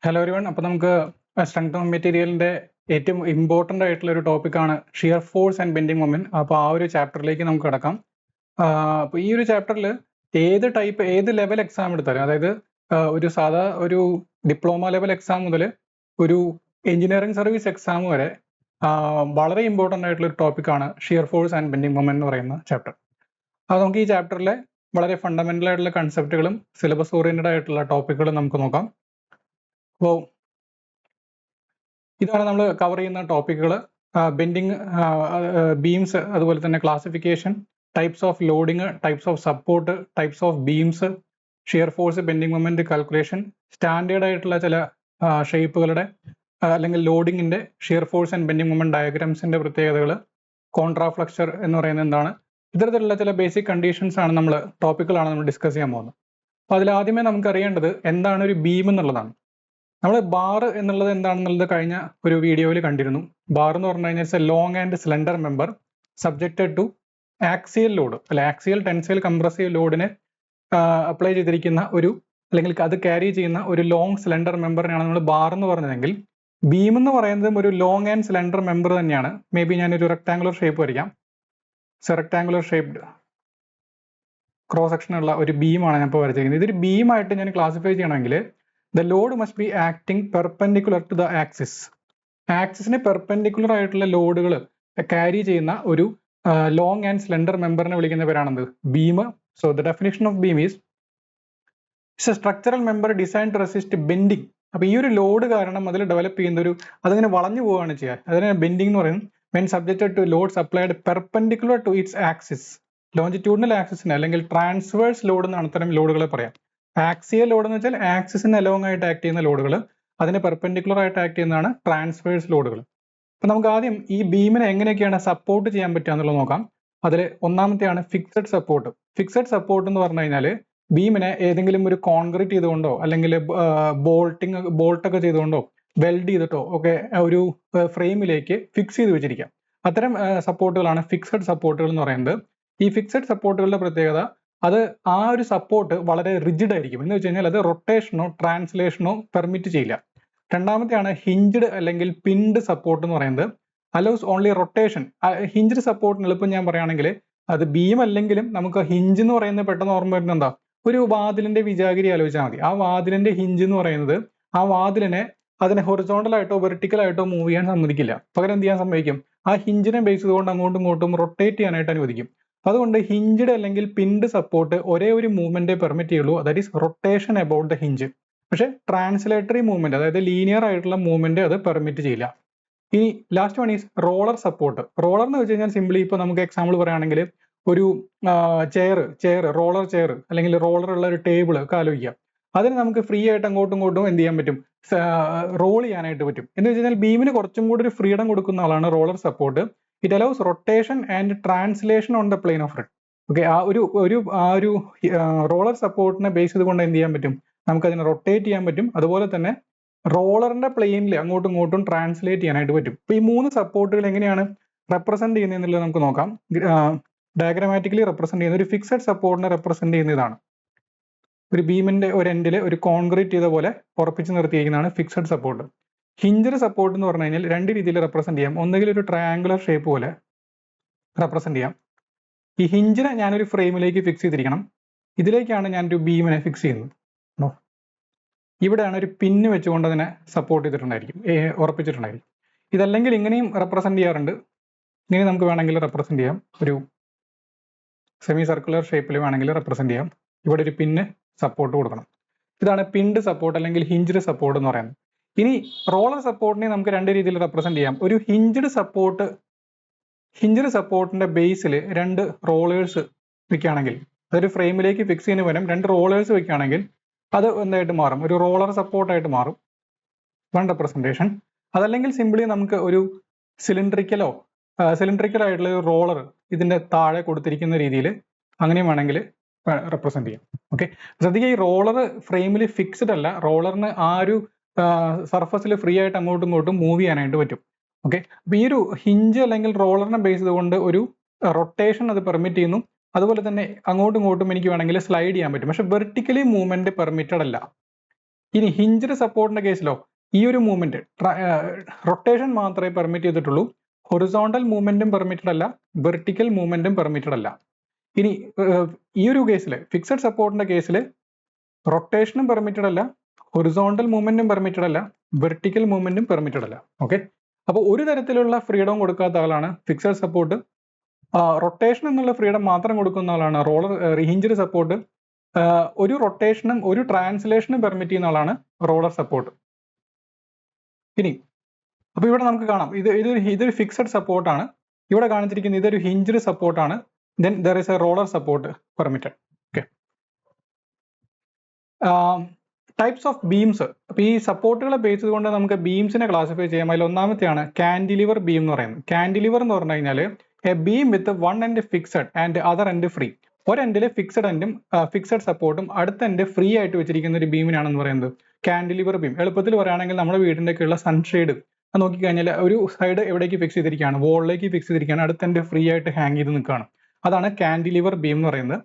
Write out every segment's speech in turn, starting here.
Hello everyone. അപ്പോൾ നമുക്ക് strength of മെറ്റീരിയലിൻ്റെ ഏറ്റവും ഇമ്പോർട്ടൻ്റ് ആയിട്ടുള്ള ഒരു ടോപ്പിക്കാണ് shear force and bending moment. അപ്പോൾ ആ ഒരു ചാപ്റ്ററിലേക്ക് നമുക്ക് കിടക്കാം. അപ്പോൾ ഈ ഒരു ചാപ്റ്ററിൽ ഏത് ലെവൽ എക്സാം എടുത്താലും, അതായത് ഒരു സാധാ ഒരു ഡിപ്ലോമ ലെവൽ എക്സാം മുതൽ ഒരു എഞ്ചിനീയറിംഗ് സർവീസ് എക്സാം വരെ വളരെ ഇമ്പോർട്ടൻ്റ് ആയിട്ടുള്ള ഒരു ടോപ്പിക്കാണ് shear force and bending moment എന്ന് പറയുന്ന ചാപ്റ്റർ. അപ്പോൾ നമുക്ക് ഈ ചാപ്റ്ററിലെ വളരെ ഫണ്ടമെൻ്റൽ ആയിട്ടുള്ള കൺസെപ്റ്റുകളും സിലബസ് ഓറിയൻറ്റഡ് ആയിട്ടുള്ള ടോപ്പിക്കുകളും നമുക്ക് നോക്കാം. അപ്പോൾ ഇതാണ് നമ്മൾ കവർ ചെയ്യുന്ന ടോപ്പിക്കുകൾ: ബെൻഡിങ്, ബീംസ്, അതുപോലെ തന്നെ classification, types of loading, types of support, types of beams, shear force, bending moment calculation, standard ആയിട്ടുള്ള ചില ഷേപ്പുകളുടെ അല്ലെങ്കിൽ ലോഡിങ്ങിന്റെ shear force and bending moment ഡയഗ്രാംസിന്റെ പ്രത്യേകതകൾ, കോൺട്രാഫ്ലക്ചർ എന്ന് പറയുന്നത് എന്താണ്, ഇത്തരത്തിലുള്ള ചില ബേസിക് കണ്ടീഷൻസ് ആണ് ടോപ്പിക്കുകളാണ് നമ്മൾ ഡിസ്കസ് ചെയ്യാൻ പോകുന്നത്. അപ്പോൾ അതിലാദ്യമേ നമുക്ക് അറിയേണ്ടത് എന്താണ് ഒരു ബീം എന്നുള്ളതാണ്. നമ്മൾ ബാർ എന്നുള്ളത് എന്താണെന്നുള്ളത് കഴിഞ്ഞ ഒരു വീഡിയോയിൽ കണ്ടിരുന്നു. ബാർ എന്ന് പറഞ്ഞു കഴിഞ്ഞാൽ it's a long and slender member subjected to axial load, അല്ലെ ആക്സിയൽ ടെൻസൈൽ കംപ്രസീവ് ലോഡിനെ അപ്ലൈ ചെയ്തിരിക്കുന്ന ഒരു, അല്ലെങ്കിൽ അത് ക്യാരി ചെയ്യുന്ന ഒരു ലോങ് സ്ലെൻഡർ മെമ്പറിനാണ് നമ്മൾ ബാർ എന്ന് പറഞ്ഞതെങ്കിൽ, ബീം എന്ന് പറയുന്നതും ഒരു ലോങ് ആൻഡ് സ്ലെൻഡർ മെമ്പർ തന്നെയാണ്. മേ ബി ഞാനൊരു റെക്ടാങ്കുലർ ഷേപ്പ് വരയ്ക്കാം. റെക്ടാങ്കുലർ ഷേപ്ഡ് ക്രോസ് സെക്ഷൻ ഉള്ള ഒരു ബീമാണ് ഞാൻ ഇപ്പോൾ വരച്ചിരിക്കുന്നത്. ഇതൊരു ബീമായിട്ട് ഞാൻ ക്ലാസിഫൈ ചെയ്യണമെങ്കിൽ the load must be acting perpendicular to the axis. ആക്സിസിന് പെർപെൻഡിക്കുലർ ആയിട്ടുള്ള ലോഡുകൾ ക്യാരി ചെയ്യുന്ന ഒരു ലോങ് ആൻഡ് സ്ലെൻഡർ മെമ്പറിനെ വിളിക്കുന്ന പേരാണെന്ത്? Beam. So the definition of beam is a structural member design to resist bending. അപ്പോൾ ഈ ഒരു ലോഡ് കാരണം അതിൽ ഡെവലപ്പ് ചെയ്യുന്ന ഒരു, അതിങ്ങനെ വളഞ്ഞു പോവുകയാണ് ചെയ്യുക. അതിനെ ബെൻഡിങ് എന്ന് പറയുന്നത് when subjected to loads applied perpendicular to its axis. Longitudinal ആക്സിസിന് അല്ലെങ്കിൽ ട്രാൻസ്വേഴ്സ് ലോഡ് എന്നാണ് അത്തരം ലോഡുകളെ പറയാം. ആക്സിയൽ ലോഡ് എന്ന് വെച്ചാൽ ആക്സിസിന് അലോങ് ആയിട്ട് ആക്ട് ചെയ്യുന്ന ലോഡുകൾ, അതിന് പെർപെൻഡിക്കുലർ ആയിട്ട് ആക്ട് ചെയ്യുന്നതാണ് ട്രാൻസ്വേഴ്സ് ലോഡുകൾ. അപ്പൊ നമുക്ക് ആദ്യം ഈ ബീമിനെ എങ്ങനെയൊക്കെയാണ് സപ്പോർട്ട് ചെയ്യാൻ പറ്റുക എന്നുള്ളത് നോക്കാം. അതിൽ ഒന്നാമത്തെയാണ് ഫിക്സഡ് സപ്പോർട്ട്. ഫിക്സഡ് സപ്പോർട്ട് എന്ന് പറഞ്ഞു കഴിഞ്ഞാൽ ബീമിനെ ഏതെങ്കിലും ഒരു കോൺക്രീറ്റ് ചെയ്തുകൊണ്ടോ അല്ലെങ്കിൽ ബോൾട്ടൊക്കെ ചെയ്തുകൊണ്ടോ വെൽഡ് ചെയ്തിട്ടോ ഒക്കെ ഒരു ഫ്രെയിമിലേക്ക് ഫിക്സ് ചെയ്ത് വെച്ചിരിക്കാം. അത്തരം സപ്പോർട്ടുകളാണ് ഫിക്സഡ് സപ്പോർട്ടുകൾ എന്ന് പറയുന്നത്. ഈ ഫിക്സഡ് സപ്പോർട്ടുകളുടെ പ്രത്യേകത, അത് ആ ഒരു സപ്പോർട്ട് വളരെ റിജിഡ് ആയിരിക്കും. എന്ന് വെച്ച് കഴിഞ്ഞാൽ അത് റൊട്ടേഷനോ ട്രാൻസ്ലേഷനോ പെർമിറ്റ് ചെയ്യില്ല. രണ്ടാമത്തെയാണ് ഹിഞ്ച്ഡ് അല്ലെങ്കിൽ പിൻഡ് സപ്പോർട്ട് എന്ന് പറയുന്നത്. Allows only rotation. ഹിഞ്ച്ഡ് സപ്പോർട്ടിന് എളുപ്പം ഞാൻ പറയുകയാണെങ്കിൽ, അത് ബീം അല്ലെങ്കിലും നമുക്ക് ഹിഞ്ച് എന്ന് പറയുന്നത് പെട്ടെന്ന് ഓർമ്മ വരുന്നത് എന്താ? ഒരു വാതിലിന്റെ വിജാഗിരി ആലോചിച്ചാൽ മതി. ആ വാതിലിന്റെ ഹിഞ്ച് എന്ന് പറയുന്നത് ആ വാതിലിനെ അതിനെ ഹൊറിസോണ്ടൽ ആയിട്ടോ വെർട്ടിക്കൽ ആയിട്ടോ മൂവ് ചെയ്യാൻ സമ്മതിക്കില്ല. പകരം എന്ത് ചെയ്യാൻ സമ്മതിക്കും? ആ ഹിഞ്ചിനെ ബേസ് ചെയ്തുകൊണ്ട് അങ്ങോട്ടും ഇങ്ങോട്ടും റൊട്ടേറ്റ് ചെയ്യാനായിട്ട് അനുവദിക്കും. അതുകൊണ്ട് ഹിഞ്ച്ഡ് അല്ലെങ്കിൽ പിൻഡ് സപ്പോർട്ട് ഒരേ ഒരു മൂവ്മെന്റ് പെർമിറ്റ് ചെയ്യുള്ളൂ, that is rotation about the hinge. പക്ഷെ ട്രാൻസ്ലേറ്ററി മൂവ്മെന്റ്, അതായത് ലീനിയർ ആയിട്ടുള്ള മൂവ്മെന്റ് അത് പെർമിറ്റ് ചെയ്യില്ല. ഇനി last one is roller support. Roller എന്ന് വെച്ച് കഴിഞ്ഞാൽ സിംപ്ലി ഇപ്പോൾ നമുക്ക് എക്സാമ്പിൾ പറയുകയാണെങ്കിൽ ഒരു ചെയർ റോളർ ചെയർ അല്ലെങ്കിൽ റോളർ ഉള്ള ഒരു ടേബിൾ ഒക്കെ ആലോചിക്കാം. അതിന് നമുക്ക് ഫ്രീ ആയിട്ട് അങ്ങോട്ടും ഇങ്ങോട്ടും എന്ത് ചെയ്യാൻ പറ്റും? റോൾ ചെയ്യാനായിട്ട് പറ്റും. എന്ന് വെച്ച് കഴിഞ്ഞാൽ ബീമിന് കുറച്ചും കൂടി ഒരു ഫ്രീഡം കൊടുക്കുന്ന ആളാണ് roller support. It allows rotation and translation on the plane of red. Okay, ആ ഒരു റോളർ സപ്പോർട്ടിനെ ബേസ് ചെയ്തുകൊണ്ട് എന്ത് ചെയ്യാൻ പറ്റും? നമുക്ക് അതിനെ റൊട്ടേറ്റ് ചെയ്യാൻ പറ്റും. അതുപോലെ തന്നെ റോളറിന്റെ പ്ലെയിനിൽ അങ്ങോട്ടും ഇങ്ങോട്ടും ട്രാൻസ്ലേറ്റ് ചെയ്യാനായിട്ട് പറ്റും. അപ്പൊ ഈ മൂന്ന് സപ്പോർട്ടുകൾ എങ്ങനെയാണ് റെപ്രസെന്റ് ചെയ്യുന്നത് എന്നുള്ളത് നമുക്ക് നോക്കാം. ഡയഗ്രാമാറ്റിക്കലി റെപ്രസെന്റ് ചെയ്യുന്ന ഒരു ഫിക്സഡ് സപ്പോർട്ടിനെ റെപ്രസെന്റ് ചെയ്യുന്ന ഇതാണ്. ഒരു ബീമിന്റെ ഒരു എൻഡിൽ ഒരു കോൺക്രീറ്റ് ചെയ്ത പോലെ ഉറപ്പിച്ച് നിർത്തിയിരിക്കുന്നതാണ് ഫിക്സഡ് സപ്പോർട്ട്. ഹിഞ്ച്ഡ് സപ്പോർട്ട് എന്ന് പറഞ്ഞു കഴിഞ്ഞാൽ രണ്ട് രീതിയിൽ റെപ്രസെന്റ് ചെയ്യാം. ഒന്നുകിൽ ഒരു ട്രയാങ്കുലർ ഷേപ്പ് പോലെ റെപ്രസെന്റ് ചെയ്യാം. ഈ ഹിഞ്ചിനെ ഞാനൊരു ഫ്രെയിമിലേക്ക് ഫിക്സ് ചെയ്തിരിക്കണം. ഇതിലേക്കാണ് ഞാനൊരു ബീമിനെ ഫിക്സ് ചെയ്യുന്നത്. ഇവിടെയാണ് ഒരു പിന്ന് വെച്ചുകൊണ്ട് അതിനെ സപ്പോർട്ട് ചെയ്തിട്ടുണ്ടായിരിക്കും, ഉറപ്പിച്ചിട്ടുണ്ടായിരിക്കും. ഇതല്ലെങ്കിൽ ഇങ്ങനെയും റെപ്രസെന്റ് ചെയ്യാറുണ്ട്. ഇങ്ങനെ നമുക്ക് വേണമെങ്കിൽ റെപ്രസെന്റ് ചെയ്യാം. ഒരു സെമി സർക്കുലർ ഷേപ്പിൽ വേണമെങ്കിൽ റെപ്രസെന്റ് ചെയ്യാം. ഇവിടെ ഒരു പിന്ന് സപ്പോർട്ട് കൊടുക്കണം. ഇതാണ് പിൻഡ് സപ്പോർട്ട് അല്ലെങ്കിൽ ഹിഞ്ച്ഡ് സപ്പോർട്ട് എന്ന് പറയുന്നത്. ഇനി റോളർ സപ്പോർട്ടിനെ നമുക്ക് രണ്ട് രീതിയിൽ റെപ്രസെന്റ് ചെയ്യാം. ഒരു ഹിഞ്ച്ഡ് സപ്പോർട്ടിന്റെ ബേസിൽ രണ്ട് റോളേഴ്സ് വെക്കുകയാണെങ്കിൽ, അതൊരു ഫ്രെയിമിലേക്ക് ഫിക്സ് ചെയ്യുന്ന പകരം രണ്ട് റോളേഴ്സ് വെക്കുകയാണെങ്കിൽ അത് എന്തായിട്ട് മാറും? ഒരു റോളർ സപ്പോർട്ടായിട്ട് മാറും. One representation. അതല്ലെങ്കിൽ സിംപ്ലി നമുക്ക് ഒരു സിലിണ്ടറിക്കൽ ആയിട്ടുള്ള ഒരു റോളർ ഇതിന്റെ താഴെ കൊടുത്തിരിക്കുന്ന രീതിയിൽ അങ്ങനെയും വേണമെങ്കിൽ റെപ്രസെന്റ് ചെയ്യാം. ഓക്കെ, ശ്രദ്ധിക്കുക, ഈ റോളർ ഫ്രെയിമിൽ ഫിക്സ്ഡ് അല്ല. റോളറിന് ആ ഒരു സർഫസിൽ ഫ്രീ ആയിട്ട് അങ്ങോട്ടും ഇങ്ങോട്ടും മൂവ് ചെയ്യാനായിട്ട് പറ്റും. ഓക്കെ, അപ്പൊ ഈ ഒരു ഹിഞ്ച് അല്ലെങ്കിൽ റോളറിനെ ബേസ് ചെയ്തുകൊണ്ട് ഒരു റൊട്ടേഷൻ അത് പെർമിറ്റ് ചെയ്യുന്നു. അതുപോലെ തന്നെ അങ്ങോട്ടും ഇങ്ങോട്ടും എനിക്ക് വേണമെങ്കിൽ സ്ലൈഡ് ചെയ്യാൻ പറ്റും. പക്ഷെ വെർട്ടിക്കലി മൂവ്മെന്റ് പെർമിറ്റഡ് അല്ല. ഇനി ഹിഞ്ച്ഡ് സപ്പോർട്ടിന്റെ കേസിലോ ഈ ഒരു മൂവ്മെന്റ് റൊട്ടേഷൻ മാത്രമേ പെർമിറ്റ് ചെയ്തിട്ടുള്ളൂ, ഹൊറിസോണ്ടൽ മൂവ്മെന്റും പെർമിറ്റഡ് അല്ല, വെർട്ടിക്കൽ മൂവ്മെന്റും പെർമിറ്റഡ് അല്ല. ഇനി ഈ ഒരു കേസിൽ ഫിക്സഡ് സപ്പോർട്ടിന്റെ കേസിൽ റൊട്ടേഷനും പെർമിറ്റഡ് അല്ല, ഹൊറിസോണ്ടൽ മൂവ്മെന്റും പെർമിറ്റഡ് അല്ല, വെർട്ടിക്കൽ മൂവ്മെന്റും പെർമിറ്റഡ് അല്ല. ഓക്കെ, അപ്പോൾ ഒരു തരത്തിലുള്ള ഫ്രീഡം കൊടുക്കാത്ത ആളാണ് ഫിക്സഡ് സപ്പോർട്ട്. റൊട്ടേഷൻ എന്നുള്ള ഫ്രീഡം മാത്രം കൊടുക്കുന്ന ആളാണ് ഹിഞ്ച്ഡ് സപ്പോർട്ട്. ഒരു റൊട്ടേഷനും ഒരു ട്രാൻസ്ലേഷനും പെർമിറ്റ് ചെയ്യുന്ന ആളാണ് റോളർ സപ്പോർട്ട്. ഇനി അപ്പൊ ഇവിടെ നമുക്ക് കാണാം ഇതൊരു ഫിക്സഡ് സപ്പോർട്ടാണ്, ഇവിടെ കാണിച്ചിരിക്കുന്നത് ഇതൊരു ഹിഞ്ച്ഡ് സപ്പോർട്ടാണ്. Then there is A roller support permitted. Okay, types of beams. അപ്പൊ ഈ സപ്പോർട്ടുകളെ ബേസ് ചെയ്തുകൊണ്ട് നമുക്ക് ബീംസിനെ ക്ലാസിഫൈ ചെയ്യാം. അതിൽ ഒന്നാമത്തെയാണ് കാൻഡിലിവർ ബീം എന്ന് പറയുന്നത്. കാൻഡിലിവർ എന്ന് പറഞ്ഞു കഴിഞ്ഞാൽ a beam with one end fixed and other end free. ഒരെൻഡില് ഫിക്സഡ് എൻഡും ഫിക്സഡ് സപ്പോർട്ടും അടുത്ത എൻഡ് ഫ്രീ ആയിട്ട് വെച്ചിരിക്കുന്ന ഒരു ബീമിനാണെന്ന് പറയുന്നത് കാൻഡിലിവർ ബീം. എളുപ്പത്തിൽ പറയുകയാണെങ്കിൽ നമ്മുടെ വീടിന്റെ ഒക്കെയുള്ള സൺഷെയ്ഡ് നോക്കിക്കഴിഞ്ഞാൽ ഒരു സൈഡ് എവിടേക്ക് ഫിക്സ് ചെയ്തിരിക്കുകയാണ്, വോളിലേക്ക് ഫിക്സ് ചെയ്തിരിക്കുകയാണ്, അടുത്ത എൻഡ് ഫ്രീ ആയിട്ട് ഹാങ് ചെയ്ത് നിൽക്കുകയാണ്. അതാണ് കാൻഡിലിവർ ബീം എന്ന് പറയുന്നത്.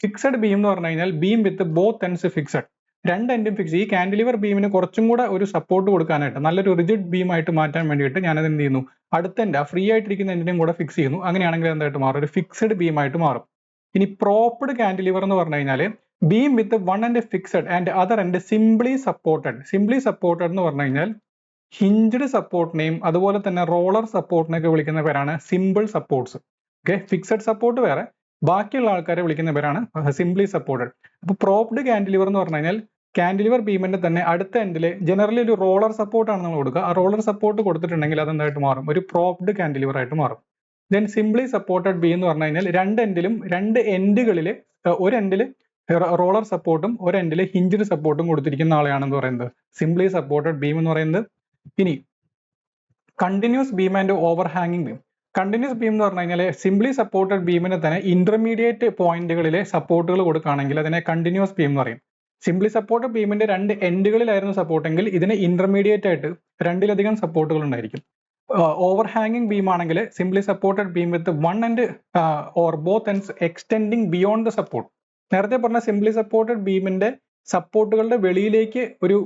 ഫിക്സഡ് ബീം എന്ന് പറഞ്ഞു കഴിഞ്ഞാൽ beam with both ends fixed, രണ്ട് എൻഡും ഫിക്സ്. ഈ കാൻഡിലിവർ ബീമിന് കുറച്ചും കൂടെ ഒരു സപ്പോർട്ട് കൊടുക്കാനായിട്ട്, നല്ലൊരു റിജിഡ് ബീം ആയിട്ട് മാറ്റാൻ വേണ്ടിയിട്ട് ഞാനത് എന്ത് ചെയ്യുന്നു, അടുത്ത എൻഡ് ഫ്രീ ആയിട്ടിരിക്കുന്ന എൻഡിനും കൂടെ ഫിക്സ് ചെയ്യുന്നു. അങ്ങനെയാണെങ്കിൽ എന്തായിട്ട് മാറും, ഒരു ഫിക്സഡ് ബീം ആയിട്ട് മാറും. ഇനി പ്രോപ്ഡ് കാൻഡിലിവർ എന്ന് പറഞ്ഞു കഴിഞ്ഞാൽ beam with one end fixed and other end simply supported. Simply supported എന്ന് പറഞ്ഞു കഴിഞ്ഞാൽ ഹിഞ്ച്ഡ് സപ്പോർട്ടിനെയും അതുപോലെ തന്നെ റോളർ സപ്പോർട്ടിനെയൊക്കെ വിളിക്കുന്ന പേരാണ് simple supports. Okay, fixed support വേറെ, ബാക്കിയുള്ള ആൾക്കാരെ വിളിക്കുന്ന പേരാണ് സിംപ്ലി സപ്പോർട്ടഡ്. അപ്പൊ പ്രോപ്ഡ് കാൻഡിലിവർ എന്ന് പറഞ്ഞു കഴിഞ്ഞാൽ കാൻഡിലിവർ ബീമിന്റെ തന്നെ അടുത്ത എൻഡിൽ ജനറലി ഒരു റോളർ സപ്പോർട്ടാണ് നമ്മൾ കൊടുക്കുക. ആ റോളർ സപ്പോർട്ട് കൊടുത്തിട്ടുണ്ടെങ്കിൽ അതെന്തായിട്ട് മാറും, ഒരു പ്രോപ്ഡ് കാൻഡിലിവർ ആയിട്ട് മാറും. ദെൻ സിംപ്ലി സപ്പോർട്ടഡ് ബീം എന്ന് പറഞ്ഞു കഴിഞ്ഞാൽ രണ്ട് എൻഡുകളിൽ ഒരു എൻഡിൽ റോളർ സപ്പോർട്ടും ഒരു എൻഡിൽ ഹിഞ്ച്ഡ് സപ്പോർട്ടും കൊടുത്തിരിക്കുന്ന ആളെയാണെന്ന് പറയുന്നത് സിംപ്ലി സപ്പോർട്ടഡ് ബീം എന്ന് പറയുന്നത്. ഇനി കണ്ടിന്യൂസ് ബീം ആൻഡ് ഓവർ ഹാങ്ങിങ് ബീം. കണ്ടിന്യൂസ് ബീം എന്ന് പറഞ്ഞു കഴിഞ്ഞാൽ സിംപ്ലി സപ്പോർട്ടഡ് ബീമിന് തന്നെ ഇന്റർമീഡിയറ്റ് പോയിന്റുകളിലെ സപ്പോർട്ടുകൾ കൊടുക്കുകയാണെങ്കിൽ അതിനെ കണ്ടിന്യൂസ് ബീം എന്ന് പറയും. സിംപ്ലി സപ്പോർട്ടഡ് ബീമിന്റെ രണ്ട് എൻഡുകളിലായിരുന്നു സപ്പോർട്ടെങ്കിൽ ഇതിന് ഇന്റർമീഡിയറ്റ് ആയിട്ട് രണ്ടിലധികം സപ്പോർട്ടുകൾ ഉണ്ടായിരിക്കും. ഓവർ ഹാങ്ങിങ് ബീം ആണെങ്കിൽ simply supported beam with one end or both ends extending beyond the support. നേരത്തെ പറഞ്ഞ സിംപ്ലി സപ്പോർട്ടഡ് ബീമിന്റെ സപ്പോർട്ടുകളുടെ വെളിയിലേക്ക് ഒരു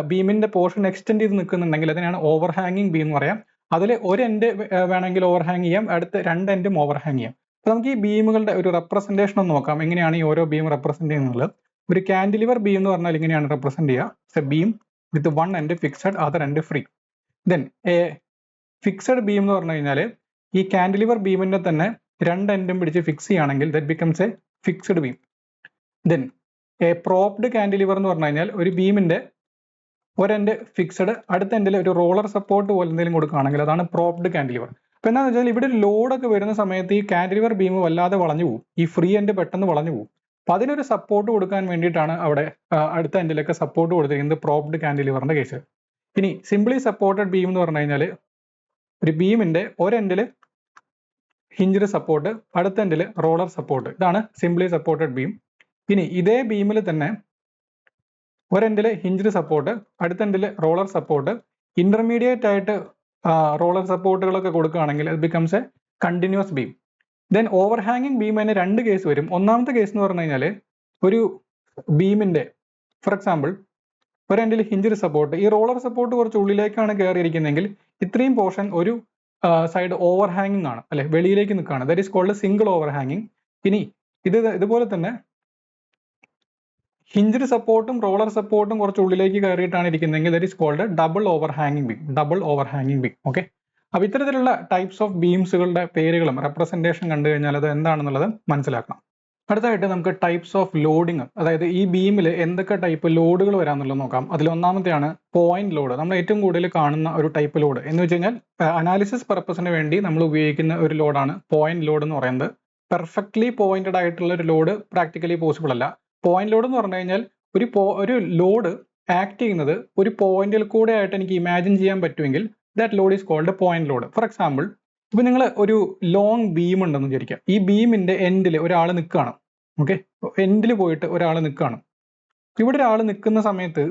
ബീമിന്റെ പോർഷൻ എക്സ്റ്റെൻഡ് ചെയ്ത് നിൽക്കുന്നുണ്ടെങ്കിൽ അതിനാണ് ഓവർ ഹാങ്ങിങ് ബീം എന്ന് പറയാം. അതിൽ ഒരു എൻഡ് വേണമെങ്കിൽ ഓവർ ഹാങ് ചെയ്യാം, അടുത്ത രണ്ട് എൻഡും ഓവർ ഹാങ് ചെയ്യാം. അപ്പൊ നമുക്ക് ഈ ബീമുകളുടെ ഒരു റെപ്രസെന്റേഷൻ ഒന്ന് നോക്കാം, എങ്ങനെയാണ് ഈ ഓരോ ബീം റെപ്രസെന്റ് ചെയ്യുന്നത്. ഒരു കാൻഡിലിവർ ബീം എന്ന് പറഞ്ഞാൽ ഇങ്ങനെയാണ് റെപ്രസെന്റ് ചെയ്യുക, beam with one end fixed other end free. Then A fixed beam എന്ന് പറഞ്ഞു കഴിഞ്ഞാൽ ഈ കാൻഡിലിവർ ബീമിന്റെ തന്നെ രണ്ട് എൻഡും പിടിച്ച് ഫിക്സ് ചെയ്യുകയാണെങ്കിൽ that becomes a fixed beam. Then a propped cantilever എന്ന് പറഞ്ഞു കഴിഞ്ഞാൽ ഒരു ബീമിന്റെ ഒരെൻഡ് ഫിക്സഡ് അടുത്ത എൻഡിൽ ഒരു റോളർ സപ്പോർട്ട് പോലെ എന്തെങ്കിലും കൊടുക്കുകയാണെങ്കിൽ അതാണ് പ്രോപ്ഡ് കാൻഡിലിവർ. അപ്പൊ എന്താണെന്ന് വെച്ചാൽ ഇവിടെ ഒരു ലോഡൊക്കെ വരുന്ന സമയത്ത് ഈ കാൻഡിലിവർ ബീം വല്ലാതെ വളഞ്ഞു പോകും, ഈ ഫ്രീ എൻഡ് പെട്ടെന്ന് വളഞ്ഞു പോകും. അപ്പൊ അതിനൊരു സപ്പോർട്ട് കൊടുക്കാൻ വേണ്ടിയിട്ടാണ് അവിടെ അടുത്ത എൻഡിലൊക്കെ സപ്പോർട്ട് കൊടുത്തിരിക്കുന്നത് പ്രോപ്ഡ് കാൻഡിലിവറിന്റെ കേസ്. ഇനി സിംപ്ലി സപ്പോർട്ടഡ് ബീം എന്ന് പറഞ്ഞു കഴിഞ്ഞാൽ ഒരു ബീമിന്റെ ഒരെൻഡിൽ ഹിഞ്ച്ഡ് സപ്പോർട്ട് അടുത്ത എൻഡിൽ റോളർ സപ്പോർട്ട്, ഇതാണ് സിംപ്ലി സപ്പോർട്ടഡ് ബീം. ഇനി ഇതേ ബീമിൽ തന്നെ ഒരെൻഡിൽ ഹിഞ്ച്ഡ് സപ്പോർട്ട് അടുത്ത എൻഡിൽ റോളർ സപ്പോർട്ട്, ഇന്റർമീഡിയറ്റ് ആയിട്ട് റോളർ സപ്പോർട്ടുകളൊക്കെ കൊടുക്കുകയാണെങ്കിൽ അത് becomes A continuous beam. Then over ഹാങ്ങിങ് ബീം അതിന് രണ്ട് കേസ് വരും. ഒന്നാമത്തെ കേസ് എന്ന് പറഞ്ഞു കഴിഞ്ഞാൽ ഒരു ബീമിന്റെ ഫോർ എക്സാമ്പിൾ ഒരു എൻഡിൽ ഹിഞ്ച്ഡ് സപ്പോർട്ട്, ഈ റോളർ സപ്പോർട്ട് കുറച്ച് ഉള്ളിലേക്കാണ് കയറിയിരിക്കുന്നതെങ്കിൽ ഇത്രയും പോർഷൻ ഒരു സൈഡ് ഓവർ ഹാങ്ങിങ് ആണ്, അല്ലെ, വെളിയിലേക്ക് നിൽക്കുകയാണ്, ദാറ്റ് ഈസ് കോൾഡ് സിംഗിൾ ഓവർ ഹാങ്ങിങ്. ഇനി ഇതുപോലെ തന്നെ ഹിഞ്ച്ഡ് സപ്പോർട്ടും റോളർ സപ്പോർട്ടും കുറച്ച് ഉള്ളിലേക്ക് കയറിയിട്ടാണ് ഇരിക്കുന്നതെങ്കിൽ that is called double over ഹാങ്ങിങ് ബീം, ഡബിൾ ഓവർ ഹാങ്ങിങ് ബീം. ഓക്കെ, അപ്പൊ ഇത്തരത്തിലുള്ള ടൈപ്സ് ഓഫ് ബീംസുകളുടെ പേരുകളും റെപ്രസെന്റേഷൻ കണ്ടു കഴിഞ്ഞാൽ അത് എന്താണെന്നുള്ളത് മനസ്സിലാക്കണം. അടുത്തായിട്ട് നമുക്ക് ടൈപ്സ് ഓഫ് ലോഡിങ്, അതായത് ഈ ബീമിൽ എന്തൊക്കെ ടൈപ്പ് ലോഡുകൾ വരാമെന്നുള്ളത് നോക്കാം. അതിൽ ഒന്നാമത്തെയാണ് പോയിന്റ് ലോഡ്. നമ്മൾ ഏറ്റവും കൂടുതൽ കാണുന്ന ഒരു ടൈപ്പ് ലോഡ് എന്ന് വെച്ച് കഴിഞ്ഞാൽ അനാലിസിസ് പർപ്പസിന് വേണ്ടി നമ്മൾ ഉപയോഗിക്കുന്ന ഒരു ലോഡാണ് പോയിന്റ് ലോഡ് എന്ന് പറയുന്നത്. പെർഫെക്റ്റ്ലി പോയിന്റഡ് ആയിട്ടുള്ള ഒരു ലോഡ് പ്രാക്ടിക്കലി പോസിബിൾ അല്ല. പോയിന്റ് ലോഡ് എന്ന് പറഞ്ഞു കഴിഞ്ഞാൽ ഒരു ലോഡ് ആക്ട് ചെയ്യുന്നത് ഒരു പോയിന്റിൽ കൂടെ ആയിട്ട് എനിക്ക് ഇമാജിൻ ചെയ്യാൻ പറ്റുമെങ്കിൽ that load is called point load. For example, ഇപ്പൊ നിങ്ങൾ ഒരു ലോങ് ബീം ഉണ്ടെന്ന് വിചാരിക്കുക, ഈ ബീമിന്റെ എൻഡിൽ ഒരാൾ നിൽക്കുകയാണ്. ഓക്കെ, എൻഡിൽ പോയിട്ട് ഒരാൾ നിൽക്കുകയാണ്. ഇവിടെ ഒരാൾ നിൽക്കുന്ന സമയത്ത്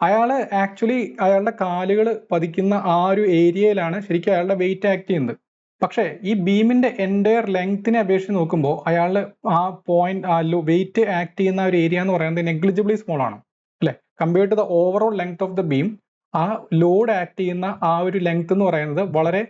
അയാള് ആക്ച്വലി അയാളുടെ കാലുകൾ പതിക്കുന്ന ആ ഒരു ഏരിയയിലാണ് ശരിക്കും അയാളുടെ വെയിറ്റ് ആക്ട് ചെയ്യുന്നത്. പക്ഷേ ഈ ബീമിന്റെ എൻറ്റയർ ലെങ്തിനെ അപേക്ഷിച്ച് നോക്കുമ്പോൾ അയാളുടെ ആ പോയിന്റ് ആ വെയിറ്റ് ആക്ട് ചെയ്യുന്ന ഒരു ഏരിയ എന്ന് പറയുന്നത് നെഗ്ലിജിബിളി സ്മോൾ ആണ്, അല്ലെ. Compared to the overall length of the beam, ആ ലോഡ് ആക്ട് ചെയ്യുന്ന ആ ഒരു ലെങ്ത് എന്ന് പറയുന്നത് വളരെ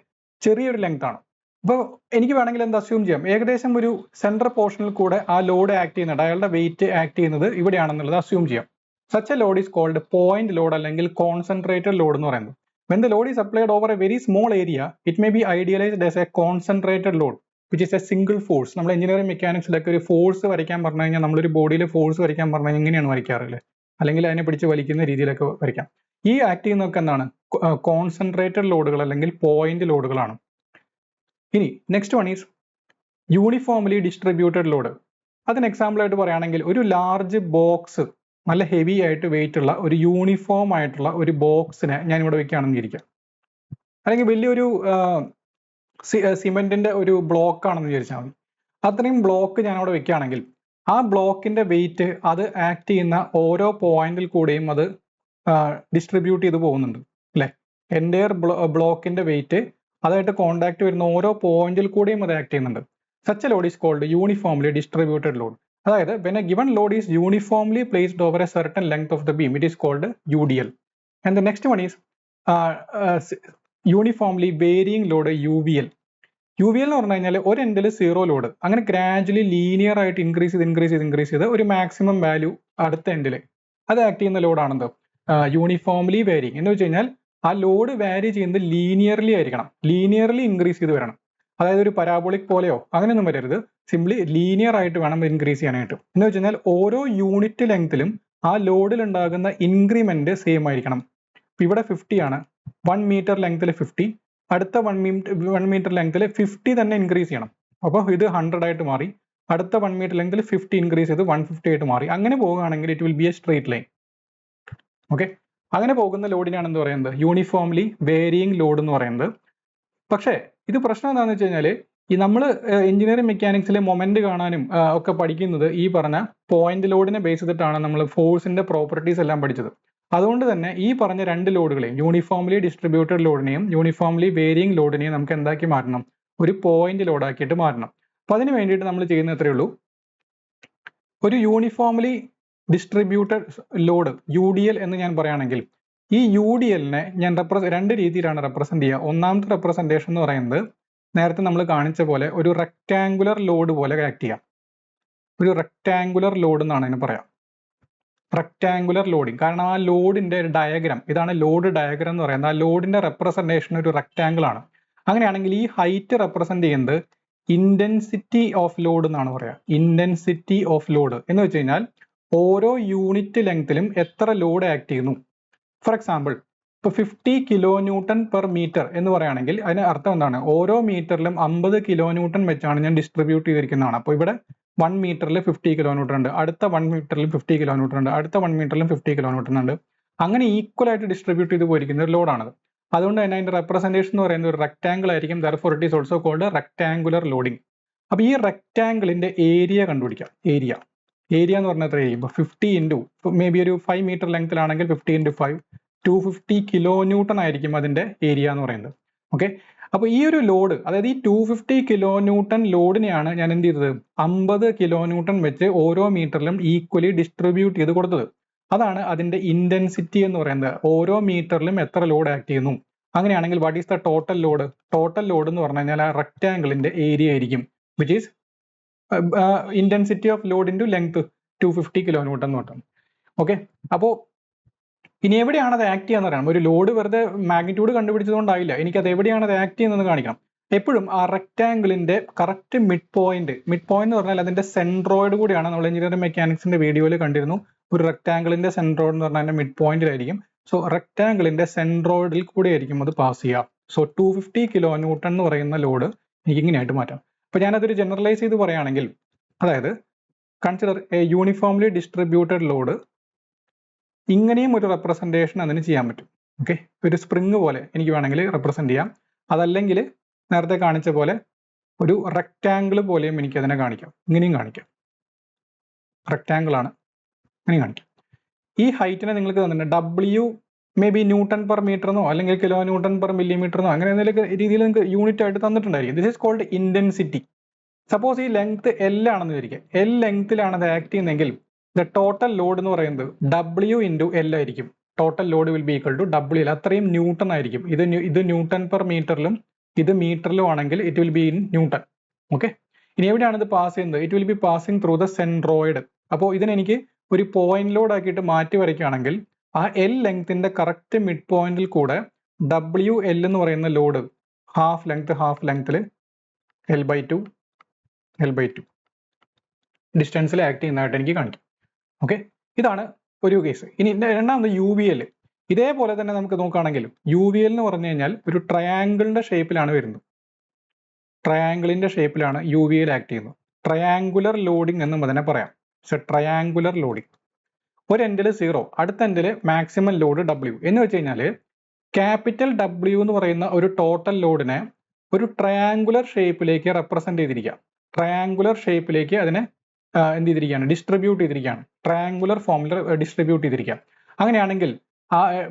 ചെറിയൊരു ലെങ്ത് ആണ്. അപ്പോൾ എനിക്ക് വേണമെങ്കിൽ എന്ത് അസ്യൂം ചെയ്യാം, ഏകദേശം ഒരു സെൻട്രൽ പോർഷനിൽ കൂടെ ആ ലോഡ് ആക്ട് ചെയ്യുന്നുണ്ട്, അയാളുടെ വെയിറ്റ് ആക്ട് ചെയ്യുന്നത് ഇവിടെയാണെന്നുള്ളത് അസ്യൂം ചെയ്യാം. Such a load is called point load അല്ലെങ്കിൽ കോൺസെൻട്രേറ്റഡ് ലോഡ് എന്ന് പറയുന്നത്. When the load is applied over a very small area, it may be idealized as a concentrated load, which is a single force. നമ്മൾ engineering മെക്കാനിക്സിലൊക്കെ ഒരു force വരയ്ക്കാൻ പറഞ്ഞു കഴിഞ്ഞാൽ, നമ്മളൊരു ബോഡിയിൽ ഫോഴ്സ് വരയ്ക്കാൻ പറഞ്ഞു കഴിഞ്ഞാൽ ഇങ്ങനെയാണ് വരയ്ക്കാറില്ലേ, അല്ലെങ്കിൽ അതിനെ പിടിച്ച് വലിക്കുന്ന രീതിയിലൊക്കെ വരയ്ക്കാം. ഈ ആക്ട് ചെയ്യുന്നതൊക്കെ എന്താണ്, കോൺസെൻട്രേറ്റഡ് ലോഡുകൾ അല്ലെങ്കിൽ പോയിന്റ് ലോഡുകളാണ്. ഇനി next one is uniformly distributed load. അതിന് എക്സാമ്പിൾ ആയിട്ട് പറയുകയാണെങ്കിൽ, ഒരു ലാർജ് ബോക്സ്, നല്ല ഹെവി ആയിട്ട് വെയിറ്റ് ഉള്ള ഒരു യൂണിഫോം ആയിട്ടുള്ള ഒരു ബോക്സിനെ ഞാൻ ഇവിടെ വെക്കുകയാണെന്ന് വിചാരിക്കാം, അല്ലെങ്കിൽ വലിയൊരു സിമെന്റിന്റെ ഒരു ബ്ലോക്ക് ആണെന്ന് വിചാരിച്ചാൽ മതി. അത്രയും ബ്ലോക്ക് ഞാൻ അവിടെ വെക്കുകയാണെങ്കിൽ ആ ബ്ലോക്കിന്റെ വെയിറ്റ് അത് ആക്ട് ചെയ്യുന്ന ഓരോ പോയിന്റിൽ കൂടെയും അത് ഡിസ്ട്രിബ്യൂട്ട് ചെയ്ത് പോകുന്നുണ്ട് അല്ലെ. എൻ്റയർ ബ്ലോക്കിന്റെ വെയിറ്റ് അതായിട്ട് കോണ്ടാക്ട് വരുന്ന ഓരോ പോയിന്റിൽ കൂടെയും അത് ആക്ട് ചെയ്യുന്നുണ്ട്. Such a load is called uniformly distributed load. അതായത് when a given load is uniformly placed over a certain length of the beam, it is called UDL. And the next one is uniformly varying load, UVL. UVL എന്ന് പറഞ്ഞു കഴിഞ്ഞാൽ ഒരു എൻഡിൽ zero load, അങ്ങനെ gradually linear ആയിട്ട് increase ചെയ്ത് ഒരു maximum value അടുത്ത എൻഡിൽ അത് ആക്ട് ചെയ്യുന്ന ലോഡാണെന്ത്, യൂണിഫോംലി വേരിങ്. എന്ന് വെച്ച് കഴിഞ്ഞാൽ ആ ലോഡ് വാരി ചെയ്യുന്നത് ലീനിയർലി ആയിരിക്കണം, ലീനിയർലി ഇൻക്രീസ് ചെയ്ത് വരണം. അതായത് ഒരു പരാബോളിക് പോലെയോ അങ്ങനെയൊന്നും വരരുത്, സിംപ്ലി ലീനിയർ ആയിട്ട് വേണം ഇൻക്രീസ് ചെയ്യാനായിട്ട്. എന്ന് വെച്ച് കഴിഞ്ഞാൽ ഓരോ യൂണിറ്റ് ലെങ്ത്തിലും ആ ലോഡിൽ ഉണ്ടാകുന്ന ഇൻക്രിമെന്റ് സെയിം ആയിരിക്കണം. ഇവിടെ 50 ആണ്, 1 മീറ്റർ ലെങ്ത്തിൽ 50, അടുത്ത 1 മീറ്റർ ലെങ്ത്തിൽ 50 തന്നെ ഇൻക്രീസ് ചെയ്യണം. അപ്പോൾ ഇത് 100 ആയിട്ട് മാറി, അടുത്ത 1 മീറ്റർ ലെങ്ത്തിൽ 50 ഇൻക്രീസ് ചെയ്ത് 150 ആയിട്ട് മാറി. അങ്ങനെ പോകുകയാണെങ്കിൽ it will be A straight line. Okay, അങ്ങനെ പോകുന്ന ലോഡിനാണ് എന്ത് പറയുന്നത്, യൂണിഫോംലി വേരിയിങ് ലോഡ് എന്ന് പറയുന്നത്. പക്ഷേ ഇത് പ്രശ്നം എന്താണെന്ന് വെച്ച് കഴിഞ്ഞാൽ, ഈ നമ്മൾ എഞ്ചിനീയറിംഗ് മെക്കാനിക്സിലെ മൊമെന്റ് കാണാനും ഒക്കെ പഠിക്കുന്നത് ഈ പറഞ്ഞ പോയിന്റ് ലോഡിനെ ബേസ് ചെയ്തിട്ടാണ് നമ്മൾ ഫോഴ്സിന്റെ പ്രോപ്പർട്ടീസ് എല്ലാം പഠിച്ചത്. അതുകൊണ്ട് തന്നെ ഈ പറഞ്ഞ രണ്ട് ലോഡുകളെയും, യൂണിഫോംലി ഡിസ്ട്രിബ്യൂട്ടഡ് ലോഡിനെയും യൂണിഫോംലി വേരിയിങ് ലോഡിനെയും നമുക്ക് എന്താക്കി മാറ്റണം, ഒരു പോയിന്റ് ലോഡാക്കിയിട്ട് മാറ്റണം. അപ്പൊ അതിന് വേണ്ടിയിട്ട് നമ്മൾ ചെയ്യുന്ന എത്രയേ ഉള്ളൂ, ഒരു യൂണിഫോംലി ഡിസ്ട്രിബ്യൂട്ടഡ് ലോഡ് UDL എന്ന് ഞാൻ പറയുകയാണെങ്കിൽ, ഈ UDLനെ ഞാൻ രണ്ട് രീതിയിലാണ് റെപ്രസെന്റ് ചെയ്യുക. ഒന്നാമത്തെ റെപ്രസെന്റേഷൻ എന്ന് പറയുന്നത് നേരത്തെ നമ്മൾ കാണിച്ച പോലെ ഒരു റെക്ടാങ്കുലർ ലോഡ് പോലെ ആക്ട് ചെയ്യാം. ഒരു റെക്ടാങ്കുലർ ലോഡ് എന്നാണ് അതിന് പറയാം, റെക്ടാങ്കുലർ ലോഡിങ്. കാരണം ആ ലോഡിന്റെ ഡയഗ്രാം, ഇതാണ് ലോഡ് ഡയഗ്രാം എന്ന് പറയുന്നത്. ആ ലോഡിന്റെ റെപ്രസെന്റേഷൻ ഒരു റെക്ടാങ്കിൾ ആണ്. അങ്ങനെയാണെങ്കിൽ ഈ ഹൈറ്റ് റെപ്രസെന്റ് ചെയ്യുന്നത് ഇന്റൻസിറ്റി ഓഫ് ലോഡ് എന്നാണ് പറയാം. ഇന്റൻസിറ്റി ഓഫ് ലോഡ് എന്ന് വെച്ച് കഴിഞ്ഞാൽ ഓരോ യൂണിറ്റ് ലെങ്ത്തിലും എത്ര ലോഡ് ആക്ട് ചെയ്യുന്നു. ഫോർ എക്സാമ്പിൾ, ഇപ്പോൾ 50 കിലോ ന്യൂട്ടൺ പെർ മീറ്റർ എന്ന് പറയുകയാണെങ്കിൽ അതിന് അർത്ഥം എന്താണ്, ഓരോ മീറ്ററിലും 50 കിലോ ന്യൂട്ടൺ വെച്ചാണ് ഞാൻ ഡിസ്ട്രിബ്യൂട്ട് ചെയ്തിരിക്കുന്നതാണ്. അപ്പോൾ ഇവിടെ 1 മീറ്ററിൽ 50 കിലോ ന്യൂട്ടൺ ഉണ്ട്, അടുത്ത 1 മീറ്ററിലും 50 കിലോ ന്യൂട്ടൺ ഉണ്ട്, അടുത്ത 1 മീറ്ററിലും 50 കിലോ ന്യൂട്ടൺ ഉണ്ട്. അങ്ങനെ ഈക്വൽ ആയിട്ട് ഡിസ്ട്രിബ്യൂട്ട് ചെയ്ത് പോയിരിക്കുന്ന ഒരു ലോഡാണത്. അതുകൊണ്ട് തന്നെ അതിന്റെ റെപ്രസെന്റേഷൻ എന്ന് പറയുന്നത് ഒരു റെക്ടാങ്കിൾ ആയിരിക്കും. Therefore it is also called rectangular loading. അപ്പൊ ഈ റെക്ടാങ്കിളിന്റെ ഏരിയ കണ്ടുപിടിക്കാം. ഏരിയ എന്ന് പറഞ്ഞാൽ എത്ര ചെയ്യുമ്പോൾ 50 ഇൻറ്റു മേ ബി ഒരു 5 മീറ്റർ ലെങ്ത്തിലാണെങ്കിൽ 50 ഇൻറ്റു 5 250 കിലോ ന്യൂട്ടൺ ആയിരിക്കും അതിന്റെ ഏരിയ എന്ന് പറയുന്നത്. ഓക്കെ, അപ്പൊ ഈ ഒരു ലോഡ്, അതായത് ഈ 250 കിലോ ന്യൂട്ടൺ ലോഡിനെയാണ് ഞാൻ എന്ത് ചെയ്തത്, 50 കിലോ ന്യൂട്ടൺ വെച്ച് ഓരോ മീറ്ററിലും ഈക്വലി ഡിസ്ട്രിബ്യൂട്ട് ചെയ്ത് കൊടുത്തത്. അതാണ് അതിന്റെ ഇന്റൻസിറ്റി എന്ന് പറയുന്നത്. ഓരോ മീറ്ററിലും എത്ര ലോഡ് ആക്ട് ചെയ്യുന്നു. അങ്ങനെയാണെങ്കിൽ what is the total load? Total load എന്ന് പറഞ്ഞു കഴിഞ്ഞാൽ ആ റെക്ടാങ്കിളിന്റെ ഏരിയ ആയിരിക്കും, which is intensity of load into length 250 kilo newton എന്ന് പറഞ്ഞു. ഓക്കെ, അപ്പോൾ ഇനി എവിടെയാണ് അത് ആക്ട് ചെയ്യാന്ന് പറയണം. ഒരു ലോഡ് വെറുതെ മാഗ്നിറ്റ്യൂഡ് കണ്ടുപിടിച്ചതുകൊണ്ടായില്ല, എനിക്കത് എവിടെയാണ് അത് ആക്ട് ചെയ്യുന്നത് കാണിക്കണം. എപ്പോഴും ആ റെക്ടാങ്കിളിന്റെ കറക്റ്റ് മിഡ് പോയിന്റ് എന്ന് പറഞ്ഞാൽ അതിന്റെ സെൻട്രോയിഡ് കൂടിയാണ്. നമ്മൾ എഞ്ചിനീയറിംഗ് മെക്കാനിക്സിന്റെ വീഡിയോയിൽ കണ്ടിരുന്നു, ഒരു റെക്ടാങ്കിളിന്റെ സെൻട്രോയിഡ് എന്ന് പറഞ്ഞാൽ അതിന്റെ മിഡ് പോയിന്റിലായിരിക്കും. സോ റെക്ടാങ്കിളിന്റെ സെൻട്രോയിഡിൽ കൂടെ ആയിരിക്കും അത് പാസ് ചെയ്യുക. സോ 250 കിലോ ന്യൂട്ടൺ എന്ന് പറയുന്ന ലോഡ് എനിക്ക് ഇങ്ങനെയായിട്ട് മാറ്റാം. അപ്പൊ ഞാനതൊരു ജനറലൈസ് ചെയ്ത് പറയുകയാണെങ്കിൽ, അതായത് consider A uniformly distributed load, ഇങ്ങനെയും ഒരു റെപ്രസെന്റേഷൻ അതിന് ചെയ്യാൻ പറ്റും. ഓക്കെ, ഒരു സ്പ്രിങ് പോലെ എനിക്ക് വേണമെങ്കിൽ റെപ്രസെന്റ് ചെയ്യാം. അതല്ലെങ്കിൽ നേരത്തെ കാണിച്ച പോലെ ഒരു റെക്ടാങ്കിൾ പോലെയും എനിക്ക് അതിനെ കാണിക്കാം. ഇങ്ങനെയും കാണിക്കാം, റെക്ടാങ്കിൾ ആണ്, ഇങ്ങനെ കാണിക്കാം. ഈ ഹൈറ്റിനെ നിങ്ങൾക്ക് തന്നിട്ടുണ്ട് W may be newton per metre എന്നോ അല്ലെങ്കിൽ കിലോ ന്യൂട്ടൺ പെർ മില്ലിമീറ്റർ എന്നോ അങ്ങനെ എന്തെങ്കിലും രീതിയിൽ നിങ്ങൾക്ക് യൂണിറ്റ് ആയിട്ട് തന്നിട്ടുണ്ടായിരിക്കും. This is called intensity. Suppose ഈ ലെങ്ത് L ആണെന്ന് വിചാരിക്കുക. L ലെങ്ത്തിലാണ് അത് ആക്ട് ചെയ്യുന്നതെങ്കിൽ ദ ടോട്ടൽ ലോഡ് എന്ന് പറയുന്നത് W ഇൻറ്റു എൽ ആയിരിക്കും. Total load will be equal to W. അത്രയും ന്യൂട്ടൺ ആയിരിക്കും. ഇത് ന്യൂട്ടൺ പെർ മീറ്ററിലും ഇത് മീറ്ററിലും ആണെങ്കിൽ it will be in newton. Okay, ഇനി എവിടെയാണ് ഇത് പാസ് ചെയ്യുന്നത്? It will be passing through the centroid. അപ്പോൾ ഇതിനെനിക്ക് ഒരു പോയിന്റ് ലോഡ് ആക്കിയിട്ട് മാറ്റി വരയ്ക്കുകയാണെങ്കിൽ ആ എൽ ലെങ്ത്തിന്റെ കറക്റ്റ് മിഡ് പോയിന്റിൽ കൂടെ WL എന്ന് പറയുന്ന ലോഡ് ഹാഫ് ലെങ്ത്തിൽ L/2 ഡിസ്റ്റൻസിൽ ആക്ട് ചെയ്യുന്നതായിട്ട് എനിക്ക് കാണിക്കും. ഓക്കെ, ഇതാണ് ഒരു കേസ്. ഇനി രണ്ടാമത് UVL. ഇതേപോലെ തന്നെ നമുക്ക് നോക്കുകയാണെങ്കിൽ UVL എന്ന് പറഞ്ഞു കഴിഞ്ഞാൽ ഒരു ട്രയാങ്കിളിന്റെ ഷേപ്പിലാണ് വരുന്നത്. ട്രയാങ്കിളിന്റെ ഷേപ്പിലാണ് UVL ആക്ട് ചെയ്യുന്നത്. ട്രയാങ്കുലർ ലോഡിംഗ് എന്നും അതിനെ പറയാം. Triangular loading. ഒരു എൻഡിൽ 0, അടുത്ത എൻഡിൽ മാക്സിമം ലോഡ് W എന്ന് വെച്ച് കഴിഞ്ഞാൽ ക്യാപിറ്റൽ W എന്ന് പറയുന്ന ഒരു ടോട്ടൽ ലോഡിനെ ഒരു ട്രയാങ്കുലർ ഷേപ്പിലേക്ക് റെപ്രസെന്റ് ചെയ്തിരിക്കുക. ട്രയാങ്കുലർ ഷേപ്പിലേക്ക് അതിനെ എന്ത് ചെയ്തിരിക്കുകയാണ്? ഡിസ്ട്രിബ്യൂട്ട് ചെയ്തിരിക്കുകയാണ്. ട്രയാങ്കുലർ ഫോമിൽ ഡിസ്ട്രിബ്യൂട്ട് ചെയ്തിരിക്കുക. അങ്ങനെയാണെങ്കിൽ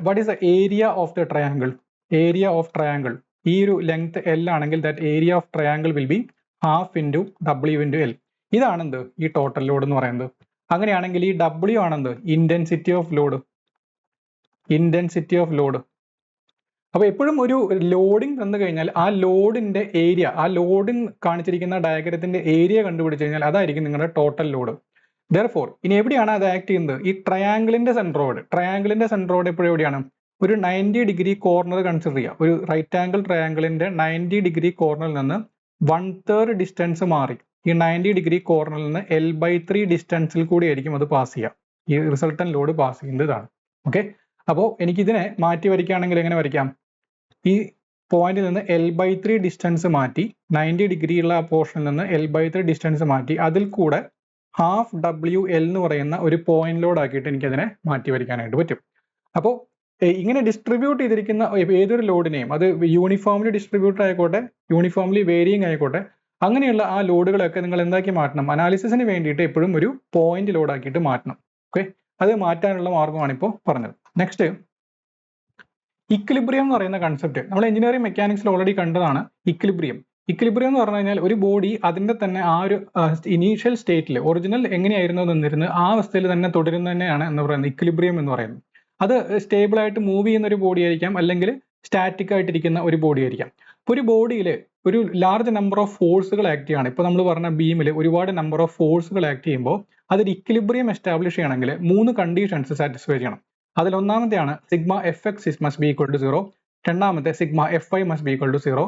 what is the area of the triangle? Area of triangle ഈ ഒരു ലെങ്ത് L ആണെങ്കിൽ that area of triangle will be half into W into L. ഇതാണെന്ത് ഈ ടോട്ടൽ ലോഡ് എന്ന് പറയുന്നത്. അങ്ങനെയാണെങ്കിൽ ഈ W ആണെന്ത് intensity of load. Intensity of load. അപ്പോൾ എപ്പോഴും ഒരു ലോഡിംഗ് തന്നു കഴിഞ്ഞാൽ ആ ലോഡിന്റെ ഏരിയ, ആ ലോഡിംഗ് കാണിച്ചിരിക്കുന്ന ഡയഗ്രത്തിന്റെ ഏരിയ കണ്ടുപിടിച്ച് കഴിഞ്ഞാൽ അതായിരിക്കും നിങ്ങളുടെ ടോട്ടൽ ലോഡ്. ദെർഫോർ ഇനി എവിടെയാണ് അത് ആക്ട് ചെയ്യുന്നത്? ഈ ട്രയാങ്കിളിന്റെ സെൻട്രോയിഡ്. ട്രയാങ്കിളിന്റെ സെൻട്രോയിഡ് എപ്പോഴും എവിടെയാണ്? ഒരു 90 ഡിഗ്രി കോർണർ കൺസിഡർ ചെയ്യുക. ഒരു റൈറ്റ് ആംഗിൾ ട്രയാങ്കിളിന്റെ 90 ഡിഗ്രി കോർണറിൽ നിന്ന് 1/3 ഡിസ്റ്റൻസ് മാറി ഈ 90 ഡിഗ്രി കോർണറിൽ നിന്ന് L/3 ഡിസ്റ്റൻസിൽ കൂടി ആയിരിക്കും അത് പാസ് ചെയ്യുക. ഈ റിസൾട്ടൻ ലോഡ് പാസ് ചെയ്യുന്നത് ഇതാണ്. ഓക്കെ, അപ്പോൾ എനിക്കിതിനെ മാറ്റി വരയ്ക്കുകയാണെങ്കിൽ എങ്ങനെ വരയ്ക്കാം? ഈ പോയിന്റിൽ നിന്ന് L/3 ഡിസ്റ്റൻസ് മാറ്റി 90 ഡിഗ്രി ഉള്ള ആ പോർഷനിൽ നിന്ന് L/3 ഡിസ്റ്റൻസ് മാറ്റി അതിൽ കൂടെ ഹാഫ് WL എന്ന് പറയുന്ന ഒരു പോയിന്റ് ലോഡ് ആക്കിയിട്ട് എനിക്കതിനെ മാറ്റി വരയ്ക്കാനായിട്ട് പറ്റും. അപ്പോൾ ഇങ്ങനെ ഡിസ്ട്രിബ്യൂട്ട് ചെയ്തിരിക്കുന്ന ഏതൊരു ലോഡിനെയും, അത് യൂണിഫോംലി ഡിസ്ട്രിബ്യൂട്ടഡ് ആയിക്കോട്ടെ യൂണിഫോംലി വേരിയിങ് ആയിക്കോട്ടെ, അങ്ങനെയുള്ള ആ ലോഡുകളൊക്കെ നിങ്ങൾ എന്താക്കി മാറ്റണം? അനാലിസിസിന് വേണ്ടിയിട്ട് എപ്പോഴും ഒരു പോയിന്റ് ലോഡ് ആക്കിയിട്ട് മാറ്റണം. ഓക്കെ, അത് മാറ്റാനുള്ള മാർഗമാണ് ഇപ്പോൾ പറഞ്ഞത്. നെക്സ്റ്റ്, ഇക്വിലിബ്രിയം എന്ന് പറയുന്ന കൺസെപ്റ്റ് നമ്മൾ എഞ്ചിനീയറിംഗ് മെക്കാനിക്സിൽ ഓൾറെഡി കണ്ടതാണ്. ഇക്വിലിബ്രിയം എന്ന് പറഞ്ഞു കഴിഞ്ഞാൽ ഒരു ബോഡി അതിന്റെ തന്നെ ആ ഒരു ഇനീഷ്യൽ സ്റ്റേറ്റിൽ ഒറിജിനൽ എങ്ങനെയായിരുന്നു നിന്നിരുന്നത് ആ അവസ്ഥയിൽ തന്നെ തുടരുന്നതന്നെയാണ് എന്ന് പറയുന്നത് ഇക്വിലിബ്രിയം എന്ന് പറയുന്നത്. അത് സ്റ്റേബിൾ ആയിട്ട് മൂവ് ചെയ്യുന്ന ഒരു ബോഡി ആയിരിക്കാം, അല്ലെങ്കിൽ സ്റ്റാറ്റിക് ആയിട്ടിരിക്കുന്ന ഒരു ബോഡി ആയിരിക്കാം. ഒരു ബോഡിയിൽ ഒരു ലാർജ് നമ്പർ ഓഫ് ഫോഴ്സുകൾ ആക്ട് ചെയ്യാണ്. ഇപ്പോൾ നമ്മൾ പറഞ്ഞ ബീമിൽ ഒരുപാട് നമ്പർ ഓഫ് ഫോഴ്സുകൾ ആക്ട് ചെയ്യുമ്പോൾ അതൊരു ഇക്വിലിബ്രിയം എസ്റ്റാബ്ലിഷ് ചെയ്യണമെങ്കിൽ 3 കണ്ടീഷൻസ് സാറ്റിസ്ഫൈ ചെയ്യണം. അതിൽ ഒന്നാമത്തെയാണ് sigma FX must be equal to 0. രണ്ടാമത്തെ sigma FY must be equal to 0.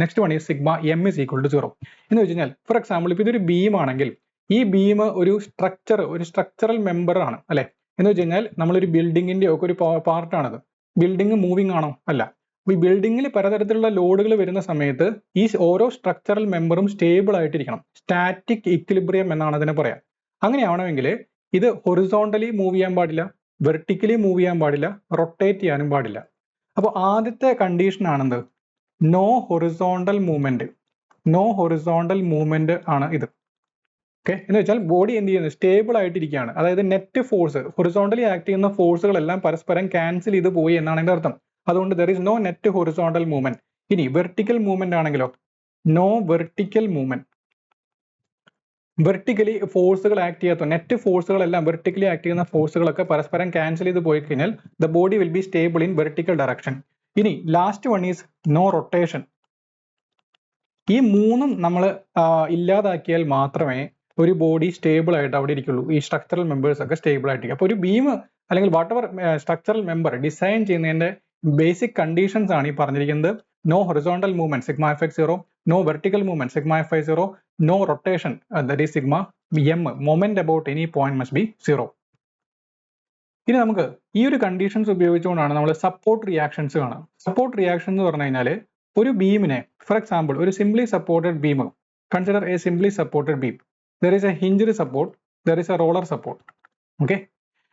Next one ഈ sigma M is equal to 0. എന്ന് വെച്ച് കഴിഞ്ഞാൽ ഫോർ എക്സാമ്പിൾ ഇപ്പോൾ ഇതൊരു ബീം ആണെങ്കിൽ ഈ ബീം ഒരു സ്ട്രക്ചറൽ മെമ്പർ ആണ് അല്ലെ. എന്ന് വെച്ച് കഴിഞ്ഞാൽ നമ്മളൊരു ബിൽഡിങ്ങിന്റെ ഒക്കെ ഒരു പാർട്ടാണത്. ബിൽഡിംഗ് മൂവിങ് ആണോ? അല്ല. ഈ ബിൽഡിങ്ങിൽ പലതരത്തിലുള്ള ലോഡുകൾ വരുന്ന സമയത്ത് ഈ ഓരോ സ്ട്രക്ചറൽ മെമ്പറും സ്റ്റേബിൾ ആയിട്ടിരിക്കണം. സ്റ്റാറ്റിക് ഇക്വിലിബ്രിയം എന്നാണ് അതിനെ പറയാം. അങ്ങനെയാണെങ്കിൽ ഇത് ഹൊറിസോണ്ടലി മൂവ് ചെയ്യാൻ പാടില്ല, വെർട്ടിക്കലി മൂവ് ചെയ്യാൻ പാടില്ല, റൊട്ടേറ്റ് ചെയ്യാനും പാടില്ല. അപ്പോൾ ആദ്യത്തെ കണ്ടീഷൻ ആണെന്ത്? No horizontal movement. No horizontal movement ആണ് ഇത്. ഓക്കെ, എന്ന് വെച്ചാൽ ബോഡി എന്ത് ചെയ്യുന്നത്? സ്റ്റേബിൾ ആയിട്ടിരിക്കുകയാണ്. അതായത് നെറ്റ് ഫോഴ്സ്, ഹൊറിസോണ്ടലി ആക്ട് ചെയ്യുന്ന ഫോഴ്സുകളെല്ലാം പരസ്പരം ക്യാൻസൽ ചെയ്ത് പോയി എന്നാണ് എൻ്റെ അർത്ഥം. അതുകൊണ്ട് there is no net horizontal movement. ഇനി വെർട്ടിക്കൽ മൂവ്മെന്റ് ആണെങ്കിലോ? No vertical movement. വെർട്ടിക്കലി ഫോഴ്സുകൾ ആക്ട് ചെയ്യാത്ത നെറ്റ് ഫോഴ്സുകളെല്ലാം വെർട്ടിക്കലി ആക്ട് ചെയ്യുന്ന ഫോഴ്സുകളൊക്കെ പരസ്പരം ക്യാൻസൽ ചെയ്ത് പോയി കഴിഞ്ഞാൽ the body will be stable in vertical direction. ഇനി last one is no rotation. ഈ മൂന്നും നമ്മൾ ഇല്ലാതാക്കിയാൽ മാത്രമേ ഒരു ബോഡി സ്റ്റേബിൾ ആയിട്ട് അവിടെ ഇരിക്കുള്ളൂ. ഈ സ്ട്രക്ചറൽ മെമ്പേഴ്സ് ഒക്കെ സ്റ്റേബിൾ ആയിട്ടിരിക്കും. അപ്പോൾ ഒരു ബീം അല്ലെങ്കിൽ whatever structural member design ചെയ്യുന്നതിന്റെ ബേസിക് കണ്ടീഷൻസ് ആണ് ഈ പറഞ്ഞിരിക്കുന്നത്. No horizontal movement sigma FX 0, no vertical movement sigma FY 0, no rotation that is sigma M, moment about any point must be 0. ഇനി നമുക്ക് ഈ ഒരു കണ്ടീഷൻസ് ഉപയോഗിച്ചുകൊണ്ടാണ് നമ്മൾ സപ്പോർട്ട് റിയാക്ഷൻസ് കാണുക. സപ്പോർട്ട് റിയാക്ഷൻ എന്ന് പറഞ്ഞു കഴിഞ്ഞാൽ ഒരു ബീമിനെ, ഫോർ എക്സാമ്പിൾ ഒരു simply supported beam, consider a simply supported beam. There is A hinged support, there is A roller support. Okay,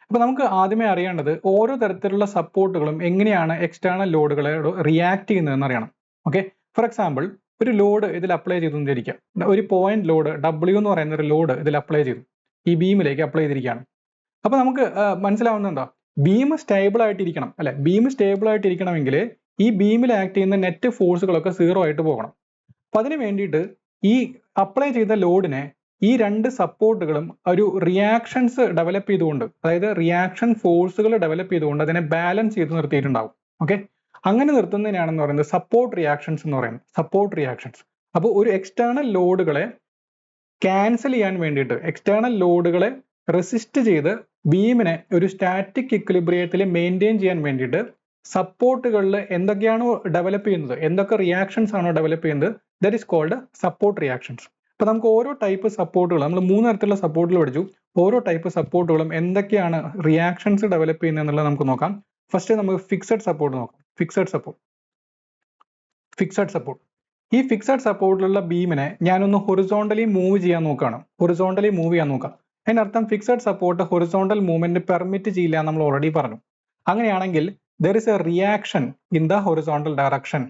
അപ്പൊ നമുക്ക് ആദ്യമേ അറിയേണ്ടത് ഓരോ തരത്തിലുള്ള സപ്പോർട്ടുകളും എങ്ങനെയാണ് എക്സ്റ്റേണൽ ലോഡുകളോട് റിയാക്ട് ചെയ്യുന്നതെന്ന് അറിയണം. ഓക്കെ, ഫോർ എക്സാമ്പിൾ ഒരു ലോഡ് ഇതിൽ അപ്ലൈ ചെയ്തു എന്നിരിക്കാം. ഒരു പോയിന്റ് ലോഡ് W എന്ന് പറയുന്ന ഒരു ലോഡ് ഇതിൽ അപ്ലൈ ചെയ്തു, ഈ ബീമിലേക്ക് അപ്ലൈ ചെയ്തിരിക്കുകയാണ്. അപ്പൊ നമുക്ക് മനസ്സിലാവുന്നത് എന്താ? ബീം സ്റ്റേബിൾ ആയിട്ടിരിക്കണം അല്ലെ. ബീം സ്റ്റേബിൾ ആയിട്ടിരിക്കണമെങ്കിൽ ഈ ബീമിൽ ആക്ട് ചെയ്യുന്ന നെറ്റ് ഫോഴ്സുകളൊക്കെ 0 ആയിട്ട് പോകണം. അപ്പൊ അതിന് വേണ്ടിയിട്ട് ഈ അപ്ലൈ ചെയ്ത ലോഡിനെ ഈ രണ്ട് സപ്പോർട്ടുകളും ഒരു റിയാക്ഷൻസ് ഡെവലപ്പ് ചെയ്തുകൊണ്ട്, അതായത് റിയാക്ഷൻ ഫോഴ്സുകൾ ഡെവലപ്പ് ചെയ്തുകൊണ്ട് അതിനെ ബാലൻസ് ചെയ്ത് നിർത്തിയിട്ടുണ്ടാവും. ഓക്കെ, അങ്ങനെ നിർത്തുന്നതിനാണെന്ന് പറയുന്നത് സപ്പോർട്ട് റിയാക്ഷൻസ് എന്ന് പറയുന്നത്. Support reactions. അപ്പോൾ ഒരു എക്സ്റ്റേണൽ ലോഡുകളെ ക്യാൻസൽ ചെയ്യാൻ വേണ്ടിയിട്ട്, എക്സ്റ്റേണൽ ലോഡുകളെ റെസിസ്റ്റ് ചെയ്ത് ബീമിനെ ഒരു സ്റ്റാറ്റിക് ഇക്വിലിബ്രിയത്തിൽ മെയിൻറ്റെയിൻ ചെയ്യാൻ വേണ്ടിയിട്ട് സപ്പോർട്ടുകളിൽ എന്തൊക്കെയാണോ ഡെവലപ്പ് ചെയ്യുന്നത്, എന്തൊക്കെ റിയാക്ഷൻസ് ആണോ ഡെവലപ്പ് ചെയ്യുന്നത്, that is called support reactions. അപ്പൊ നമുക്ക് ഓരോ ടൈപ്പ് സപ്പോർട്ടുകൾ, നമ്മൾ 3 തരത്തിലുള്ള സപ്പോർട്ടുകൾ പഠിച്ചു. ഓരോ ടൈപ്പ് സപ്പോർട്ടുകളും എന്തൊക്കെയാണ് റിയാക്ഷൻസ് ഡെവലപ്പ് ചെയ്യുന്നത് എന്നുള്ളത് നമുക്ക് നോക്കാം. ഫസ്റ്റ് നമുക്ക് ഫിക്സഡ് സപ്പോർട്ട് നോക്കാം. Fixed support. ഈ ഫിക്സഡ് സപ്പോർട്ടിലുള്ള ബീമിനെ ഞാനൊന്ന് ഹൊറിസോണ്ടലി മൂവ് ചെയ്യാൻ നോക്കുകയാണ്. ഹൊറിസോണ്ടലി മൂവ് ചെയ്യാൻ നോക്കാം. അതിനർത്ഥം fixed support horizontal movement permit ചെയ്യില്ല, നമ്മൾ ഓൾറെഡി പറഞ്ഞു. അങ്ങനെയാണെങ്കിൽ there is a reaction in the horizontal direction.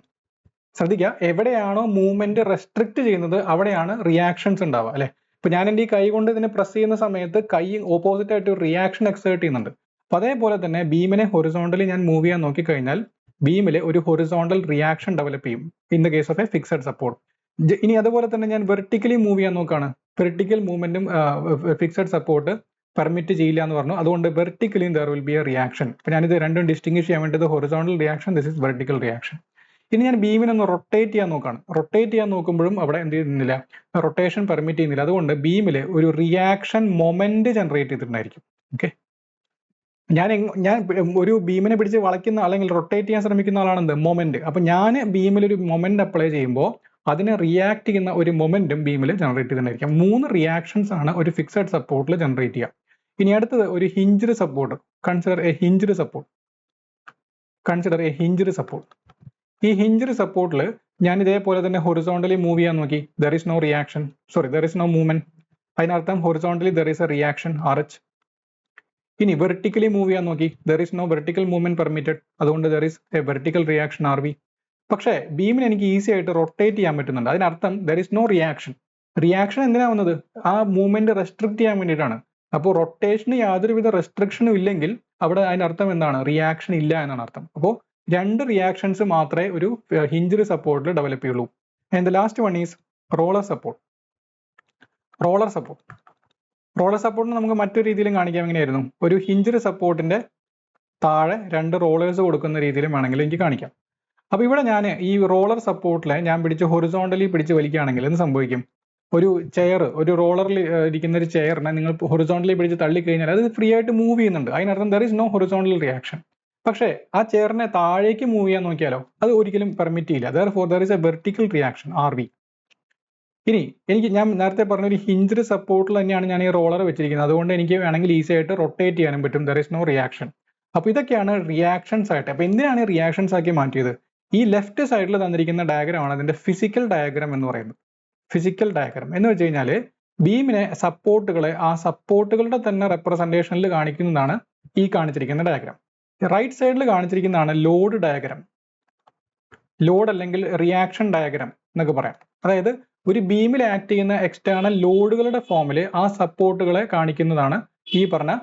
ശ്രദ്ധിക്കുക, എവിടെയാണോ മൂവ്മെന്റ് റെസ്ട്രിക്ട് ചെയ്യുന്നത് അവിടെയാണ് റിയാക്ഷൻസ് ഉണ്ടാവുക, അല്ലെ? ഇപ്പൊ ഞാൻ എൻ്റെ ഈ കൈ കൊണ്ട് ഇതിനെ പ്രസ് ചെയ്യുന്ന സമയത്ത് കൈ ഓപ്പോസിറ്റ് ആയിട്ട് ഒരു റിയാക്ഷൻ എക്സേർട്ട് ചെയ്യുന്നുണ്ട്. അപ്പൊ അതേപോലെ തന്നെ ബീമിനെ ഹൊറിസോണ്ടലി ഞാൻ മൂവ് ചെയ്യാൻ നോക്കിക്കഴിഞ്ഞാൽ ബീമിൽ ഒരു ഹൊറിസോണ്ടൽ റിയാക്ഷൻ ഡെവലപ്പ് ചെയ്യും in the case of A fixed support. ഇനി അതുപോലെ തന്നെ ഞാൻ വെർട്ടിക്കലി മൂവ് ചെയ്യാൻ നോക്കുകയാണ്. വെർട്ടിക്കൽ മൂവ്മെന്റും ഫിക്സഡ് സപ്പോർട്ട് പെർമിറ്റ് ചെയ്യില്ല എന്ന് പറഞ്ഞു. അതുകൊണ്ട് vertically there will be A reaction. ഇപ്പൊ ഞാനിത് രണ്ടും ഡിസ്റ്റിംഗ്വിഷ് ചെയ്യാൻ വേണ്ടത് horizontal reaction, this is vertical reaction. ഇനി ഞാൻ ബീമിനെ ഒന്ന് റൊട്ടേറ്റ് ചെയ്യാൻ നോക്കുകയാണ്. റൊട്ടേറ്റ് ചെയ്യാൻ നോക്കുമ്പോഴും അവിടെ എന്ത് ചെയ്യുന്നില്ല, റൊട്ടേഷൻ പെർമിറ്റ് ചെയ്യുന്നില്ല. അതുകൊണ്ട് ബീമിൽ ഒരു റിയാക്ഷൻ മൊമെന്റ് ജനറേറ്റ് ചെയ്തിട്ടുണ്ടായിരിക്കും. ഓക്കെ, ഞാൻ ഒരു ബീമിനെ പിടിച്ച് വളയ്ക്കുന്ന അല്ലെങ്കിൽ റൊട്ടേറ്റ് ചെയ്യാൻ ശ്രമിക്കുന്ന ആളാണ് എന്ത്, മൊമെന്റ്. അപ്പൊ ഞാൻ ബീമിൽ ഒരു മൊമെന്റ് അപ്ലൈ ചെയ്യുമ്പോൾ അതിനെ റിയാക്ട് ചെയ്യുന്ന ഒരു മൊമെന്റും ബീമിൽ ജനറേറ്റ് ചെയ്തിട്ടുണ്ടായിരിക്കും. 3 റിയാക്ഷൻസ് ആണ് ഒരു ഫിക്സഡ് സപ്പോർട്ടിൽ ജനറേറ്റ് ചെയ്യുക. ഇനി അടുത്തത് ഒരു hinged support. Consider a hinged support. ഈ ഹിഞ്ച്ഡ് സപ്പോർട്ടിൽ ഞാൻ ഇതേപോലെ തന്നെ ഹൊറിസോണ്ടലി മൂവ് ചെയ്യാൻ നോക്കി. There is no movement. അതിനർത്ഥം horizontally there is a reaction RH. ഇനി വെർട്ടിക്കലി മൂവ് ചെയ്യാൻ നോക്കി. There is no vertical movement permitted. അതുകൊണ്ട് there is a vertical reaction RV. പക്ഷേ ബീമിന് എനിക്ക് ഈസി ആയിട്ട് റൊട്ടേറ്റ് ചെയ്യാൻ പറ്റുന്നുണ്ട്. അതിനർത്ഥം there is no reaction. Reaction എന്തിനാ വന്നത്? ആ മൂവ്മെന്റ് റെസ്ട്രിക്ട് ചെയ്യാൻ വേണ്ടിയിട്ടാണ്. അപ്പോൾ റൊട്ടേഷന് യാതൊരുവിധ റെസ്ട്രിക്ഷനും ഇല്ലെങ്കിൽ അവിടെ അതിനർത്ഥം എന്താണ്, റിയാക്ഷൻ ഇല്ല എന്നാണ് അർത്ഥം. അപ്പോൾ 2 റിയാക്ഷൻസ് മാത്രമേ ഒരു ഹിഞ്ച്ഡ് സപ്പോർട്ടിൽ ഡെവലപ്പ് ചെയ്യുള്ളൂ. And the last one is roller support. Roller സപ്പോർട്ടിന് നമുക്ക് മറ്റൊരു രീതിയിലും കാണിക്കാം. എങ്ങനെയായിരുന്നു? ഒരു ഹിഞ്ച്ഡ് സപ്പോർട്ടിന്റെ താഴെ 2 റോളേഴ്സ് കൊടുക്കുന്ന രീതിയിലും വേണമെങ്കിൽ എനിക്ക് കാണിക്കാം. അപ്പൊ ഇവിടെ ഞാൻ ഈ റോളർ സപ്പോർട്ടിലെ ഞാൻ പിടിച്ച് ഹൊറിസോണ്ടലി പിടിച്ച് വലിക്കുകയാണെങ്കിൽ എന്ത് സംഭവിക്കും? ഒരു ചെയർ, ഒരു റോളറിൽ ഇരിക്കുന്ന ഒരു ചെയറിനെ നിങ്ങൾ ഹൊറിസോണ്ടലി പിടിച്ച് തള്ളിക്കഴിഞ്ഞാൽ അത് ഫ്രീ ആയിട്ട് മൂവ് ചെയ്യുന്നുണ്ട്. അതിനർത്ഥം there is no horizontal reaction. പക്ഷേ ആ ചെയറിനെ താഴേക്ക് മൂവ് ചെയ്യാൻ നോക്കിയാലോ അത് ഒരിക്കലും പെർമിറ്റ് ചെയ്യില്ല. There is a vertical reaction RV. ഇനി ഞാൻ നേരത്തെ പറഞ്ഞ ഒരു ഹിഞ്ച്ഡ് സപ്പോർട്ടിൽ തന്നെയാണ് ഞാൻ ഈ റോളർ വെച്ചിരിക്കുന്നത്. അതുകൊണ്ട് എനിക്ക് വേണമെങ്കിൽ ഈസി ആയിട്ട് റൊട്ടേറ്റ് ചെയ്യാനും പറ്റും. There is no reaction. അപ്പൊ ഇതൊക്കെയാണ് റിയാക്ഷൻസ് ആയിട്ട്. അപ്പൊ എന്തിനാണ് ഈ റിയാക്ഷൻസ് ആക്കി മാറ്റിയത്? ഈ ലെഫ്റ്റ് സൈഡിൽ തന്നിരിക്കുന്ന ഡയഗ്രാമാണ് അതിന്റെ ഫിസിക്കൽ ഡയഗ്രാം എന്ന് പറയുന്നത്. ഫിസിക്കൽ ഡയഗ്രാം എന്ന് വെച്ച് കഴിഞ്ഞാൽ ബീമിനെ സപ്പോർട്ടുകളെ ആ സപ്പോർട്ടുകളുടെ തന്നെ റെപ്രസെന്റേഷനിൽ കാണിക്കുന്നതാണ് ഈ കാണിച്ചിരിക്കുന്ന ഡയഗ്രാം. റൈറ്റ് സൈഡിൽ കാണിച്ചിരിക്കുന്നതാണ് ലോഡ് ഡയഗ്രാം. ലോഡ് അല്ലെങ്കിൽ റിയാക്ഷൻ ഡയഗ്രാം എന്നൊക്കെ പറയാം. അതായത് ഒരു ബീമിൽ ആക്ട് ചെയ്യുന്ന എക്സ്റ്റേണൽ ലോഡുകളുടെ ഫോമിൽ ആ സപ്പോർട്ടുകളെ കാണിക്കുന്നതാണ് ഈ പറഞ്ഞ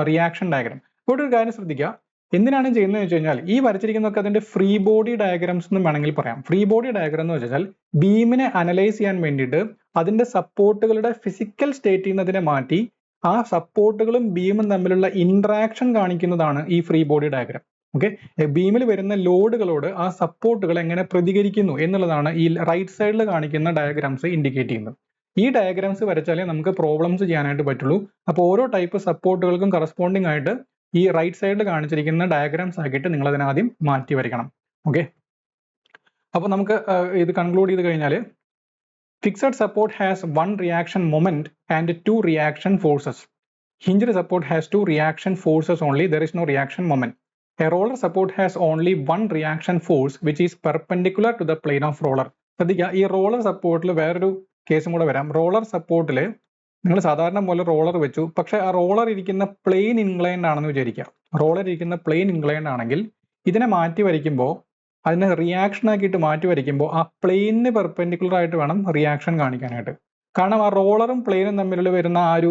റിയാക്ഷൻ ഡയഗ്രാം. ഇവിടെ ഒരു കാര്യം ശ്രദ്ധിക്കുക, എന്തിനാണ് ചെയ്യുന്നത് വെച്ച് കഴിഞ്ഞാൽ ഈ വരച്ചിരിക്കുന്നതൊക്കെ അതിന്റെ ഫ്രീ ബോഡി ഡയഗ്രാംസ് എന്ന് വേണമെങ്കിൽ പറയാം. ഫ്രീ ബോഡി ഡയഗ്രാം എന്ന് വെച്ചാൽ ബീമിനെ അനലൈസ് ചെയ്യാൻ വേണ്ടിയിട്ട് അതിന്റെ സപ്പോർട്ടുകളുടെ ഫിസിക്കൽ സ്റ്റേറ്റിൽ നിന്ന് അതിനെ മാറ്റി ആ സപ്പോർട്ടുകളും ബീമും തമ്മിലുള്ള ഇന്ററാക്ഷൻ കാണിക്കുന്നതാണ് ഈ ഫ്രീ ബോഡി ഡയഗ്രാം. ഓക്കെ, ബീമിൽ വരുന്ന ലോഡുകളോട് ആ സപ്പോർട്ടുകൾ എങ്ങനെ പ്രതികരിക്കുന്നു എന്നുള്ളതാണ് ഈ റൈറ്റ് സൈഡിൽ കാണിക്കുന്ന ഡയഗ്രാംസ് ഇൻഡിക്കേറ്റ് ചെയ്യുന്നത്. ഈ ഡയഗ്രാംസ് വരച്ചാലേ നമുക്ക് പ്രോബ്ലംസ് ചെയ്യാനായിട്ട് പറ്റുള്ളൂ. അപ്പോൾ ഓരോ ടൈപ്പ് സപ്പോർട്ടുകൾക്കും കറസ്പോണ്ടിങ് ആയിട്ട് ഈ റൈറ്റ് സൈഡിൽ കാണിച്ചിരിക്കുന്ന ഡയഗ്രാംസ് ആക്കിയിട്ട് നിങ്ങൾ അതിനെ ആദ്യം മാറ്റി വരയ്ക്കണം. ഓക്കെ, അപ്പോൾ നമുക്ക് ഇത് കൺക്ലൂഡ് ചെയ്ത് കഴിഞ്ഞാൽ fixed support has 1 reaction moment and 2 reaction forces. Hinged support has 2 reaction forces only. There is no reaction moment. A roller support has only 1 reaction force which is perpendicular to the plane of roller. ശ്രദ്ധിക്കുക, ഈ roller സപ്പോർട്ടിൽ വേറൊരു കേസും കൂടെ വരാം. Roller സപ്പോർട്ടിൽ നിങ്ങൾ സാധാരണ പോലെ roller വെച്ചു, പക്ഷെ ആ റോളർ ഇരിക്കുന്ന പ്ലെയിൻ ഇൻക്ലൈൻഡ് ആണെന്ന് വിചാരിക്കുക. റോളർ ഇരിക്കുന്ന പ്ലെയിൻ ഇൻക്ലൈൻഡ് ആണെങ്കിൽ ഇതിനെ മാറ്റി വരയ്ക്കുമ്പോൾ, അതിനെ റിയാക്ഷൻ ആക്കിയിട്ട് മാറ്റി വരയ്ക്കുമ്പോൾ ആ പ്ലെയിനിന് പെർപെൻഡിക്കുലർ ആയിട്ട് വേണം റിയാക്ഷൻ കാണിക്കാനായിട്ട്. കാരണം ആ റോളറും പ്ലെയിനും തമ്മിലുള്ള വരുന്ന ആ ഒരു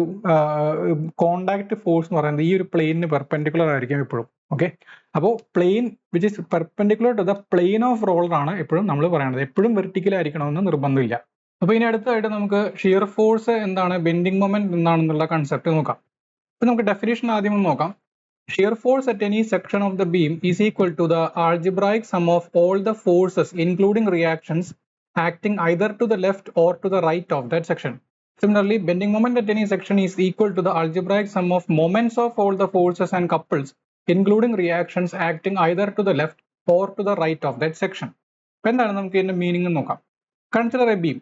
കോണ്ടാക്ട് ഫോഴ്സ് എന്ന് പറയുന്നത് ഈ ഒരു പ്ലെയിനിന് പെർപെൻഡിക്കുലർ ആയിരിക്കും എപ്പോഴും. ഓക്കെ, അപ്പോൾ plane which is perpendicular to the plane of roller ആണ് എപ്പോഴും നമ്മൾ പറയുന്നത്. എപ്പോഴും വെർട്ടിക്കൽ ആയിരിക്കണമെന്ന് നിർബന്ധമില്ല. അപ്പോൾ ഇനി അടുത്തതായിട്ട് നമുക്ക് ഷിയർ ഫോഴ്സ് എന്താണ്, ബെൻഡിങ് മൊമെന്റ് എന്താണെന്നുള്ള കൺസെപ്റ്റ് നോക്കാം. അപ്പോൾ നമുക്ക് ഡെഫിനിഷൻ ആദ്യം ഒന്ന് നോക്കാം. Shear force at any section of the beam is equal to the algebraic sum of all the forces including reactions acting either to the left or to the right of that section. Similarly, bending moment at any section is equal to the algebraic sum of moments of all the forces and couples including reactions acting either to the left or to the right of that section. അപ്പോൾ എന്താണ് നമുക്ക് ഇതിന്റെ meaning നോക്കാം. Consider a beam.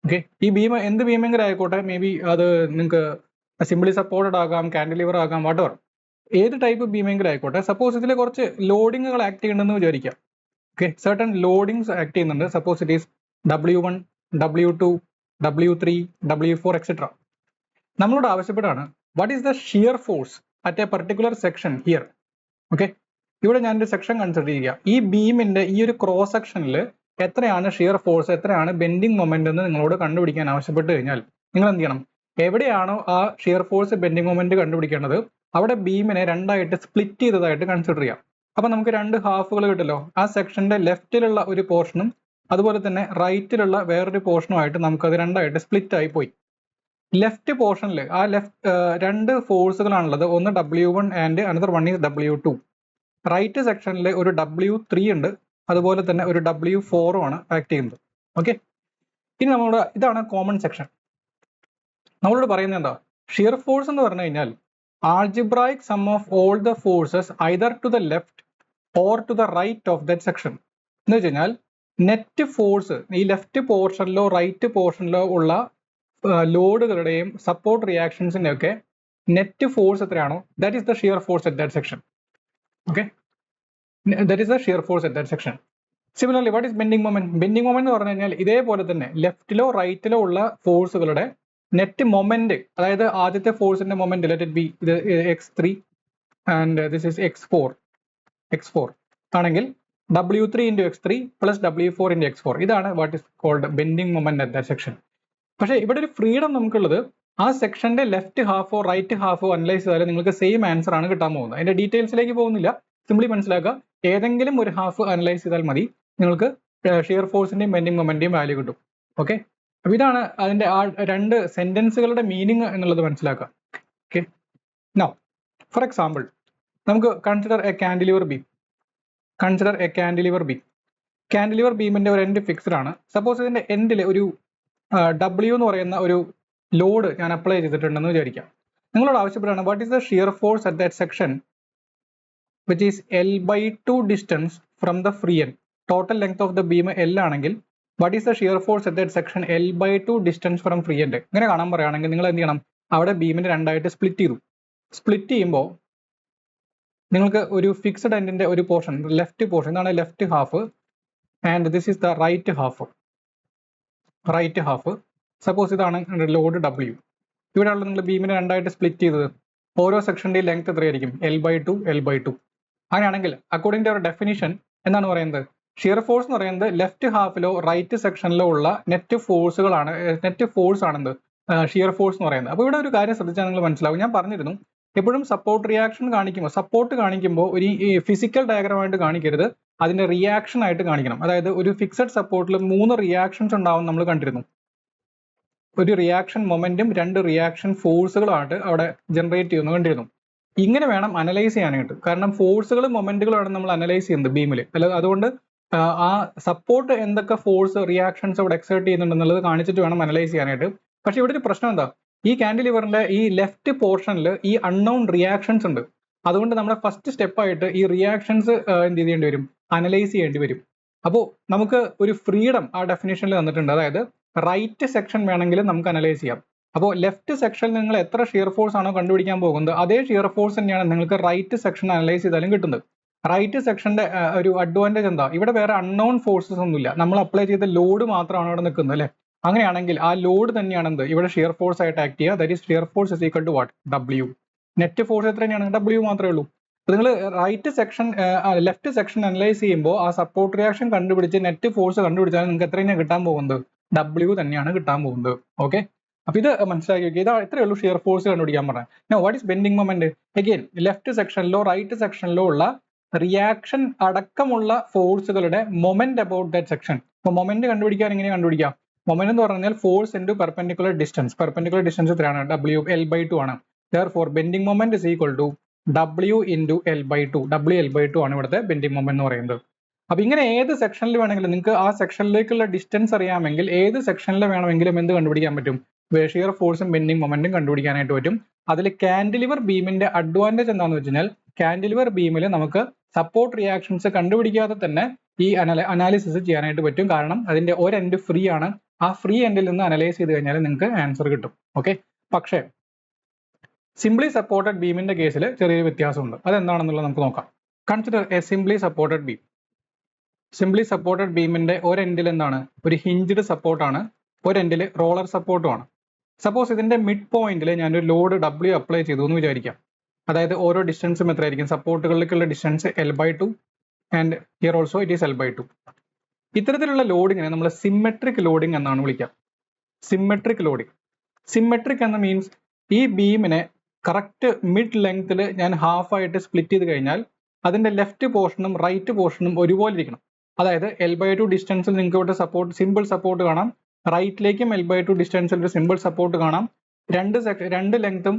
Okay, ഈ beam എന്ത് ബീമെങ്കിലും ആയിക്കോട്ടെ, may be അത് നിങ്ങൾക്ക് സിംപ്ലി സപ്പോർട്ടഡ് ആകാം, കാൻഡിലിവർ ആകാം, വാട്ടെവർ, ഏത് ടൈപ്പ് ബീമെങ്കിലും ആയിക്കോട്ടെ. സപ്പോസ് ഇതിൽ കുറച്ച് ലോഡിങ്ങുകൾ ആക്ട് ചെയ്യുന്നുണ്ടെന്ന് വിചാരിക്കാം. ഓക്കെ, സർട്ടൺ ലോഡിങ്സ് ആക്ട് ചെയ്യുന്നുണ്ട്. Suppose it is W1, W2, W3, W4 etcetera. നമ്മളോട് ആവശ്യപ്പെട്ടാണ് what is the shear force at A particular section here. Okay, ഇവിടെ ഞാനൊരു സെക്ഷൻ കൺസിഡർ ചെയ്യുക. ഈ ബീമിന്റെ ഈ ഒരു ക്രോസ് സെക്ഷനിൽ എത്രയാണ് ഷിയർ ഫോഴ്സ്, എത്രയാണ് ബെൻഡിങ് മൊമെന്റ് എന്ന് നിങ്ങളോട് കണ്ടുപിടിക്കാൻ ആവശ്യപ്പെട്ട് കഴിഞ്ഞാൽ നിങ്ങൾ എന്ത് ചെയ്യണം? എവിടെയാണോ ആ ഷിയർ ഫോഴ്സ് ബെൻഡിങ് മൊമെന്റ് കണ്ടുപിടിക്കേണ്ടത് അവിടെ ബീമിനെ രണ്ടായിട്ട് സ്പ്ലിറ്റ് ചെയ്തതായിട്ട് കൺസിഡർ ചെയ്യാം. അപ്പൊ നമുക്ക് രണ്ട് ഹാഫുകൾ കിട്ടല്ലോ. ആ സെക്ഷന്റെ ലെഫ്റ്റിലുള്ള ഒരു പോർഷനും അതുപോലെ തന്നെ റൈറ്റിലുള്ള വേറൊരു പോർഷനുമായിട്ട് നമുക്കത് രണ്ടായിട്ട് സ്പ്ലിറ്റ് ആയി പോയി. ലെഫ്റ്റ് പോർഷനിൽ ആ രണ്ട് ഫോഴ്സുകളാണുള്ളത്. ഒന്ന് W1 and another one is W2. Right സെക്ഷനിൽ ഒരു W3 ഉണ്ട്, അതുപോലെ തന്നെ ഒരു W4 ആണ് ആക്ട് ചെയ്യുന്നത്. ഓക്കെ, ഇനി നമ്മളോട് ഇതാണ് കോമൺ സെക്ഷൻ. നമ്മളോട് പറയുന്നത് എന്താ? ഷിയർ ഫോഴ്സ് എന്ന് പറഞ്ഞു കഴിഞ്ഞാൽ algebraic sum of all the forces either to the left or to the right of that section. എന്ന് വെച്ച് കഴിഞ്ഞാൽ നെറ്റ് ഫോഴ്സ് ഈ ലെഫ്റ്റ് പോർഷനിലോ റൈറ്റ് പോർഷനിലോ ഉള്ള ലോഡുകളുടെയും സപ്പോർട്ട് റിയാക്ഷൻസിന്റെ ഒക്കെ നെറ്റ് ഫോഴ്സ് എത്രയാണോ that is the shear force at that section. Okay, that is the shear force at that section. Similarly what is bending moment? Bending moment എന്ന് പറഞ്ഞു കഴിഞ്ഞാൽ ഇതേപോലെ തന്നെ ലെഫ്റ്റിലോ റൈറ്റിലോ ഉള്ള ഫോഴ്സുകളുടെ നെറ്റ് മൊമെന്റ്, അതായത് ആദ്യത്തെ ഫോഴ്സിന്റെ മൊമെന്റ് ലെറ്റ് ഇറ്റ് ബി ഇത് x3 and this is x4 ആണെങ്കിൽ W3 into x3 plus W4 into x4, ഇതാണ് what is called bending moment at that section. പക്ഷേ ഇവിടെ ഒരു ഫ്രീഡം നമുക്കുള്ളത് ആ സെക്ഷന്റെ ലെഫ്റ്റ് ഹാഫോ റൈറ്റ് ഹാഫോ അനലൈസ് ചെയ്താൽ നിങ്ങൾക്ക് സെയിം ആൻസർ ആണ് കിട്ടാൻ പോകുന്നത്. അതിന്റെ ഡീറ്റെയിൽസിലേക്ക് പോകുന്നില്ല, സിംപ്ലി മനസ്സിലാക്കുക. ഏതെങ്കിലും ഒരു ഹാഫ് അനലൈസ് ചെയ്താൽ മതി, നിങ്ങൾക്ക് ഷിയർ ഫോഴ്സിന്റെയും ബെൻഡിങ് മൊമെന്റിന്റെയും വാല്യൂ കിട്ടും. ഓക്കെ, അപ്പൊ ഇതാണ് അതിന്റെ ആ രണ്ട് സെന്റൻസുകളുടെ മീനിങ് എന്നുള്ളത് മനസ്സിലാക്കുക. ഓക്കെ, നൗ ഫോർ എക്സാമ്പിൾ നമുക്ക് consider A cantilever beam. Cantilever ബീമിന്റെ ഒരു എൻഡ് ഫിക്സ്ഡ് ആണ്. സപ്പോസ് ഇതിന്റെ എൻഡിൽ ഒരു W എന്ന് പറയുന്ന ഒരു ലോഡ് ഞാൻ അപ്ലൈ ചെയ്തിട്ടുണ്ടെന്ന് വിചാരിക്കാം. നിങ്ങളോട് ആവശ്യപ്പെടാണ് what is the shear force at that section which is L/2 distance from the free end. Total length of the beam L ആണെങ്കിൽ what is the shear force at that section L/2 distance from free end. ഇങ്ങനെ കാണാൻ പറയുകയാണെങ്കിൽ നിങ്ങൾ എന്ത് ചെയ്യണം? അവിടെ ബീമിനെ രണ്ടായിട്ട് split ചെയ്തു. സ്പ്ലിറ്റ് ചെയ്യുമ്പോൾ നിങ്ങൾക്ക് ഒരു ഫിക്സ്ഡ് എൻഡിന്റെ ഒരു പോർഷൻ, ലെഫ്റ്റ് പോർഷൻ, ഇതാണ് left half and this is the right half. Suppose ഇതാണ് ലോഡ് W. ഇവിടെയുള്ള നിങ്ങൾ ബീമിനെ രണ്ടായിട്ട് സ്പ്ലിറ്റ് ചെയ്തത് ഓരോ സെക്ഷന്റെ ലെങ്ത് എത്രയായിരിക്കും? L/2. അങ്ങനെയാണെങ്കിൽ അക്കോർഡിംഗ് ടു അവർ ഡെഫിനിഷൻ എന്താണ് പറയുന്നത്? ഷിയർ ഫോഴ്സ് എന്ന് പറയുന്നത് ലെഫ്റ്റ് ഹാഫിലോ റൈറ്റ് സെക്ഷനിലോ ഉള്ള നെറ്റ് ഫോഴ്സ് ആണെന്ത് ഷിയർ ഫോഴ്സ് എന്ന് പറയുന്നത്. അപ്പോൾ ഇവിടെ ഒരു കാര്യം ശ്രദ്ധിച്ചാൽ നിങ്ങൾ മനസ്സിലാവും. ഞാൻ പറഞ്ഞിരുന്നു എപ്പോഴും സപ്പോർട്ട് റിയാക്ഷൻ കാണിക്കുമ്പോൾ, സപ്പോർട്ട് കാണിക്കുമ്പോൾ ഒരു ഫിസിക്കൽ ഡയഗ്രമായിട്ട് കാണിക്കരുത്, അതിന്റെ റിയാക്ഷൻ ആയിട്ട് കാണിക്കണം. അതായത് ഒരു ഫിക്സഡ് സപ്പോർട്ടിൽ 3 റിയാക്ഷൻസ് ഉണ്ടാവും നമ്മൾ കണ്ടിരുന്നു. ഒരു റിയാക്ഷൻ മൊമെന്റും 2 റിയാക്ഷൻ ഫോഴ്സുകളായിട്ട് അവിടെ ജനറേറ്റ് ചെയ്യുന്നു കണ്ടിരുന്നു. ഇങ്ങനെ വേണം അനലൈസ് ചെയ്യാനായിട്ട്. കാരണം ഫോഴ്സുകളും മൊമെന്റുകളാണ് നമ്മൾ അനലൈസ് ചെയ്യുന്നത് ബീമിൽ. അതുകൊണ്ട് ആ സപ്പോർട്ട് എന്തൊക്കെ ഫോഴ്സ് റിയാക്ഷൻസ് അവിടെ എക്സേർട്ട് ചെയ്യുന്നുണ്ടെന്നുള്ളത് കാണിച്ചിട്ട് വേണം അനലൈസ് ചെയ്യാനായിട്ട്. പക്ഷെ ഇവിടെ ഒരു പ്രശ്നം എന്താ? ഈ കാൻഡിലിവറിന്റെ ഈ ലെഫ്റ്റ് പോർഷനിൽ ഈ അൺനോൺ റിയാക്ഷൻസ് ഉണ്ട്. അതുകൊണ്ട് നമ്മുടെ ഫസ്റ്റ് സ്റ്റെപ്പായിട്ട് ഈ റിയാക്ഷൻസ് എന്ത് ചെയ്യേണ്ടി വരും? അനലൈസ് ചെയ്യേണ്ടി വരും. അപ്പോൾ നമുക്ക് ഒരു ഫ്രീഡം ആ ഡെഫിനേഷനിൽ തന്നിട്ടുണ്ട്. അതായത് റൈറ്റ് സെക്ഷൻ വേണമെങ്കിൽ നമുക്ക് അനലൈസ് ചെയ്യാം. അപ്പോൾ ലെഫ്റ്റ് സെക്ഷനിൽ നിങ്ങൾ എത്ര ഷിയർ ഫോഴ്സ് ആണോ കണ്ടുപിടിക്കാൻ പോകുന്നത് അതേ ഷിയർ ഫോഴ്സ് തന്നെയാണ് നിങ്ങൾക്ക് റൈറ്റ് സെക്ഷൻ അനലൈസ് ചെയ്താലും കിട്ടുന്നത്. റൈറ്റ് സെക്ഷന്റെ ഒരു അഡ്വാൻറ്റേജ് എന്താ? ഇവിടെ വേറെ അൺനോൺ ഫോഴ്സസ് ഒന്നുമില്ല, നമ്മൾ അപ്ലൈ ചെയ്ത ലോഡ് മാത്രമാണ് ഇവിടെ നിൽക്കുന്നത് അല്ലെ. അങ്ങനെയാണെങ്കിൽ ആ ലോഡ് തന്നെയാണ് എന്ത് ഇവിടെ ഷിയർ ഫോഴ്സ് ആയിട്ട് ആക്ട് ചെയ്യുക. That is shear force is equal to what? W. Net force എത്ര തന്നെയാണ്? W മാത്രമേ ഉള്ളൂ. നിങ്ങൾ right section left section analyse ചെയ്യുമ്പോൾ ആ സപ്പോർട്ട് റിയാക്ഷൻ കണ്ടുപിടിച്ച് നെറ്റ് ഫോഴ്സ് കണ്ടുപിടിച്ചാൽ നിങ്ങൾക്ക് എത്ര തന്നെയാണ് കിട്ടാൻ പോകുന്നത്? W തന്നെയാണ് കിട്ടാൻ പോകുന്നത്. ഓക്കെ, അപ്പൊ ഇത് മനസ്സിലാക്കി വെക്കുക. ഇതാ ഇത്രയേ ഉള്ളൂ ഷിയർ ഫോഴ്സ് കണ്ടുപിടിക്കാൻ പറഞ്ഞത്. Now what is bending moment? Again left സെക്ഷനിലോ റൈറ്റ് സെക്ഷനിലോ ഉള്ള റിയാക്ഷൻ അടക്കമുള്ള ഫോഴ്സുകളുടെ മൊമെന്റ് അബൌട്ട് ദാറ്റ് സെക്ഷൻ. അപ്പൊ മൊമെന്റ് കണ്ടുപിടിക്കാൻ എങ്ങനെ കണ്ടുപിടിക്കാം? മൊമെന്റ് എന്ന് പറഞ്ഞാൽ ഫോഴ്സ് ഇൻറ്റു പെർപെൻഡിക്കുലർ ഡിസ്റ്റൻസ് എത്രയാണ് W L/2 ആണ്. Therefore bending moment is equal to W into L/2. W L/2 ആണ് ഇവിടുത്തെ ബെൻഡിങ് മൊമെന്റ് എന്ന് പറയുന്നത്. അപ്പൊ ഇങ്ങനെ ഏത് സെക്ഷനിൽ വേണമെങ്കിലും നിങ്ങൾക്ക് ആ സെക്ഷനിലേക്കുള്ള ഡിസ്റ്റൻസ് അറിയാമെങ്കിൽ ഏത് സെക്ഷനിൽ വേണമെങ്കിലും എന്ത് കണ്ടുപിടിക്കാൻ പറ്റും? ഷിയർ ഫോഴ്സും ബെൻഡിങ് മൊമെന്റും കണ്ടുപിടിക്കാനായിട്ട് പറ്റും. അതിൽ കാന്റിലിവർ ബീമിന്റെ അഡ്വാൻറ്റേജ് എന്താണെന്ന് വെച്ച് കഴിഞ്ഞാൽ കാന്റിലിവർ ബീമിൽ നമുക്ക് സപ്പോർട്ട് റിയാക്ഷൻസ് കണ്ടുപിടിക്കാതെ തന്നെ ഈ അനാലിസിസ് ചെയ്യാനായിട്ട് പറ്റും. കാരണം അതിന്റെ ഒരു എൻഡ് ഫ്രീ ആണ്. ആ ഫ്രീ എൻഡിൽ നിന്ന് അനലൈസ് ചെയ്ത് കഴിഞ്ഞാൽ നിങ്ങൾക്ക് ആൻസർ കിട്ടും. ഓക്കെ, പക്ഷേ സിംപ്ലി സപ്പോർട്ടഡ് ബീമിന്റെ കേസിൽ ചെറിയൊരു വ്യത്യാസമുണ്ട്. അതെന്താണെന്നുള്ളത് നമുക്ക് നോക്കാം. Consider a simply supported beam. Simply supported ബീമിന്റെ ഒരു എൻഡിൽ എന്താണ്? ഒരു ഹിഞ്ച്ഡ് സപ്പോർട്ടാണ്, ഒരു എൻഡിൽ റോളർ സപ്പോർട്ടും ആണ്. സപ്പോസ് ഇതിന്റെ മിഡ് പോയിന്റിൽ ഞാനൊരു ലോഡ് W അപ്ലൈ ചെയ്തു എന്ന് വിചാരിക്കാം. അതായത് ഓരോ ഡിസ്റ്റൻസും എത്രയായിരിക്കും? സപ്പോർട്ടുകളിലേക്കുള്ള distance L/2 and here also it is L/2. ഇത്തരത്തിലുള്ള ലോഡിങ്ങിനെ നമ്മൾ സിമെട്രിക് ലോഡിംഗ് എന്നാണ് വിളിക്കുക. Symmetric loading. സിമെട്രിക് എന്ന മീൻസ് ഈ ബീമിനെ കറക്റ്റ് മിഡ് ലെങ്ത്തിൽ ഞാൻ ഹാഫ് ആയിട്ട് സ്പ്ലിറ്റ് ചെയ്ത് കഴിഞ്ഞാൽ അതിന്റെ ലെഫ്റ്റ് പോർഷനും റൈറ്റ് പോർഷനും ഒരുപോലെ ഇരിക്കണം. അതായത് L/2 ഡിസ്റ്റൻസിൽ നിങ്ങൾക്ക് ഇവിടെ സപ്പോർട്ട് സിമ്പിൾ സപ്പോർട്ട് കാണാം, റൈറ്റിലേക്കും L/2 ഡിസ്റ്റൻസിൽ ഒരു സിമ്പിൾ സപ്പോർട്ട് കാണാം. രണ്ട് ലെങ്ത്തും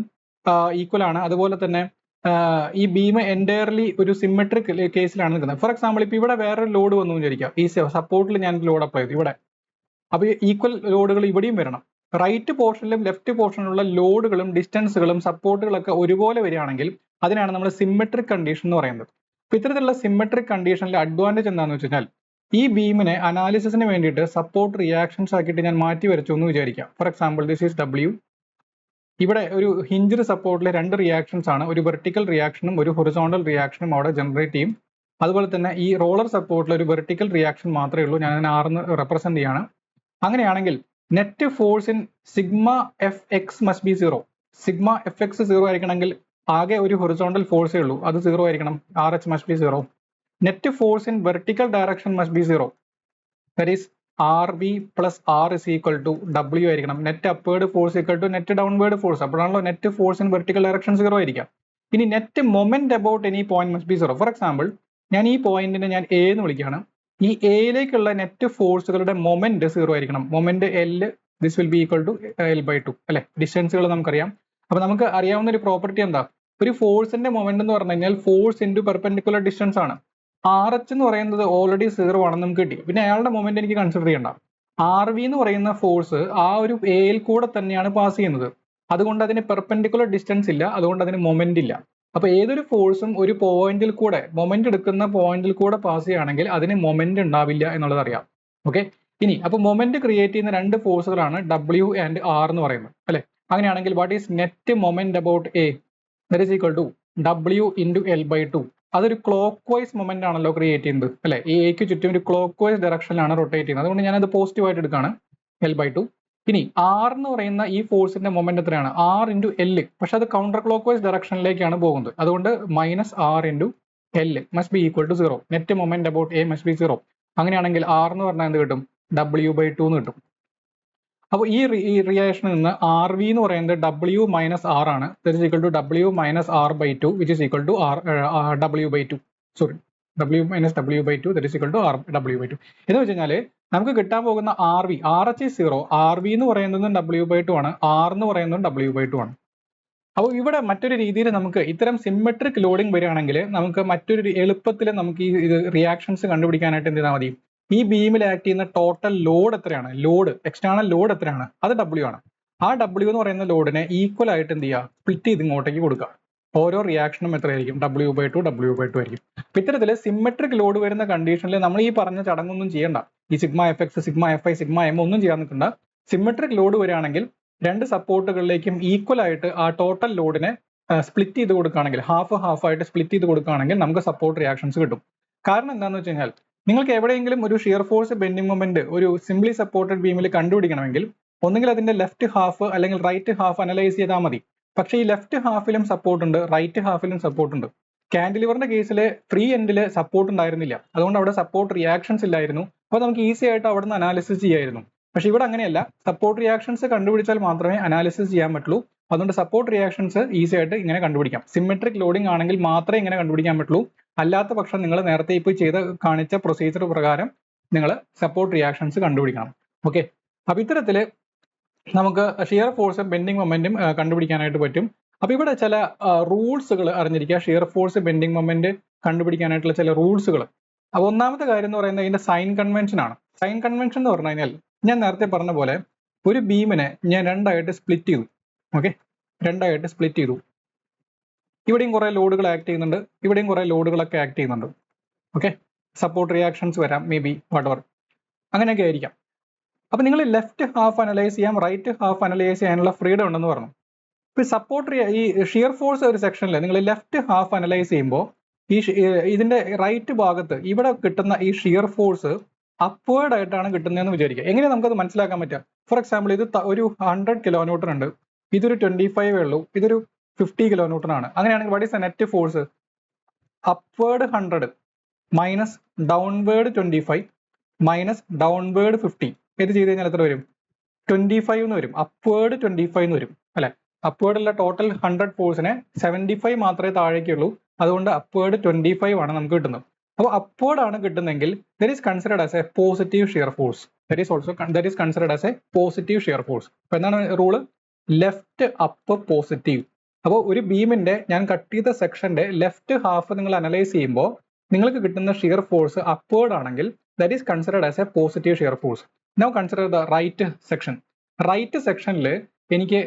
ഈക്വൽ ആണ്. അതുപോലെ തന്നെ ഈ ബീം എൻറ്റയർലി ഒരു സിമെട്രിക് കേസിലാണ് നിൽക്കുന്നത്. ഫോർ എക്സാമ്പിൾ ഇപ്പോൾ ഇവിടെ വേറൊരു ലോഡ് വന്നു വിചാരിക്കാം. ഈ സപ്പോർട്ടിൽ ഞാൻ ലോഡ് അപ്ലൈ ചെയ്തു ഇവിടെ. അപ്പോൾ ഈക്വൽ ലോഡുകൾ ഇവിടെയും വരണം. റൈറ്റ് പോർഷനിലും ലെഫ്റ്റ് പോർഷനിലുള്ള ലോഡുകളും ഡിസ്റ്റൻസുകളും സപ്പോർട്ടുകളൊക്കെ ഒരുപോലെ വരികയാണെങ്കിൽ അതിനാണ് നമ്മൾ സിമെട്രിക് കണ്ടീഷൻ എന്ന് പറയുന്നത്. അപ്പോൾ ഇത്തരത്തിലുള്ള സിമെട്രിക് കണ്ടീഷനിലെ അഡ്വാൻറ്റേജ് എന്താണെന്ന് വെച്ച് കഴിഞ്ഞാൽ ഈ ബീമിനെ അനാലിസിസിന് വേണ്ടിയിട്ട് സപ്പോർട്ട് റിയാക്ഷൻസ് ആക്കിയിട്ട് ഞാൻ മാറ്റി വരച്ചു എന്ന് വിചാരിക്കാം. For example this is W. ഇവിടെ ഒരു ഹിഞ്ച്ഡ് സപ്പോർട്ടിൽ രണ്ട് റിയാക്ഷൻസ് ആണ്, ഒരു വെർട്ടിക്കൽ റിയാക്ഷനും ഒരു ഹൊറിസോണ്ടൽ റിയാക്ഷനും അവിടെ ജനറേറ്റ് ചെയ്യും. അതുപോലെ തന്നെ ഈ റോളർ സപ്പോർട്ടിൽ ഒരു വെർട്ടിക്കൽ റിയാക്ഷൻ മാത്രമേ ഉള്ളൂ. ഞാൻ അതിനെ R എന്ന് റെപ്രസെന്റ് ചെയ്യാണ്. അങ്ങനെയാണെങ്കിൽ net force in sigma Fx must be 0. Sigma Fx 0 ആയിരിക്കണമെങ്കിൽ ആകെ ഒരു ഹൊറിസോണ്ടൽ ഫോഴ്സേ ഉള്ളൂ, അത് 0 ആയിരിക്കണം. RH must be 0. Net force in vertical direction must be 0. That is RB plus R is equal to W ആയിരിക്കണം. Net upward force equal to net downward force. അപ്പോഴാണല്ലോ net force in vertical direction 0 ആയിരിക്കാം. ഇനി net moment about any point must be 0. For example ഞാൻ ഈ പോയിന്റിനെ ഞാൻ A എന്ന് വിളിക്കുകയാണ്. ഈ എയിലേക്കുള്ള നെറ്റ് ഫോഴ്സുകളുടെ മൊമെന്റ് 0 ആയിരിക്കണം. Moment L, this will be equal to L/2 അല്ലെ. ഡിസ്റ്റൻസുകൾ നമുക്കറിയാം. അപ്പൊ നമുക്ക് അറിയാവുന്ന ഒരു പ്രോപ്പർട്ടി എന്താ? ഒരു ഫോഴ്സിന്റെ മൊമെന്റ് എന്ന് പറഞ്ഞു കഴിഞ്ഞാൽ ഫോഴ്സ് ഇൻറ്റു പെർപെൻഡിക്കുലർ ഡിസ്റ്റൻസ് ആണ്. RH എന്ന് പറയുന്നത് ഓൾറെഡി 0 ആണെന്ന് നമുക്ക് കിട്ടി. പിന്നെ അയാളുടെ മൊമെന്റ് എനിക്ക് കൺസിഡർ ചെയ്യണ്ട. RV എന്ന് പറയുന്ന ഫോഴ്സ് ആ ഒരു എയിൽ കൂടെ തന്നെയാണ് പാസ് ചെയ്യുന്നത്. അതുകൊണ്ട് അതിന് പെർപെൻഡിക്കുലർ ഡിസ്റ്റൻസ് ഇല്ല, അതുകൊണ്ട് അതിന് മൊമെന്റ് ഇല്ല. അപ്പൊ ഏതൊരു ഫോഴ്സും ഒരു പോയിന്റിൽ കൂടെ മൊമെന്റ് എടുക്കുന്ന പോയിന്റിൽ കൂടെ പാസ് ചെയ്യുകയാണെങ്കിൽ അതിന് മൊമെന്റ് ഉണ്ടാവില്ല എന്നുള്ളത് അറിയാം. ഓക്കെ, ഇനി അപ്പൊ മൊമെന്റ് ക്രിയേറ്റ് ചെയ്യുന്ന രണ്ട് ഫോഴ്സുകളാണ് W ആൻഡ് R എന്ന് പറയുന്നത് അല്ലെ. അങ്ങനെയാണെങ്കിൽ what is net moment about A? That is equal to W into L/2. അതൊരു ക്ലോക്ക് വൈസ് മൊമെന്റ് ആണല്ലോ ക്രിയേറ്റ് ചെയ്യുന്നത് അല്ലെ. ഈ എക്ക് ചുറ്റും ഒരു ക്ലോക്ക് വൈസ് ഡയറക്ഷനിലാണ് റൊട്ടേറ്റ് ചെയ്യുന്നത്. അതുകൊണ്ട് ഞാനത് പോസിറ്റീവ് ആയിട്ട് എടുക്കുകയാണ്, L/2. ഇനി R എന്ന് പറയുന്ന ഈ ഫോഴ്സിന്റെ മൊമെന്റ് എത്രയാണ്? R into L. പക്ഷെ അത് കൗണ്ടർ ക്ലോക്ക് വൈസ് ഡയറക്ഷനിലേക്കാണ് പോകുന്നത്. അതുകൊണ്ട് minus R into L must be equal to 0. Net moment about A must be 0. അങ്ങനെയാണെങ്കിൽ R എന്ന് പറഞ്ഞാൽ എന്ത് കിട്ടും? W/2 എന്ന് കിട്ടും. അപ്പോൾ ഈ റിയാക്ഷനിൽ നിന്ന് RV എന്ന് പറയുന്നത് W മൈനസ് R ആണ്. That is equal to W minus R/2 which is equal to W/2. Sorry, W minus W/2 that is equal to W/2. എന്ന് വെച്ച് കഴിഞ്ഞാൽ നമുക്ക് കിട്ടാൻ പോകുന്ന RV, RH is 0. RV എന്ന് പറയുന്നതും W/2 ആണ്, R എന്ന് പറയുന്നതും W/2 ആണ്. അപ്പോൾ ഇവിടെ മറ്റൊരു രീതിയിൽ നമുക്ക് ഇത്തരം സിമെട്രിക് ലോഡിംഗ് വരികയാണെങ്കിൽ നമുക്ക് മറ്റൊരു എളുപ്പത്തിൽ നമുക്ക് ഈ റിയാക്ഷൻസ് കണ്ടുപിടിക്കാനായിട്ട് എന്ത് ചെയ്താൽ മതി? ഈ ബീമിൽ ആക്ട് ചെയ്യുന്ന ടോട്ടൽ ലോഡ് എത്രയാണ്? ലോഡ്, എക്സ്റ്റേണൽ ലോഡ് എത്രയാണ്? അത് W ആണ്. ആ W എന്ന് പറയുന്ന ലോഡിനെ ഈക്വൽ ആയിട്ട് എന്ത് ചെയ്യുക? സ്പ്ലിറ്റ് ചെയ്ത് ഇങ്ങോട്ടേക്ക് കൊടുക്കുക. ഓരോ റിയാക്ഷനും എത്രയായിരിക്കും? W/2 W/2 ആയിരിക്കും. അപ്പൊ ഇത്തരത്തിൽ സിമെട്രിക് ലോഡ് വരുന്ന കണ്ടീഷനിൽ നമ്മൾ ഈ പറഞ്ഞ ചടങ്ങൊന്നും ചെയ്യണ്ട. ഈ sigma Fx, sigma Fi, sigma M ഒന്നും ചെയ്യാൻ നിൽക്കണ്ട. സിമെട്രിക് ലോഡ് വരികയാണെങ്കിൽ രണ്ട് സപ്പോർട്ടുകളിലേക്കും ഈക്വൽ ആയിട്ട് ആ ടോട്ടൽ ലോഡിനെ സ്പ്ലിറ്റ് ചെയ്ത് കൊടുക്കുകയാണെങ്കിൽ, ഹാഫ് ആയിട്ട് സ്പ്ലിറ്റ് ചെയ്ത് കൊടുക്കുകയാണെങ്കിൽ നമുക്ക് സപ്പോർട്ട് റിയാക്ഷൻസ് കിട്ടും. കാരണം എന്താണെന്ന് വെച്ച് കഴിഞ്ഞാൽ നിങ്ങൾക്ക് എവിടെയെങ്കിലും ഒരു ഷിയർ ഫോഴ്സ് ബെൻഡിങ് മൊമെന്റ് ഒരു സിംപ്ലി സപ്പോർട്ടഡ് ബീമിൽ കണ്ടുപിടിക്കണമെങ്കിൽ ഒന്നുകിൽ അതിന്റെ ലെഫ്റ്റ് ഹാഫ് അല്ലെങ്കിൽ റൈറ്റ് ഹാഫ് അനലൈസ് ചെയ്താൽ മതി. പക്ഷേ ഈ ലെഫ്റ്റ് ഹാഫിലും സപ്പോർട്ട് ഉണ്ട്, റൈറ്റ് ഹാഫിലും സപ്പോർട്ട് ഉണ്ട്. കാന്റിലിവറിന്റെ കേസിൽ ഫ്രീ എൻഡിൽ സപ്പോർട്ട് ഉണ്ടായിരുന്നില്ല, അതുകൊണ്ട് അവിടെ സപ്പോർട്ട് റിയാക്ഷൻസ് ഇല്ലായിരുന്നു. അപ്പോൾ നമുക്ക് ഈസി ആയിട്ട് അവിടെ നിന്ന് അനാലിസിസ് ചെയ്യായിരുന്നു. പക്ഷെ ഇവിടെ അങ്ങനെയല്ല, സപ്പോർട്ട് റിയാക്ഷൻസ് കണ്ടുപിടിച്ചാൽ മാത്രമേ അനാലിസിസ് ചെയ്യാൻ പറ്റുള്ളൂ. അതുകൊണ്ട് സപ്പോർട്ട് റിയാക്ഷൻസ് ഈസി ആയിട്ട് ഇങ്ങനെ കണ്ടുപിടിക്കാം. സിമെട്രിക് ലോഡിംഗ് ആണെങ്കിൽ മാത്രമേ ഇങ്ങനെ കണ്ടുപിടിക്കാൻ പറ്റുള്ളൂ. അല്ലാത്ത പക്ഷം നിങ്ങൾ നേരത്തെ ഇപ്പോൾ കാണിച്ച പ്രൊസീജിയർ പ്രകാരം നിങ്ങൾ സപ്പോർട്ട് റിയാക്ഷൻസ് കണ്ടുപിടിക്കണം. ഓക്കെ, അപ്പോൾ ഇത്തരത്തിൽ നമുക്ക് ഷിയർ ഫോഴ്സും ബെൻഡിങ് മൊമെന്റും കണ്ടുപിടിക്കാനായിട്ട് പറ്റും. അപ്പോൾ ഇവിടെ ചില റൂൾസുകൾ അറിഞ്ഞിരിക്കുക, ഷിയർ ഫോഴ്സ് ബെൻഡിങ് മൊമെന്റ് കണ്ടുപിടിക്കാനായിട്ടുള്ള ചില റൂൾസുകൾ. അപ്പോൾ ഒന്നാമത്തെ കാര്യം എന്ന് പറയുന്നത് ഇതിന്റെ സൈൻ കൺവെൻഷൻ ആണ്. സൈൻ കൺവെൻഷൻ എന്ന് പറഞ്ഞു കഴിഞ്ഞാൽ ഞാൻ നേരത്തെ പറഞ്ഞ പോലെ ഒരു ബീമിനെ ഞാൻ രണ്ടായിട്ട് സ്പ്ലിറ്റ് ചെയ്തു. ഓക്കെ, രണ്ടായിട്ട് സ്പ്ലിറ്റ് ചെയ്തു. ഇവിടെയും കുറെ ലോഡുകൾ ആക്ട് ചെയ്യുന്നുണ്ട്, ഇവിടെയും കുറെ ലോഡുകളൊക്കെ ആക്ട് ചെയ്യുന്നുണ്ട്. ഓക്കെ, സപ്പോർട്ട് റിയാക്ഷൻസ് വരാം, മേ ബി വാട്ടെവർ, അങ്ങനെയൊക്കെ ആയിരിക്കാം. അപ്പൊ നിങ്ങൾ ലെഫ്റ്റ് ഹാഫ് അനലൈസ് ചെയ്യാം, റൈറ്റ് ഹാഫ് അനലൈസ് ചെയ്യാനുള്ള ഫ്രീഡം ഉണ്ടെന്ന് പറഞ്ഞു. ഇപ്പൊ സപ്പോർട്ട് ഈ ഷിയർ ഫോഴ്സ് ഒരു സെക്ഷനിൽ നിങ്ങൾ ലെഫ്റ്റ് ഹാഫ് അനലൈസ് ചെയ്യുമ്പോൾ ഇതിന്റെ റൈറ്റ് ഭാഗത്ത് ഇവിടെ കിട്ടുന്ന ഈ ഷിയർ ഫോഴ്സ് അപ്വേർഡ് ആയിട്ടാണ് കിട്ടുന്നതെന്ന് വിചാരിക്കുക. എങ്ങനെ നമുക്കത് മനസ്സിലാക്കാൻ പറ്റുക? ഫോർ എക്സാമ്പിൾ ഇത് ഒരു 100 കിലോന്യൂട്ടൺ ഉണ്ട്, ഇതൊരു 25 ഉള്ളൂ, ഇതൊരു 50 കിലോന്യൂട്ടൺ ആണ്. അങ്ങനെയാണെങ്കിൽ what is the net force? Upward 100 minus downward 25 minus downward 50. ഇത് ചെയ്ത് കഴിഞ്ഞാൽ എത്ര വരും? 25 എന്ന് വരും. അപ്വേർഡ് 25 എന്ന് വരും അല്ലെ? അപ്വേർഡുള്ള ടോട്ടൽ 100 ഫോഴ്സിനെ 75 മാത്രമേ താഴേക്കുള്ളൂ, അതുകൊണ്ട് അപ്വേർഡ് 25 ആണ് നമുക്ക് കിട്ടുന്നത്. അപ്പോൾ അപ്വേർഡ് ആണ് കിട്ടുന്നെങ്കിൽ that is considered as a positive shear force. That is considered as a positive shear force. അപ്പൊ എന്താണ് റൂള്? Left up positive. അപ്പോൾ ഒരു ബീമിന്റെ ഞാൻ കട്ട് ചെയ്ത സെക്ഷന്റെ ലെഫ്റ്റ് ഹാഫ് നിങ്ങൾ അനലൈസ് ചെയ്യുമ്പോൾ നിങ്ങൾക്ക് കിട്ടുന്ന ഷിയർ ഫോഴ്സ് അപ്വേർഡ് ആണെങ്കിൽ that is considered as a positive shear force. Now consider the right section. Right സെക്ഷനിൽ എനിക്ക്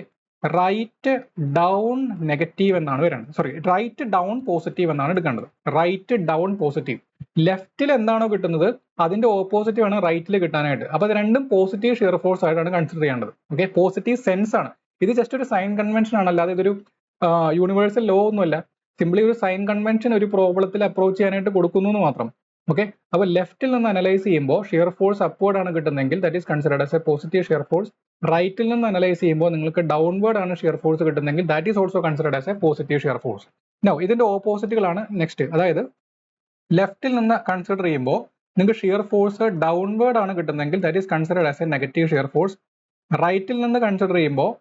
റൈറ്റ് ഡൗൺ നെഗറ്റീവ് എന്നാണ് വരുന്നത്. സോറി, റൈറ്റ് ഡൗൺ പോസിറ്റീവ് എന്നാണ് എടുക്കേണ്ടത്. Right down positive. ലെഫ്റ്റിൽ എന്താണോ കിട്ടുന്നത് അതിന്റെ ഓപ്പോസിറ്റ് ആണ് റൈറ്റിൽ കിട്ടാനായിട്ട്. അപ്പൊ അത് രണ്ടും പോസിറ്റീവ് ഷിയർ ഫോഴ്സ് ആയിട്ടാണ് കൺസിഡർ ചെയ്യേണ്ടത്. ഓക്കെ, പോസിറ്റീവ് സെൻസ് ആണ് ഇത്. ജസ്റ്റ് ഒരു സൈൻ കൺവെൻഷൻ ആണ്, അല്ലാതെ ഇതൊരു യൂണിവേഴ്സൽ ലോ ഒന്നുമല്ല. സിംപ്ലി ഒരു സൈൻ കൺവെൻഷൻ ഒരു പ്രോബ്ലത്തിൽ അപ്രോച്ച് ചെയ്യാനായിട്ട് കൊടുക്കുന്നു എന്ന് മാത്രം. ഓക്കെ, അപ്പോൾ ലെഫ്റ്റിൽ നിന്ന് അനലൈസ് ചെയ്യുമ്പോൾ ഷിയർ ഫോഴ്സ് അപ്വേർഡ് ആണ് കിട്ടുന്നെങ്കിൽ that is considered as a positive shear force. റൈറ്റിൽ നിന്ന് അനലൈസ് ചെയ്യുമ്പോൾ നിങ്ങൾക്ക് ഡൗൺവേർഡ് ആണ് ഷിയർ ഫോഴ്സ് കിട്ടുന്നെങ്കിൽ that is also considered as a positive shear force. No, ഇതിന്റെ ഓപ്പോസിറ്റുകളാണ് നെക്സ്റ്റ്. അതായത് ലെഫ്റ്റിൽ നിന്ന് കൺസിഡർ ചെയ്യുമ്പോൾ നിങ്ങൾക്ക് ഷിയർ ഫോഴ്സ് ഡൗൺവേർഡ് ആണ് കിട്ടുന്നെങ്കിൽ that is considered as a negative shear force. റൈറ്റിൽ നിന്ന് കൺസിഡർ ചെയ്യുമ്പോൾ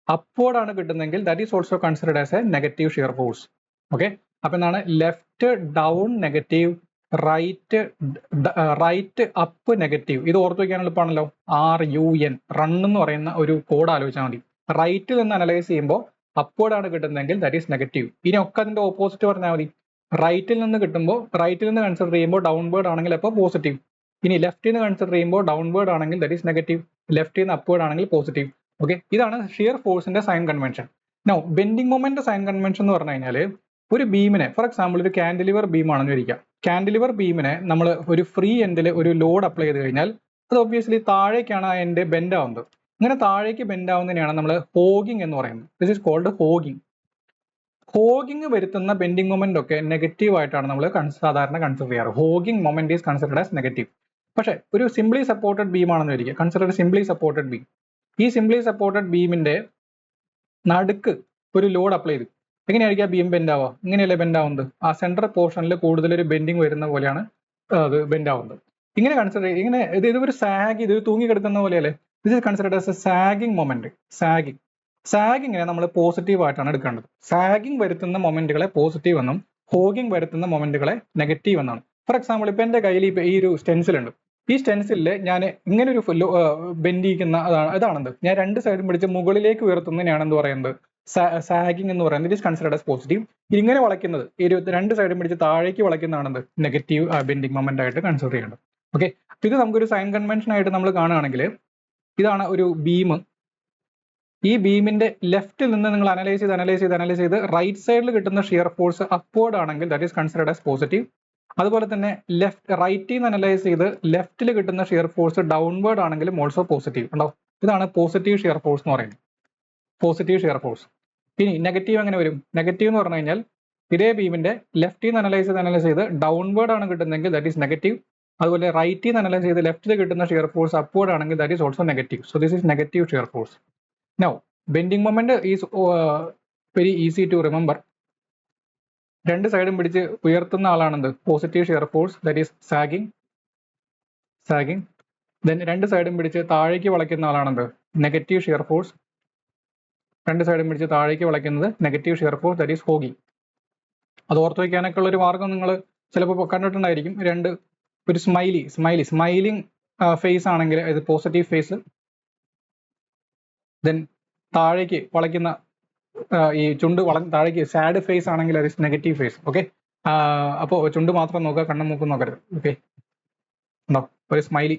അപ്വേർഡ് ആണ് കിട്ടുന്നെങ്കിൽ that is also considered as a negative shear force. Okay, അപ്പൊ എന്താണ്? Left down negative, right up negative. ഇത് ഓർത്ത് വയ്ക്കാൻ എളുപ്പമാണല്ലോ. RUN, റൺ എന്ന് പറയുന്ന ഒരു കോഡ് ആലോചിച്ചാൽ മതി. റൈറ്റിൽ നിന്ന് അനലൈസ് ചെയ്യുമ്പോൾ അപ്വേർഡ് ആണ് കിട്ടുന്നതെങ്കിൽ ദാറ്റ് ഈസ് നെഗറ്റീവ്. ഇനി ഒക്കെ അതിന്റെ ഓപ്പോസിറ്റ് പറഞ്ഞാൽ മതി. റൈറ്റിൽ നിന്ന് കിട്ടുമ്പോൾ, റൈറ്റിൽ നിന്ന് കൺസിഡർ ചെയ്യുമ്പോൾ ഡൗൺവേർഡ് ആണെങ്കിൽ അപ്പോൾ പോസിറ്റീവ്. ഇനി ലെഫ്റ്റിൽ നിന്ന് കൺസിഡർ ചെയ്യുമ്പോൾ ഡൗൺവേർഡ് ആണെങ്കിൽ ദാറ്റ് ഈസ് നെഗറ്റീവ്. ലെഫ്റ്റിൽ നിന്ന് അപ്വേർഡ് ആണെങ്കിൽ പോസിറ്റീവ്. ഓക്കെ, ഇതാണ് ഷിയർ ഫോഴ്സിന്റെ sign convention. Now bending moment sign convention എന്ന് പറഞ്ഞു കഴിഞ്ഞാൽ ഒരു ബീമിനെ, ഫോർ എക്സാമ്പിൾ ഒരു കാൻഡിലിവർ ബീം ആണെന്ന് വിചാരിക്കാം. കാൻഡിലിവർ ബീമിനെ നമ്മൾ ഒരു ഫ്രീ എൻഡിൽ ഒരു ലോഡ് അപ്ലൈ ചെയ്ത് കഴിഞ്ഞാൽ അത് ഒബ്വിയസ്ലി താഴേക്കാണ് ആ എൻഡ് ബെൻഡ് ആവുന്നത്. ഇങ്ങനെ താഴേക്ക് ബെൻഡ് ആവുന്നതിനെയാണ് നമ്മൾ ഹോഗിങ് എന്ന് പറയുന്നത്. This is called hogging. Hogging വരുത്തുന്ന ബെൻഡിങ് മൊമെന്റ് ഒക്കെ നെഗറ്റീവ് ആയിട്ടാണ് നമ്മൾ സാധാരണ കൺസിഡർ ചെയ്യാറ്. Hogging moment is considered as negative. പക്ഷേ ഒരു സിംപ്ലി സപ്പോർട്ടഡ് ബീം ആണെന്ന് വിചാരിക്കുക. Consider simply supported beam. ഈ സിംപ്ലി സപ്പോർട്ടഡ് ബീമിന്റെ നടുക്ക് ഒരു ലോഡ് അപ്ലൈ ചെയ്തു. എങ്ങനെയായിരിക്കും ബീം ബെൻഡ് ആവുക? ഇങ്ങനെയല്ലേ ബെൻഡ് ആവുന്നത്? ആ സെൻട്രൽ പോർഷനിൽ കൂടുതൽ ഒരു ബെൻഡിങ് വരുന്ന പോലെയാണ് അത് ബെൻഡ് ആവുന്നത്. ഇങ്ങനെ കൺസിഡർ ചെയ്യും. ഇങ്ങനെ ഇതൊരു സാഗ്, ഇത് തൂങ്ങി കിടക്കുന്ന പോലെയല്ലേ? This is considered as a sagging moment. സാഗിങ്ങിനെ നമ്മൾ പോസിറ്റീവ് ആയിട്ടാണ് എടുക്കേണ്ടത്. സാഗിങ് വരുത്തുന്ന മൊമെന്റുകളെ പോസിറ്റീവ് എന്നും ഹോഗിങ് വരുത്തുന്ന മൊമെന്റുകളെ നെഗറ്റീവ് എന്നാണ്. ഫോർ എക്സാമ്പിൾ ഇപ്പൊ എന്റെ കയ്യിൽ ഈ ഒരു സ്റ്റെൻസിൽ ഉണ്ട്. ഈ സ്റ്റെൻസിലിൽ ഞാൻ ഇങ്ങനെ ഒരു ബെൻഡ് ചെയ്യുന്ന ഇതാണെന്ത്, ഞാൻ രണ്ട് സൈഡും പിടിച്ച് മുകളിലേക്ക് ഉയർത്തുന്നതിനാണ് എന്ത് പറയുന്നത്? സാഗിങ് എന്ന് പറയുന്നത്. It is considered as positive. ഇങ്ങനെ വളയ്ക്കുന്നത്, ഈ രണ്ട് സൈഡും പിടിച്ച് താഴേക്ക് വളയ്ക്കുന്നതാണെന്ത്? നെഗറ്റീവ് ബെൻഡിങ് മൊമെന്റ് ആയിട്ട് കൺസിഡർ ചെയ്യേണ്ടത്. ഓക്കെ, ഇത് നമുക്കൊരു സൈൻ കൺവെൻഷൻ ആയിട്ട് നമ്മൾ കാണുകയാണെങ്കിൽ ഇതാണ് ഒരു ബീം. ഈ ബീമിന്റെ ലെഫ്റ്റിൽ നിന്ന് നിങ്ങൾ അനലൈസ് ചെയ്ത് റൈറ്റ് സൈഡിൽ കിട്ടുന്ന ഷിയർ ഫോഴ്സ് അപ്വേർഡ് ആണെങ്കിൽ that is considered as positive. അതുപോലെ തന്നെ റൈറ്റിൽ നിന്ന് അനലൈസ് ചെയ്ത് ലെഫ്റ്റിൽ കിട്ടുന്ന ഷിയർ ഫോഴ്സ് ഡൗൺവേർഡ് ആണെങ്കിലും ഓൾസോ പോസിറ്റീവ് ഉണ്ടാവും. ഇതാണ് പോസിറ്റീവ് ഷിയർ ഫോഴ്സ് എന്ന് പറയുന്നത്. Positive shear force. ഇനി നെഗറ്റീവ് എങ്ങനെ വരും? നെഗറ്റീവ് എന്ന് പറഞ്ഞു കഴിഞ്ഞാൽ ഇതേ ബീമിന്റെ ലെഫ്റ്റിൽ നിന്ന് അനലൈസ് ചെയ്ത് ഡൗൺവേർഡ് ആണ് കിട്ടുന്നതെങ്കിൽ ദാറ്റ് ഈസ് നെഗറ്റീവ്. അതുപോലെ റൈറ്റിൽ നിന്ന് അനലൈസ് ചെയ്ത് ലെഫ്റ്റിൽ കിട്ടുന്ന ഷിയർ ഫോഴ്സ് അപ്വേർഡ് ആണെങ്കിൽ that is also negative. So this is negative shear force. Now bending moment is very easy to remember. രണ്ട് സൈഡും പിടിച്ച് ഉയർത്തുന്ന ആളാണെന്ത്? Positive shear force, that is sagging. Then രണ്ട് സൈഡും പിടിച്ച് താഴേക്ക് വളയ്ക്കുന്ന ആളാണെന്ത്? Negative shear force. രണ്ട് സൈഡും പിടിച്ച് താഴേക്ക് വളയ്ക്കുന്നത് negative shear force, that is hogging. അത് ഓർത്ത് വയ്ക്കാനൊക്കെ ഉള്ള ഒരു മാർഗം നിങ്ങൾ ചിലപ്പോൾ കണ്ടിട്ടുണ്ടായിരിക്കും. ഒരു സ്മൈലിംഗ് ഫേസ് ആണെങ്കിൽ ഇത് പോസിറ്റീവ് ഫേസ്, ദെൻ താഴേക്ക് വളയ്ക്കുന്ന ഈ ചുണ്ട് താഴേക്ക് സാഡ് ഫേസ് ആണെങ്കിൽ അത് നെഗറ്റീവ് ഫേസ്. ഓക്കെ, അപ്പോൾ ചുണ്ട് മാത്രം നോക്കുക, കണ്ണും മൂക്കും നോക്കരുത്. ഓക്കെ, ഉണ്ടോ ഒരു smiley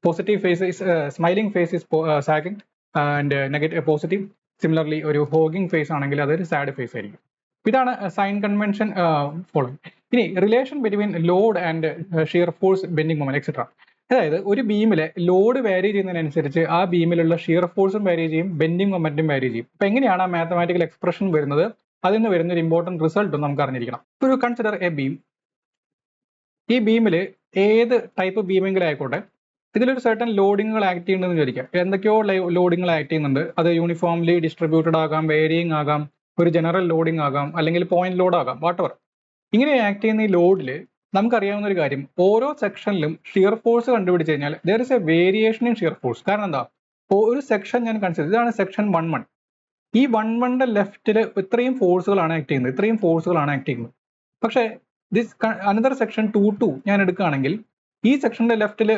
positive face is smiling face is sagging and negative positive. Similarly ഒരു ഹോഗിങ് ഫേസ് ആണെങ്കിൽ അതൊരു സാഡ് ഫേസ് ആയിരിക്കും. ഇതാണ് സൈൻ കൺവെൻഷൻ ഫോളോയിങ്. ഇനി relation between load and shear force, bending moment etcetera. അതായത് ഒരു ബീമിലെ ലോഡ് വാരി ചെയ്യുന്നതിനനുസരിച്ച് ആ ബീമിലുള്ള ഷിയർ ഫോഴ്സും വാരി ചെയ്യും, ബെൻഡിങ് മൊമെന്റും വാരി ചെയ്യും. അപ്പൊ എങ്ങനെയാണ് ആ മാത്തമാറ്റിക്കൽ എക്സ്പ്രഷൻ വരുന്നത്, അതിൽ നിന്ന് വരുന്ന ഒരു ഇമ്പോർട്ടന്റ് റിസൾട്ടും നമുക്ക് അറിഞ്ഞിരിക്കണം. ഒരു കൺസിഡർ എ ബീം. ഈ ബീമിൽ ഏത് ടൈപ്പ് ബീമെങ്കിലും ആയിക്കോട്ടെ, ഇതിലൊരു സർട്ടൻ ലോഡിങ്ങുകൾ ആക്ട് ചെയ്യുന്നുണ്ടെന്ന് വിചാരിക്കാം. എന്തൊക്കെയോ ലോഡിങ്ങൾ ആക്ട് ചെയ്യുന്നുണ്ട്. അത് യൂണിഫോംലി ഡിസ്ട്രിബ്യൂട്ടഡ് ആകാം, വേരിയിങ് ആകാം, ഒരു ജനറൽ ലോഡിംഗ് ആകാം, അല്ലെങ്കിൽ പോയിന്റ് ലോഡ് ആകാം, വാട്ടെവർ. ഇങ്ങനെ ആക്ട് ചെയ്യുന്ന ഈ ലോഡിൽ നമുക്കറിയാവുന്ന ഒരു കാര്യം, ഓരോ സെക്ഷനിലും ഷിയർ ഫോഴ്സ് കണ്ടുപിടിച്ച് കഴിഞ്ഞാൽ there is A variation in shear force. കാരണം എന്താ, ഒരു സെക്ഷൻ ഞാൻ കൺസിഡർ, ഇതാണ് സെക്ഷൻ 1-1. ഈ 1-1ന്റെ ലെഫ്റ്റിൽ ഇത്രയും ഫോഴ്സുകളാണ് ആക്ട് ചെയ്യുന്നത്, പക്ഷേ ദിസ് അനദർ സെക്ഷൻ 2-2 ഞാൻ എടുക്കുകയാണെങ്കിൽ ഈ സെക്ഷന്റെ ലെഫ്റ്റിൽ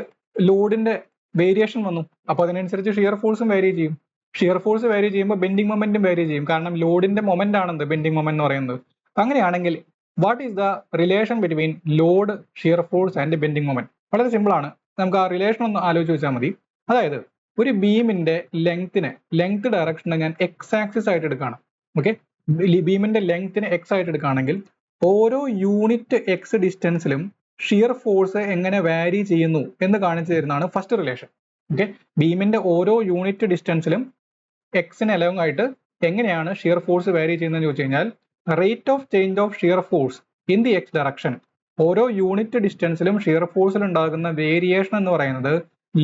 ലോഡിന്റെ വേരിയേഷൻ വന്നു. അപ്പോൾ അതിനനുസരിച്ച് ഷിയർ ഫോഴ്സും വേരി ചെയ്യും. ഷിയർ ഫോഴ്സ് വേരി ചെയ്യുമ്പോൾ ബെൻഡിങ് മൊമെന്റും വേരി ചെയ്യും. കാരണം ലോഡിന്റെ മൊമെന്റ് ആണെന്ന് ബെൻഡിങ് മൊമെന്റ് എന്ന് പറയുന്നത്. അങ്ങനെയാണെങ്കിൽ what is the relation between load, shear force and bending moment? വളരെ സിമ്പിൾ ആണ്. നമുക്ക് ആ റിലേഷൻ ഒന്ന് ആലോചിച്ച് വെച്ചാൽ മതി. അതായത് ഒരു ബീമിന്റെ ലെങ്ത് ഡയറക്ഷനെ ഞാൻ എക്സ് ആക്സിസ് ആയിട്ട് എടുക്കുകയാണ്. ഓക്കെ, ബീമിന്റെ ലെങ്തിനെ എക്സ് ആയിട്ട് എടുക്കുകയാണെങ്കിൽ ഓരോ യൂണിറ്റ് എക്സ് ഡിസ്റ്റൻസിലും ഷിയർ ഫോഴ്സ് എങ്ങനെ വാരി ചെയ്യുന്നു എന്ന് കാണിച്ചു തരുന്നതാണ് ഫസ്റ്റ് റിലേഷൻ. ഓക്കെ, ബീമിന്റെ ഓരോ യൂണിറ്റ് ഡിസ്റ്റൻസിലും എക്സിന് അലോങ് ആയിട്ട് എങ്ങനെയാണ് ഷിയർ ഫോഴ്സ് വാരി ചെയ്യുന്നതെന്ന് ചോദിച്ചു കഴിഞ്ഞാൽ, rate of change of shear force in the X direction, ഓരോ യൂണിറ്റ് ഡിസ്റ്റൻസിലും ഷിയർ ഫോഴ്സിൽ ഉണ്ടാകുന്ന വേരിയേഷൻ എന്ന് പറയുന്നത്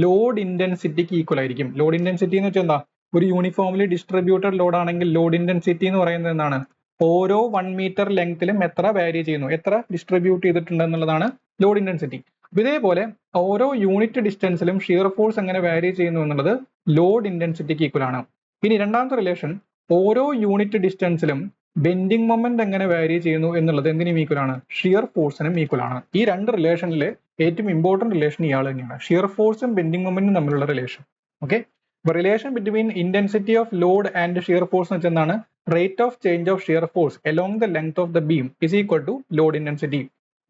ലോഡ് ഇന്റൻസിറ്റിക്ക് ഈക്വൽ ആയിരിക്കും. ലോഡ് ഇന്റൻസിറ്റി എന്ന് വെച്ചാൽ എന്താ, ഒരു യൂണിഫോംലി ഡിസ്ട്രിബ്യൂട്ടഡ് ലോഡ് ആണെങ്കിൽ ലോഡ് ഇന്റൻസിറ്റി എന്ന് പറയുന്നത് എന്താണ്, ഓരോ 1 മീറ്റർ ലെങ്ത്തിലും എത്ര വാരി ചെയ്യുന്നു, എത്ര ഡിസ്ട്രിബ്യൂട്ട് ചെയ്തിട്ടുണ്ട് എന്നുള്ളതാണ് ലോഡ് ഇന്റൻസിറ്റി. ഇതേപോലെ ഓരോ യൂണിറ്റ് ഡിസ്റ്റൻസിലും ഷിയർ ഫോഴ്സ് എങ്ങനെ വാരി ചെയ്യുന്നു എന്നുള്ളത് ലോഡ് ഇന്റൻസിറ്റിക്ക് ഈക്വൽ ആണ്. ഇനി രണ്ടാമത്തെ റിലേഷൻ, ഓരോ യൂണിറ്റ് ഡിസ്റ്റൻസിലും ബെൻഡിങ് മൊമെന്റ് എങ്ങനെ വാരി ചെയ്യുന്നു എന്നുള്ളത് എന്തിനും ഈക്വൽ ആണ്, ഷിയർ ഫോഴ്സിനും ഈക്വൽ ആണ്. ഈ രണ്ട് റിലേഷനിൽ ഏറ്റവും ഇമ്പോർട്ടന്റ് റിലേഷൻ ഇയാൾ തന്നെയാണ്, ഷിയർ ഫോഴ്സും ബെൻഡിങ് മൊമെന്റും തമ്മിലുള്ള relation. Okay, relation between intensity of load and shear force എന്ന് വെച്ചാൽ എന്താണ്, rate of change of shear force along the length of the beam is equal to load intensity.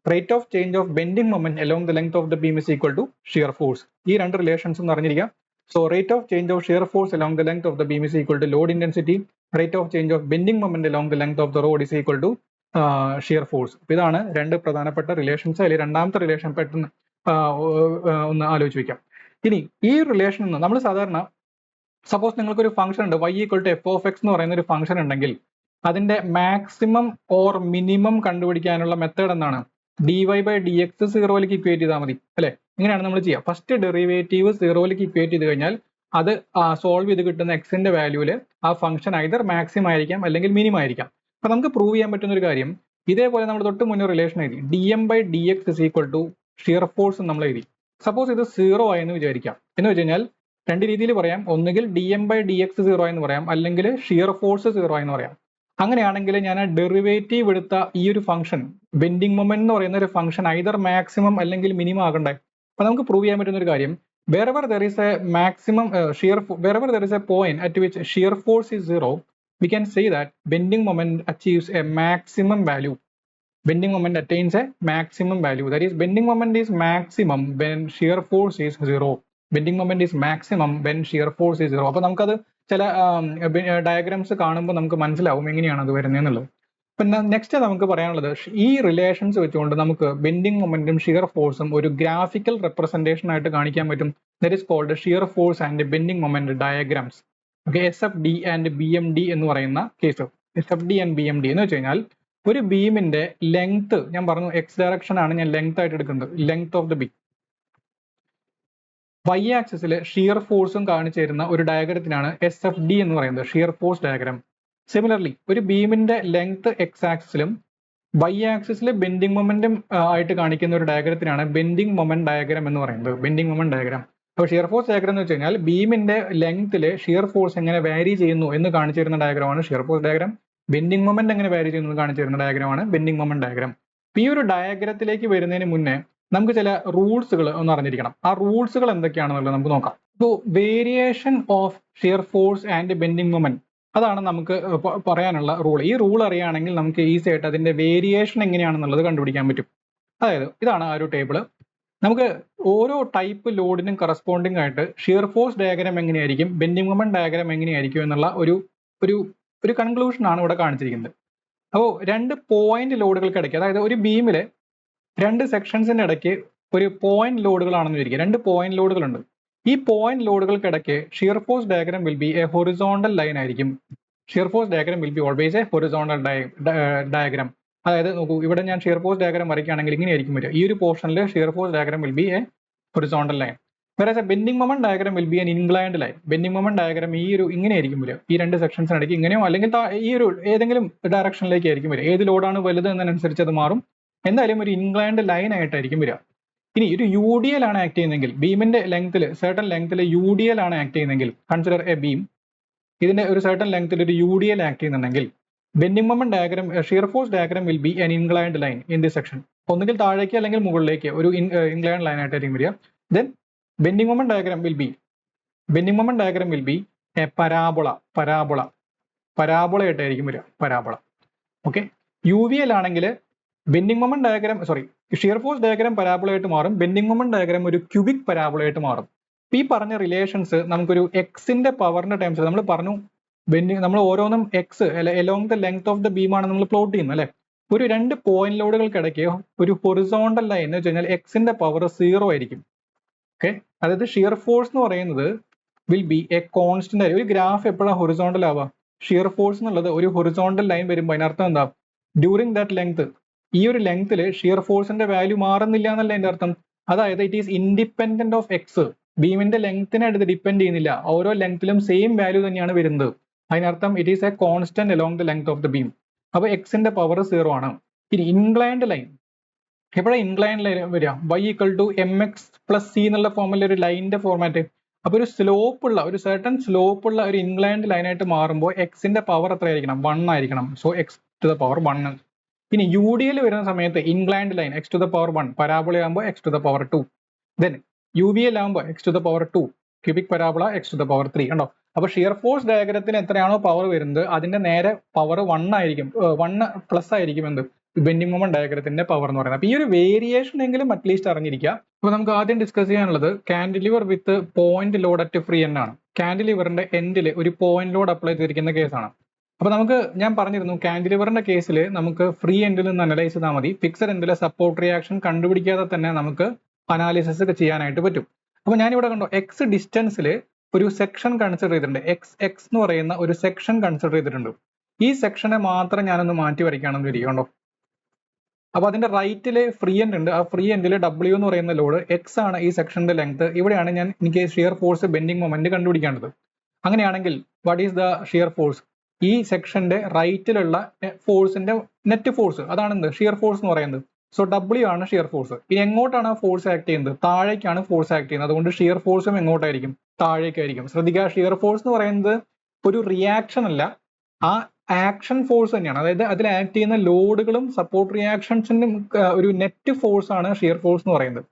Rate of change of bending moment along the length of the beam is equal to shear force. ഈ രണ്ട് relations എന്ന് അറിഞ്ഞിരിക്കുക. So rate of change of shear force along the length of the beam is equal to load intensity. Rate of change of bending moment along the length of the rod is equal to shear force. ഇതാണ് രണ്ട് പ്രധാനപ്പെട്ട relations. അതിൽ രണ്ടാമത്തെ relation പെട്ടെന്ന് ഒന്ന് ആലോചിച്ച് വെക്കാം. ഇനി ഈ റിലേഷൻ നമ്മൾ സാധാരണ, സപ്പോസ് നിങ്ങൾക്കൊരു ഫംഗ്ഷൻ ഉണ്ട് y equal to f of x എന്ന് പറയുന്ന ഒരു ഫംഗ്ഷൻ ഉണ്ടെങ്കിൽ അതിന്റെ മാക്സിമം ഓർ മിനിമം കണ്ടുപിടിക്കാനുള്ള മെത്തേഡ് എന്താണ്, dy ബൈ ഡി എക്സ് സീറോയിലേക്ക് ഇക്വേറ്റ് ചെയ്താൽ മതി അല്ലെ. ഇങ്ങനെയാണ് നമ്മൾ ചെയ്യുക. ഫസ്റ്റ് ഡെറിവേറ്റീവ് സീറോയിലേക്ക് ഇക്വേറ്റ് ചെയ്ത് കഴിഞ്ഞാൽ അത് സോൾവ് ചെയ്ത് കിട്ടുന്ന എക്സിന്റെ വാല്യൂല് ആ ഫംഗ്ഷൻ ഐദർ മാക്സിമം ആയിരിക്കാം അല്ലെങ്കിൽ മിനിമം ആയിരിക്കാം. അപ്പൊ നമുക്ക് പ്രൂവ് ചെയ്യാൻ പറ്റുന്ന ഒരു കാര്യം, ഇതേപോലെ നമ്മൾ തൊട്ട് മുന്നേ റിലേഷൻ എഴുതി, D M by D X is equal to shear force നമ്മൾ എഴുതി. സപ്പോസ് ഇത് സീറോ ആയെന്ന് വിചാരിക്കാം. എന്ന് വെച്ച് കഴിഞ്ഞാൽ രണ്ട് രീതിയിൽ പറയാം, ഒന്നുകിൽ D M by D X zero എന്ന് പറയാം, അല്ലെങ്കിൽ ഷിയർ ഫോഴ്സ് സീറോ എന്ന് പറയാം. അങ്ങനെയാണെങ്കിൽ ഞാൻ ആ ഡെറിവേറ്റീവ് എടുത്ത ഈ ഒരു ഫംഗ്ഷൻ, ബെൻഡിങ് മൊമെന്റ് എന്ന് പറയുന്ന ഒരു ഫംഗ്ഷൻ ഐദർ മാക്സിമം അല്ലെങ്കിൽ മിനിമം ആകണ്ടേ. അപ്പൊ നമുക്ക് പ്രൂവ് ചെയ്യാൻ പറ്റുന്ന ഒരു കാര്യം, wherever there is a maximum wherever there is a point at which shear force is zero, we can say that bending moment achieves a maximum value. Bending moment attains a maximum value. That is, bending moment is maximum when shear force is zero. Bending moment is maximum when shear force is zero. അപ്പൊ നമുക്കത് ചില diagrams കാണുമ്പോൾ നമുക്ക് മനസ്സിലാവും എങ്ങനെയാണ് അത് വരുന്നതെന്നുള്ളത്. പിന്നെ next നമുക്ക് പറയാനുള്ളത്, ഈ റിലേഷൻസ് വെച്ചുകൊണ്ട് നമുക്ക് ബെൻഡിങ് മൊമെന്റും ഷിയർ ഫോഴ്സും ഒരു ഗ്രാഫിക്കൽ റെപ്രസെന്റേഷൻ ആയിട്ട് കാണിക്കാൻ പറ്റും. That is called shear force and bending moment diagrams. Okay, S F D and B M D എന്ന് പറയുന്ന case. S F D and B M D എന്ന് വെച്ച് കഴിഞ്ഞാൽ, ഒരു ബീമിന്റെ ലെങ്ത്, ഞാൻ പറഞ്ഞു എക്സ് ഡയറക്ഷൻ ആണ് ഞാൻ ലെങ്ത് ആയിട്ട് എടുക്കുന്നത്, length of the beam. Y ആക്സിസിൽ ഷിയർ ഫോഴ്സും കാണിച്ചു തരുന്ന ഒരു ഡയഗ്രത്തിനാണ് എസ് എഫ് ഡി എന്ന് പറയുന്നത്, ഷിയർ ഫോഴ്സ് ഡയഗ്രാം. സിമിലർലി ഒരു ബീമിന്റെ ലെങ്ത് എക്സ് ആക്സിസിലും വൈ ആക്സിസിൽ ബെൻഡിങ് മൊമെന്റും ആയിട്ട് കാണിക്കുന്ന ഒരു ഡയഗ്രത്തിനാണ് ബെൻഡിങ് മൊമെന്റ് ഡയഗ്രാം എന്ന് പറയുന്നത്, ബെൻഡിങ് മൊമെന്റ് ഡയഗ്രാം. അപ്പോൾ ഷിയർ ഫോഴ്സ് ഡയഗ്രാം എന്ന് വെച്ച് കഴിഞ്ഞാൽ ബീമിന്റെ ലെങ്ത്തിൽ ഷിയർ ഫോഴ്സ് എങ്ങനെ വാരി ചെയ്യുന്നു എന്ന് കാണിച്ചു തരുന്ന ഡയഗ്രമാണ് shear force diagram. Bending moment എങ്ങനെ വാരി ചെയ്യുന്നു എന്ന് കാണിച്ചു തരുന്ന ഡയഗ്രമാണ് ബെൻഡിങ് മൊമെന്റ് ഡയഗ്രാം. ഈ ഒരു ഡയഗ്രത്തിലേക്ക് വരുന്നതിന് മുന്നേ നമുക്ക് ചില റൂൾസുകൾ ഒന്ന് അറിഞ്ഞിരിക്കണം. ആ റൂൾസുകൾ എന്തൊക്കെയാണെന്നുള്ളത് നമുക്ക് നോക്കാം. So variation of shear force and bending moment അതാണ് നമുക്ക് പറയാനുള്ള റൂൾ. ഈ റൂൾ അറിയുകയാണെങ്കിൽ നമുക്ക് ഈസി ആയിട്ട് അതിന്റെ വേരിയേഷൻ എങ്ങനെയാണെന്നുള്ളത് കണ്ടുപിടിക്കാൻ പറ്റും. അതായത് ഇതാണ് ആ ഒരു ടേബിള്. നമുക്ക് ഓരോ ടൈപ്പ് ലോഡിനും കറസ്പോണ്ടിങ് ആയിട്ട് ഷിയർ ഫോഴ്സ് ഡയഗ്രാം എങ്ങനെയായിരിക്കും, ബെൻഡിങ് മൊമെന്റ് ഡയഗ്രാം എങ്ങനെയായിരിക്കും എന്നുള്ള ഒരു ഒരു ഒരു കൺക്ലൂഷൻ ആണ് ഇവിടെ കാണിച്ചിരിക്കുന്നത്. അപ്പോൾ രണ്ട് പോയിന്റ് ലോഡുകൾക്കിടയ്ക്ക്, അതായത് ഒരു ബീമിലെ രണ്ട് സെക്ഷൻസിന്റെ ഇടയ്ക്ക് ഒരു പോയിന്റ് ലോഡുകളാണെന്ന് വിചാരിക്കുക. രണ്ട് പോയിന്റ് ലോഡുകളുണ്ട്. ഈ പോയിന്റ് ലോഡുകൾക്കിടയ്ക്ക് shear force diagram will be a horizontal line ആയിരിക്കും. Shear force diagram will be always a horizontal diagram. അതായത് നോക്കൂ, ഇവിടെ ഞാൻ ഷിയർ ഫോഴ്സ് ഡയഗ്രാം വരയ്ക്കുകയാണെങ്കിൽ ഇങ്ങനെയായിരിക്കും വരിക. ഈ ഒരു പോർഷനിൽ shear force diagram will be a horizontal line. വേറെ bending moment diagram will be an inclined line. Bending moment diagram ഈ ഒരു ഇങ്ങനെയായിരിക്കും വരിക. ഈ രണ്ട് സെക്ഷൻസിനിടയ്ക്ക് ഇങ്ങനെയോ അല്ലെങ്കിൽ ഈ ഒരു ഏതെങ്കിലും ഡയറക്ഷനിലേക്ക് ആയിരിക്കും വരിക. ഏത് ലോഡാണ് വലുത് എന്നതനുസരിച്ച് അത് മാറും. എന്തായാലും ഒരു ഇൻക്ലൈൻഡ് ലൈൻ ആയിട്ടായിരിക്കും വരിക. ഇനി ഒരു യു ഡി എൽ ആണ് ആക്ട് ചെയ്യുന്നതെങ്കിൽ, ബീമിന്റെ ലെങ്ത്തിൽ സർട്ടൺ ലെങ്ത്തിൽ യു ഡി എൽ ആണ് ആക്ട് ചെയ്യുന്നതെങ്കിൽ, കൺസിഡർ എ ബീം, ഇതിന്റെ ഒരു സർട്ടൺ ലെങ്ത്തിൽ ഒരു യു ഡി എൽ ആക്ട് ചെയ്യുന്നുണ്ടെങ്കിൽ bending moment diagram shear force diagram will be an inclined line in this section. ഒന്നുകിൽ താഴേക്ക് അല്ലെങ്കിൽ മുകളിലേക്ക് ഒരു ഇൻക്ലൈൻഡ് ലൈൻ ആയിട്ടായിരിക്കും വരിക. Then bending moment diagram will be a parabola ആയിട്ടായിരിക്കും വരിക. Parabola. Okay. U V L ആണെങ്കിൽ bending moment diagram shear force diagram parabola ആയിട്ട് മാറും. ബെൻഡിങ് മൊമെന്റ് ഡയഗ്രാം ഒരു ക്യൂബിക് പരാബോള ആയിട്ട് മാറും. ഈ പറഞ്ഞ റിലേഷൻസ് നമുക്കൊരു എക്സിന്റെ പവറിന്റെ ടൈംസ് നമ്മൾ പറഞ്ഞു. നമ്മൾ ഓരോന്നും X along the length of the beam ആണ് നമ്മൾ പ്ലോട്ട് ചെയ്യുന്നത് അല്ലെ. ഒരു രണ്ട് പോയിന്റ് ലോഡുകൾക്കിടയ്ക്ക് ഒരു ഹൊറിസോണ്ടൽ ലൈൻ എന്ന് വെച്ച് കഴിഞ്ഞാൽ എക്സിന്റെ പവർ 0 ആയിരിക്കും. ഓക്കെ. അതായത് ഷിയർ ഫോഴ്സ് എന്ന് പറയുന്നത് വിൽ ബി എ കോൺസ്റ്റന്റ് ആയിരിക്കും. ഒരു ഗ്രാഫ് എപ്പോഴാണ് ഹൊറിസോണ്ടൽ ആവുക? ഷിയർ ഫോഴ്സ് എന്നുള്ളത് ഒരു ഹൊറിസോണ്ടൽ ലൈൻ വരുമ്പോൾ അതിനർത്ഥം എന്താ? ഡ്യൂറിങ് ദാറ്റ് ലെങ്ത്, ഈ ഒരു ലെങ്ത്തിൽ ഷിയർ ഫോഴ്സിന്റെ വാല്യൂ മാറുന്നില്ല എന്നല്ല എന്റെ അർത്ഥം. അതായത് it is independent of X. ബീമിന്റെ ലെങ്ത്തിനായിട്ട് ഇത് ഡിപ്പെൻഡ് ചെയ്യുന്നില്ല. ഓരോ ലെങ്ത്തിലും സെയിം വാല്യൂ തന്നെയാണ് വരുന്നത്. അതിനർത്ഥം it is a constant along the length of the beam. അപ്പൊ എക്സിന്റെ പവർ 0 ആണ്. ഇനി ഇൻക്ലൈൻഡ് ലൈൻ എപ്പോഴാണ് ഇൻക്ലൈൻഡ് ലൈൻ വരിക? y equal to mx plus C എന്നുള്ള ഫോമിൽ ഒരു ലൈനിന്റെ ഫോർമാറ്റ്. അപ്പൊ ഒരു സ്ലോപ്പുള്ള ഒരു സർട്ടൺ സ്ലോപ്പുള്ള ഒരു ഇൻക്ലൈൻഡ് ലൈൻ ആയിട്ട് മാറുമ്പോൾ എക്സിന്റെ പവർ എത്രയായിരിക്കണം? 1 ആയിരിക്കണം. So x to the power 1. ഇനി യു ഡി എൽ വരുന്ന സമയത്ത് inclined line x to the power 1, parabola ആകുമ്പോൾ x to the power 2. Then U V L ആകുമ്പോൾ x to the power 2, cubic parabola x to the power 3. കണ്ടോ? അപ്പൊ shear force ഡയഗ്രത്തിന് എത്രയാണോ power വരുന്നത് അതിന്റെ നേരെ പവർ 1 ആയിരിക്കും, 1 പ്ലസ് ആയിരിക്കും എന്ത് ബെൻഡിങ് മൊമെന്റ് ഡയഗ്രത്തിന്റെ പവർ എന്ന് പറയുന്നത്. അപ്പൊ ഈ ഒരു വേരിയേഷൻ എങ്കിലും അറ്റ്ലീസ്റ്റ് അറിഞ്ഞിരിക്കുക. അപ്പൊ നമുക്ക് ആദ്യം ഡിസ്കസ് ചെയ്യാനുള്ളത് cantilever with point load at free end ആണ്. കാൻഡിലിവറിന്റെ എൻഡിൽ ഒരു പോയിന്റ് ലോഡ് അപ്ലൈ ചെയ്തിരിക്കുന്ന കേസാണ്. അപ്പൊ നമുക്ക് ഞാൻ പറഞ്ഞിരുന്നു കാൻഡിലിവറിന്റെ കേസിൽ നമുക്ക് ഫ്രീ എൻഡിൽ നിന്ന് അനലൈസ് ചെയ്താൽ മതി. ഫിക്സഡ് എൻഡിലെ സപ്പോർട്ട് റിയാക്ഷൻ കണ്ടുപിടിക്കാതെ തന്നെ നമുക്ക് അനാലിസിസ് ഒക്കെ ചെയ്യാനായിട്ട് പറ്റും. അപ്പൊ ഞാനിവിടെ കണ്ടോ എക്സ് ഡിസ്റ്റൻസിൽ ഒരു സെക്ഷൻ കൺസിഡർ ചെയ്തിട്ടുണ്ട്. എക്സ് എന്ന് പറയുന്ന ഒരു സെക്ഷൻ കൺസിഡർ ചെയ്തിട്ടുണ്ട്. ഈ സെക്ഷനെ മാത്രം ഞാനൊന്ന് മാറ്റി വരയ്ക്കുകയാണെന്ന് ഇരിക്കണ്ടോ. അപ്പൊ അതിന്റെ റൈറ്റില് ഫ്രീ എൻഡ് ഉണ്ട്. ആ ഫ്രീ എൻഡിൽ ഡബ്ല്യു എന്ന് പറയുന്ന ലോഡ് എക്സ് ആണ് ഈ സെക്ഷന്റെ ലെങ്ത്. ഇവിടെയാണ് എനിക്ക് ഷിയർ ഫോഴ്സ് ബെൻഡിങ് മൊമെന്റ് കണ്ടുപിടിക്കേണ്ടത്. അങ്ങനെയാണെങ്കിൽ what is the shear force? ഈ സെക്ഷന്റെ റൈറ്റിലുള്ള ഫോഴ്സിന്റെ നെറ്റ് ഫോഴ്സ് അതാണ് എന്ത് ഷിയർ ഫോഴ്സ് എന്ന് പറയുന്നത്. സോ ഡബ്ല്യു ആണ് ഷിയർ ഫോഴ്സ്. ഇനി എങ്ങോട്ടാണ് ആ ഫോഴ്സ് ആക്ട് ചെയ്യുന്നത്? താഴേക്കാണ് ഫോഴ്സ് ആക്ട് ചെയ്യുന്നത്. അതുകൊണ്ട് ഷിയർ ഫോഴ്സും എങ്ങോട്ടായിരിക്കും? താഴേക്കായിരിക്കും. ശ്രദ്ധിക്കുക, ഷിയർ ഫോഴ്സ് എന്ന് പറയുന്നത് ഒരു റിയാക്ഷൻ അല്ല, ആ ആക്ഷൻ ഫോഴ്സ് തന്നെയാണ്. അതായത് അതിൽ ആക്ട് ചെയ്യുന്ന ലോഡുകളും സപ്പോർട്ട് റിയാക്ഷൻസിന്റെ ഒരു നെറ്റ് ഫോഴ്സ് ആണ് ഷിയർ ഫോഴ്സ് എന്ന് പറയുന്നത്.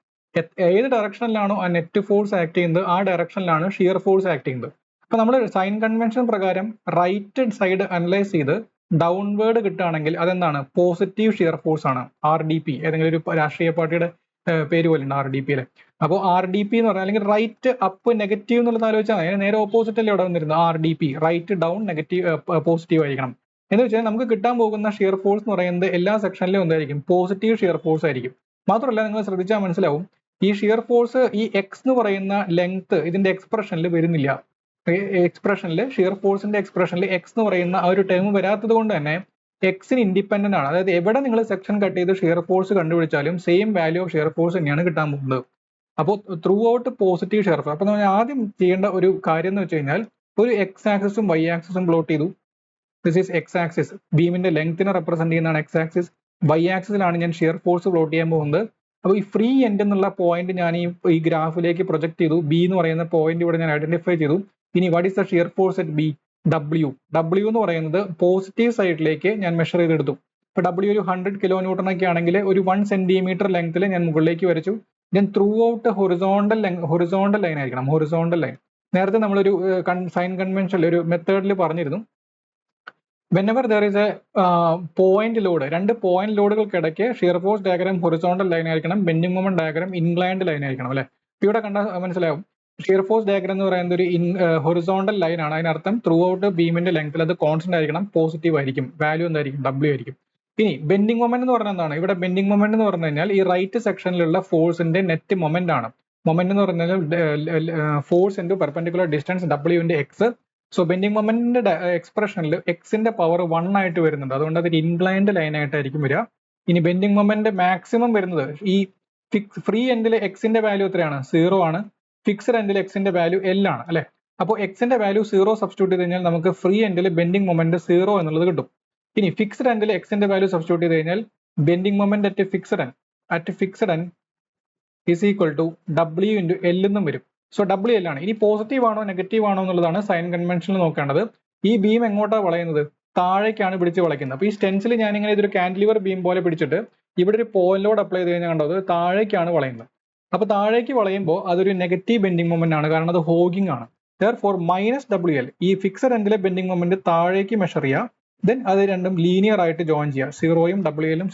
ഏത് ഡയറക്ഷനിലാണോ ആ നെറ്റ് ഫോഴ്സ് ആക്ട് ചെയ്യുന്നത് ആ ഡയറക്ഷനിലാണ് ഷിയർ ഫോഴ്സ് ആക്ട് ചെയ്യുന്നത്. അപ്പൊ നമ്മൾ സൈൻ കൺവെൻഷൻ പ്രകാരം റൈറ്റ് സൈഡ് അനലൈസ് ചെയ്ത് ഡൗൺവേർഡ് കിട്ടുകയാണെങ്കിൽ അതെന്താണ്? പോസിറ്റീവ് ഷിയർ ഫോഴ്സ് ആണ്. RDP ഏതെങ്കിലും ഒരു രാഷ്ട്രീയ പാർട്ടിയുടെ പേര് പോലെ ഉണ്ട് RDP. അപ്പോൾ RDP എന്ന് പറഞ്ഞാൽ അല്ലെങ്കിൽ റൈറ്റ് അപ്പ് നെഗറ്റീവ് എന്നുള്ളത് ആലോചിച്ചാൽ അതിന് നേരെ ഓപ്പോസിറ്റ് അല്ലേ ഇവിടെ വന്നിരുന്നത്. RDP right down negative positive ആയിരിക്കണം. എന്ന് വെച്ചാൽ നമുക്ക് കിട്ടാൻ പോകുന്ന ഷിയർ ഫോഴ്സ് എന്ന് പറയുന്നത് എല്ലാ സെക്ഷനിലും എന്തായിരിക്കും? പോസിറ്റീവ് ഷിയർ ഫോഴ്സ് ആയിരിക്കും. മാത്രമല്ല നിങ്ങൾ ശ്രദ്ധിച്ചാൽ മനസ്സിലാവും ഈ ഷിയർ ഫോഴ്സ് ഈ എക്സ് എന്ന് പറയുന്ന ലെങ്ത് ഇതിന്റെ എക്സ്പ്രഷനിൽ വരുന്നില്ല. എക്സ്പ്രഷനിൽ ഷിയർ ഫോഴ്സിന്റെ എക്സ്പ്രഷനിൽ എക്സ് എന്ന് പറയുന്ന ആ ഒരു ടേം വരാത്തത് കൊണ്ട് തന്നെ എക്സിന് ഇൻഡിപെൻഡന്റ് ആണ്. അതായത് എവിടെ നിങ്ങൾ സെക്ഷൻ കട്ട് ചെയ്ത് ഷിയർ ഫോഴ്സ് കണ്ടുപിടിച്ചാലും same value of shear force തന്നെയാണ് കിട്ടാൻ പോകുന്നത്. അപ്പോൾ throughout positive shear force. അപ്പൊ നമ്മൾ ആദ്യം ചെയ്യേണ്ട ഒരു കാര്യം എന്ന് വെച്ച് കഴിഞ്ഞാൽ ഒരു എക്സ് ആക്സിസും വൈ ആക്സിസും പ്ലോട്ട് ചെയ്തു. ദിസ് ഈസ് എക്സ് ആക്സിസ്, ബീമിന്റെ ലെങ്ത്തിനെ റെപ്രസെന്റ് ചെയ്യുന്നതാണ് എക്സ് ആക്സിസ്. വൈ ആക്സിസിലാണ് ഞാൻ ഷിയർ ഫോഴ്സ് പ്ലോട്ട് ചെയ്യാൻ പോകുന്നത്. അപ്പോൾ ഈ ഫ്രീ എൻഡ് എന്നുള്ള പോയിന്റ് ഞാൻ ഈ ഗ്രാഫിലേക്ക് പ്രൊജക്ട് ചെയ്തു. ബി എന്ന് പറയുന്ന പോയിന്റ് ഇവിടെ ഞാൻ ഐഡന്റിഫൈ ചെയ്തു. ഇനി what is the shear force at B? W എന്ന് പറയുന്നത് പോസിറ്റീവ് സൈഡിലേക്ക് ഞാൻ മെഷർ ചെയ്തെടുത്തു. ഇപ്പൊ ഡബ്ല്യു ഒരു 100 kN ഒക്കെ ആണെങ്കിൽ ഒരു 1 cm ലെങ്ത്തിൽ ഞാൻ മുകളിലേക്ക് വരച്ചു. Then throughout horizontal line ആയിരിക്കണം, ഹൊറിസോണ്ടൽ ലൈൻ. നേരത്തെ നമ്മളൊരു സൈൻ കൺവെൻഷനിൽ ഒരു മെത്തേഡിൽ പറഞ്ഞിരുന്നു, whenever there is a point load, രണ്ട് പോയിന്റ് ലോഡുകൾക്കിടയ്ക്ക് shear force diagram horizontal line ആയിരിക്കണം, bending moment diagram inclined line ആയിരിക്കണം അല്ലെ. ഇവിടെ കണ്ടാൽ മനസ്സിലാവും ഷിയർ ഫോഴ്സ് ഡയഗ്രാം എന്ന് പറയുന്നത് ഒരു ഹൊറിസോണ്ടൽ ലൈൻ ആണ്. അതിനർത്ഥം ത്രൂ ഔട്ട് ബീമിന്റെ ലെങ്ത്തിൽ അത് കോൺസ്റ്റന്റ് ആയിരിക്കണം, പോസിറ്റീവ് ആയിരിക്കും, വാല്യൂ എന്തായിരിക്കും, W ആയിരിക്കും. ഇനി ബെൻഡിങ് മൊമെന്റ് എന്ന് പറഞ്ഞാൽ എന്താണ്? ഇവിടെ ബെൻഡിങ് മൊമെന്റ് എന്ന് പറഞ്ഞു കഴിഞ്ഞാൽ ഈ റൈറ്റ് സെക്ഷനിലുള്ള ഫോഴ്സിന്റെ നെറ്റ് മൊമെന്റ് ആണ്. മൊമെന്റ് എന്ന് പറഞ്ഞാൽ force into perpendicular distance W into x. So bending മൊമെന്റിന്റെ എക്സ്പ്രഷനിൽ എക്സിന്റെ പവർ 1 ആയിട്ട് വരുന്നുണ്ട്, അതുകൊണ്ട് അതൊരു ഇൻക്ലൈൻഡ് ലൈൻ ആയിട്ടായിരിക്കും വരിക. ഇനി ബെൻഡിങ് മൊമെന്റ് മാക്സിമം വരുന്നത് ഈ ഫ്രീ എൻഡിൽ എക്സിന്റെ വാല്യൂ എത്രയാണ്? 0 ആണ്. ഫിക്സ്ഡ് എൻഡിൽ എക്സിന്റെ വാല്യൂ L ആണ് അല്ലെ. അപ്പോൾ എക്സിന്റെ വാല്യൂ 0 സബ്സ്റ്റിറ്റ്യൂട്ട് ചെയ്ത് കഴിഞ്ഞാൽ നമുക്ക് ഫ്രീ എൻഡിൽ ബെൻഡിങ് മൊമെന്റ് 0 എന്നുള്ളത് കിട്ടും. ഇനി ഫിക്സ്ഡ് എൻഡിൽ എക്സിന്റെ വാല്യൂ സബ്സ്റ്റിറ്റ്യൂട്ട് ചെയ്ത് കഴിഞ്ഞാൽ bending moment at fixed end is equal to W into L എന്നും വരും. സോ WL ആണ്. ഇനി പോസിറ്റീവ് ആണോ നെഗറ്റീവ് ആണോ എന്നുള്ളതാണ് സൈൻ കൺവെൻഷനിൽ നോക്കേണ്ടത്. ഈ ബീം എങ്ങോട്ടാണ് വളയുന്നത്? താഴേക്കാണ് പിടിച്ച് വളയ്ക്കുന്നത്. അപ്പോൾ ഈ സ്റ്റെൻസിൽ ഞാനിങ്ങനെ ഇതൊരു കാന്റിലിവർ ബീം പോലെ പിടിച്ചിട്ട് ഇവിടെ ഒരു പോയിന്റ് ലോഡ് അപ്ലൈ ചെയ്ത് കഴിഞ്ഞാൽ കണ്ടത് താഴേക്കാണ് വളയുന്നത്. അപ്പോൾ താഴേക്ക് വളയുമ്പോൾ അതൊരു നെഗറ്റീവ് ബെൻഡിങ് മൊമെന്റ് ആണ്, കാരണം അത് ഹോഗിങ് ആണ്. ദെർഫോർ -WL, ഈ ഫിക്സഡ് എൻഡിലെ ബെൻഡിങ് മൊമെന്റ് താഴേക്ക് മെഷർ ചെയ്യുക, ദെൻ അത് രണ്ടും ലീനിയർ ആയിട്ട് ജോയിൻ ചെയ്യുക. 0-യും WL-ഉം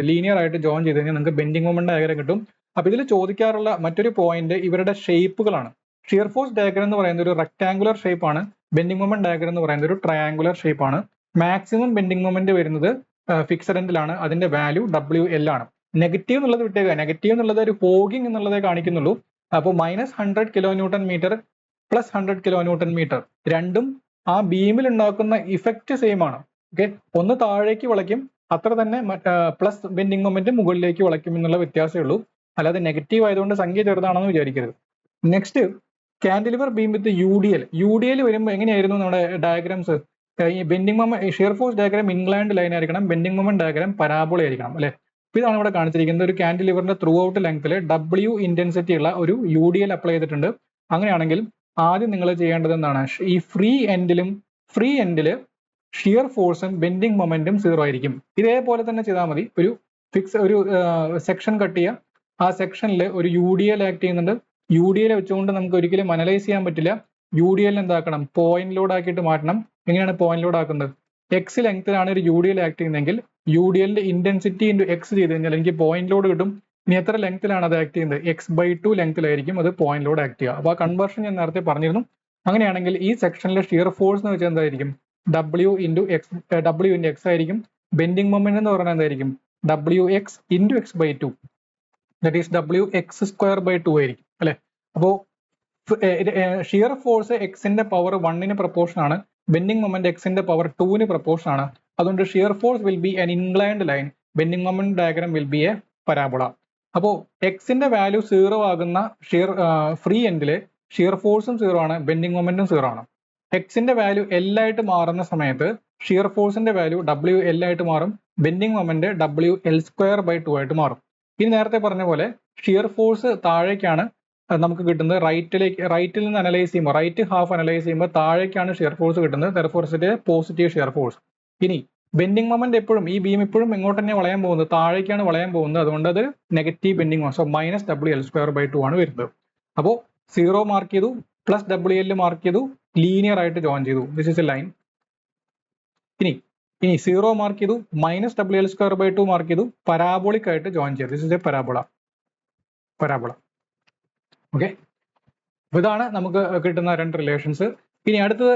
ലീനിയർ ആയിട്ട് ജോയിൻ ചെയ്ത് കഴിഞ്ഞാൽ നിങ്ങൾക്ക് ബെൻഡിങ് മൊമെന്റ് ഡയഗ്രം കിട്ടും. അപ്പൊ ഇതിൽ ചോദിക്കാറുള്ള മറ്റൊരു പോയിന്റ് ഇവരുടെ ഷേപ്പുകളാണ്. ഷിയർ ഫോഴ്സ് ഡയഗ്രം എന്ന് പറയുന്നത് ഒരു റെക്ടാംഗുലർ ഷേപ്പ് ആണ്, ബെൻഡിങ് മൊമെന്റ് ഡയഗ്രം എന്ന് പറയുന്നത് ഒരു ട്രയാംഗുലർ ഷേപ്പ് ആണ്. മാക്സിമം ബെൻഡിങ് മൊമെന്റ് വരുന്നത് ഫിക്സഡ് എൻഡിലാണ്, അതിന്റെ വാല്യൂ WL ആണ്. നെഗറ്റീവ് എന്നുള്ളത് വിട്ടേക്കുക, നെഗറ്റീവ് എന്നുള്ളത് ഒരു ഹോഗിങ് എന്നുള്ളതേ കാണിക്കുന്നുള്ളൂ. അപ്പോൾ -100 kN പ്ലസ് 100 kN, രണ്ടും ആ ബീമിൽ ഉണ്ടാക്കുന്ന ഇഫക്റ്റ് സെയിം ആണ്. ഓക്കെ, ഒന്ന് താഴേക്ക് വളയ്ക്കും, അത്ര തന്നെ പ്ലസ് ബെൻഡിങ് മൊമെന്റ് മുകളിലേക്ക് വളയ്ക്കും എന്നുള്ള വ്യത്യാസമേ ഉള്ളൂ. അല്ലാതെ നെഗറ്റീവ് ആയതുകൊണ്ട് സംഖ്യ ചെറുതാണെന്ന് വിചാരിക്കരുത്. നെക്സ്റ്റ്, കാന്റിലിവർ ബീം വിത്ത് UDL വരുമ്പോൾ എങ്ങനെയായിരുന്നു നമ്മുടെ ഡയഗ്രാംസ്? ഈ bending moment shear force diagram inclined line ആയിരിക്കണം, ബെൻഡിങ് മൊമെന്റ് ഡയഗ്രാം പരാബോള ആയിരിക്കണം അല്ലെ. അപ്പോൾ ഇതാണ് ഇവിടെ കാണിച്ചിരിക്കുന്നത്. ഒരു കാന്റിലിവറിന്റെ ത്രൂ ഔട്ട് ലെങ്ത്തിൽ W ഇന്റൻസിറ്റി ഉള്ള ഒരു UDL അപ്ലൈ ചെയ്തിട്ടുണ്ട്. അങ്ങനെയാണെങ്കിൽ ആദ്യം നിങ്ങൾ ചെയ്യേണ്ടത് എന്താണ്? ഈ ഫ്രീ എൻഡിൽ ഷിയർ ഫോഴ്സും ബെൻഡിങ് മൊമെന്റും 0 ആയിരിക്കും. ഇതേപോലെ തന്നെ ചെയ്താൽ മതി. ഒരു സെക്ഷൻ കട്ട് ചെയ്യുക, ആ സെക്ഷനിൽ ഒരു UDL ആക്ട് ചെയ്യുന്നുണ്ട്. UDL വെച്ചുകൊണ്ട് നമുക്ക് ഒരിക്കലും അനലൈസ് ചെയ്യാൻ പറ്റില്ല. UDL എന്താക്കണം? പോയിന്റ് ലോഡ് ആക്കിയിട്ട് മാറ്റണം. എങ്ങനെയാണ് പോയിന്റ് ലോഡ് ആക്കുന്നത്? എക്സ് ലെങ്ത്തിലാണ് ഒരു UDL ആക്ട് ചെയ്യുന്നതെങ്കിൽ UDLന്റെ ഇന്റൻസിറ്റി ഇൻറ്റു എക്സ് ചെയ്ത് കഴിഞ്ഞാൽ എനിക്ക് പോയിന്റ് ലോഡ് കിട്ടും. ഇനി എത്ര ലെങ്ത്തിലാണ് അത് ആക്ട് ചെയ്യുന്നത്? X/2 ലെങ്ത്തിലായിരിക്കും അത് പോയിന്റ് ലോഡ് ആക്ട് ചെയ്യുക. അപ്പോൾ ആ കൺവേർഷൻ ഞാൻ നേരത്തെ പറഞ്ഞിരുന്നു. അങ്ങനെയാണെങ്കിൽ ഈ സെക്ഷനിലെ ഷിയർ ഫോഴ്സ് എന്ന് വെച്ചാൽ എന്തായിരിക്കും? W ഇൻറ്റു എക്സ് ആയിരിക്കും. ബെൻഡിങ് മൊമെന്റ് എന്ന് പറഞ്ഞാൽ എന്തായിരിക്കും? WX into X/2, that is WX²/2 ആയിരിക്കും അല്ലെ. അപ്പോൾ ഷിയർ ഫോഴ്സ് എക്സിന്റെ പവർ 1-ന് പ്രപ്പോർഷൻ ആണ്, ബെൻഡിങ് മൊമെന്റ് എക്സിന്റെ പവർ 2-ന് പ്രപ്പോർഷൻ ആണ്. അതുകൊണ്ട് shear force will be an inclined line, bending moment diagram will be a parabola. അപ്പോൾ എക്സിന്റെ വാല്യൂ 0 ആകുന്ന ഫ്രീ എൻഡില് ഷിയർ ഫോഴ്സും 0 ആണ്, ബെൻഡിങ് മൊമെന്റും 0 ആണ്. എക്സിന്റെ വാല്യൂ L ആയിട്ട് മാറുന്ന സമയത്ത് ഷിയർ ഫോഴ്സിന്റെ വാല്യൂ WL ആയിട്ട് മാറും, ബെൻഡിങ് മൊമെന്റ് WL²/2 ആയിട്ട് മാറും. ഇനി നേരത്തെ പറഞ്ഞ പോലെ ഷിയർ ഫോഴ്സ് താഴേക്കാണ് നമുക്ക് കിട്ടുന്നത്. റൈറ്റിൽ നിന്ന് അനലൈസ് ചെയ്യുമ്പോൾ, റൈറ്റ് ഹാഫ് അനലൈസ് ചെയ്യുമ്പോൾ താഴേക്കാണ് ഷിയർ ഫോഴ്സ് കിട്ടുന്നത്. Therefore it positive shear force. ഇനി ബെൻഡിങ് മൊമെന്റ് എപ്പോഴും ഈ ബീം ഇപ്പോഴും എങ്ങോട്ട് തന്നെ വളയാൻ പോകുന്നത്? താഴേക്കാണ് വളയാൻ പോകുന്നത്. അതുകൊണ്ട് അത് negative bending moment, so -WL²/2 ആണ് വരുന്നത്. അപ്പോൾ 0 മാർക്ക് ചെയ്തു, പ്ലസ് WL മാർക്ക് ചെയ്തു, ലീനിയർ ആയിട്ട് ജോയിൻ ചെയ്തു. This is A line. ഇനി 0 മാർക്ക് ചെയ്തു, -WL²/2 മാർക്ക് ചെയ്തു, പരാബോളിക് ആയിട്ട് ജോയിൻ ചെയ്തു. This is A parabola. Okay, ഇതാണ് നമുക്ക് കിട്ടുന്ന രണ്ട് റിലേഷൻസ്. ഇനി അടുത്തത്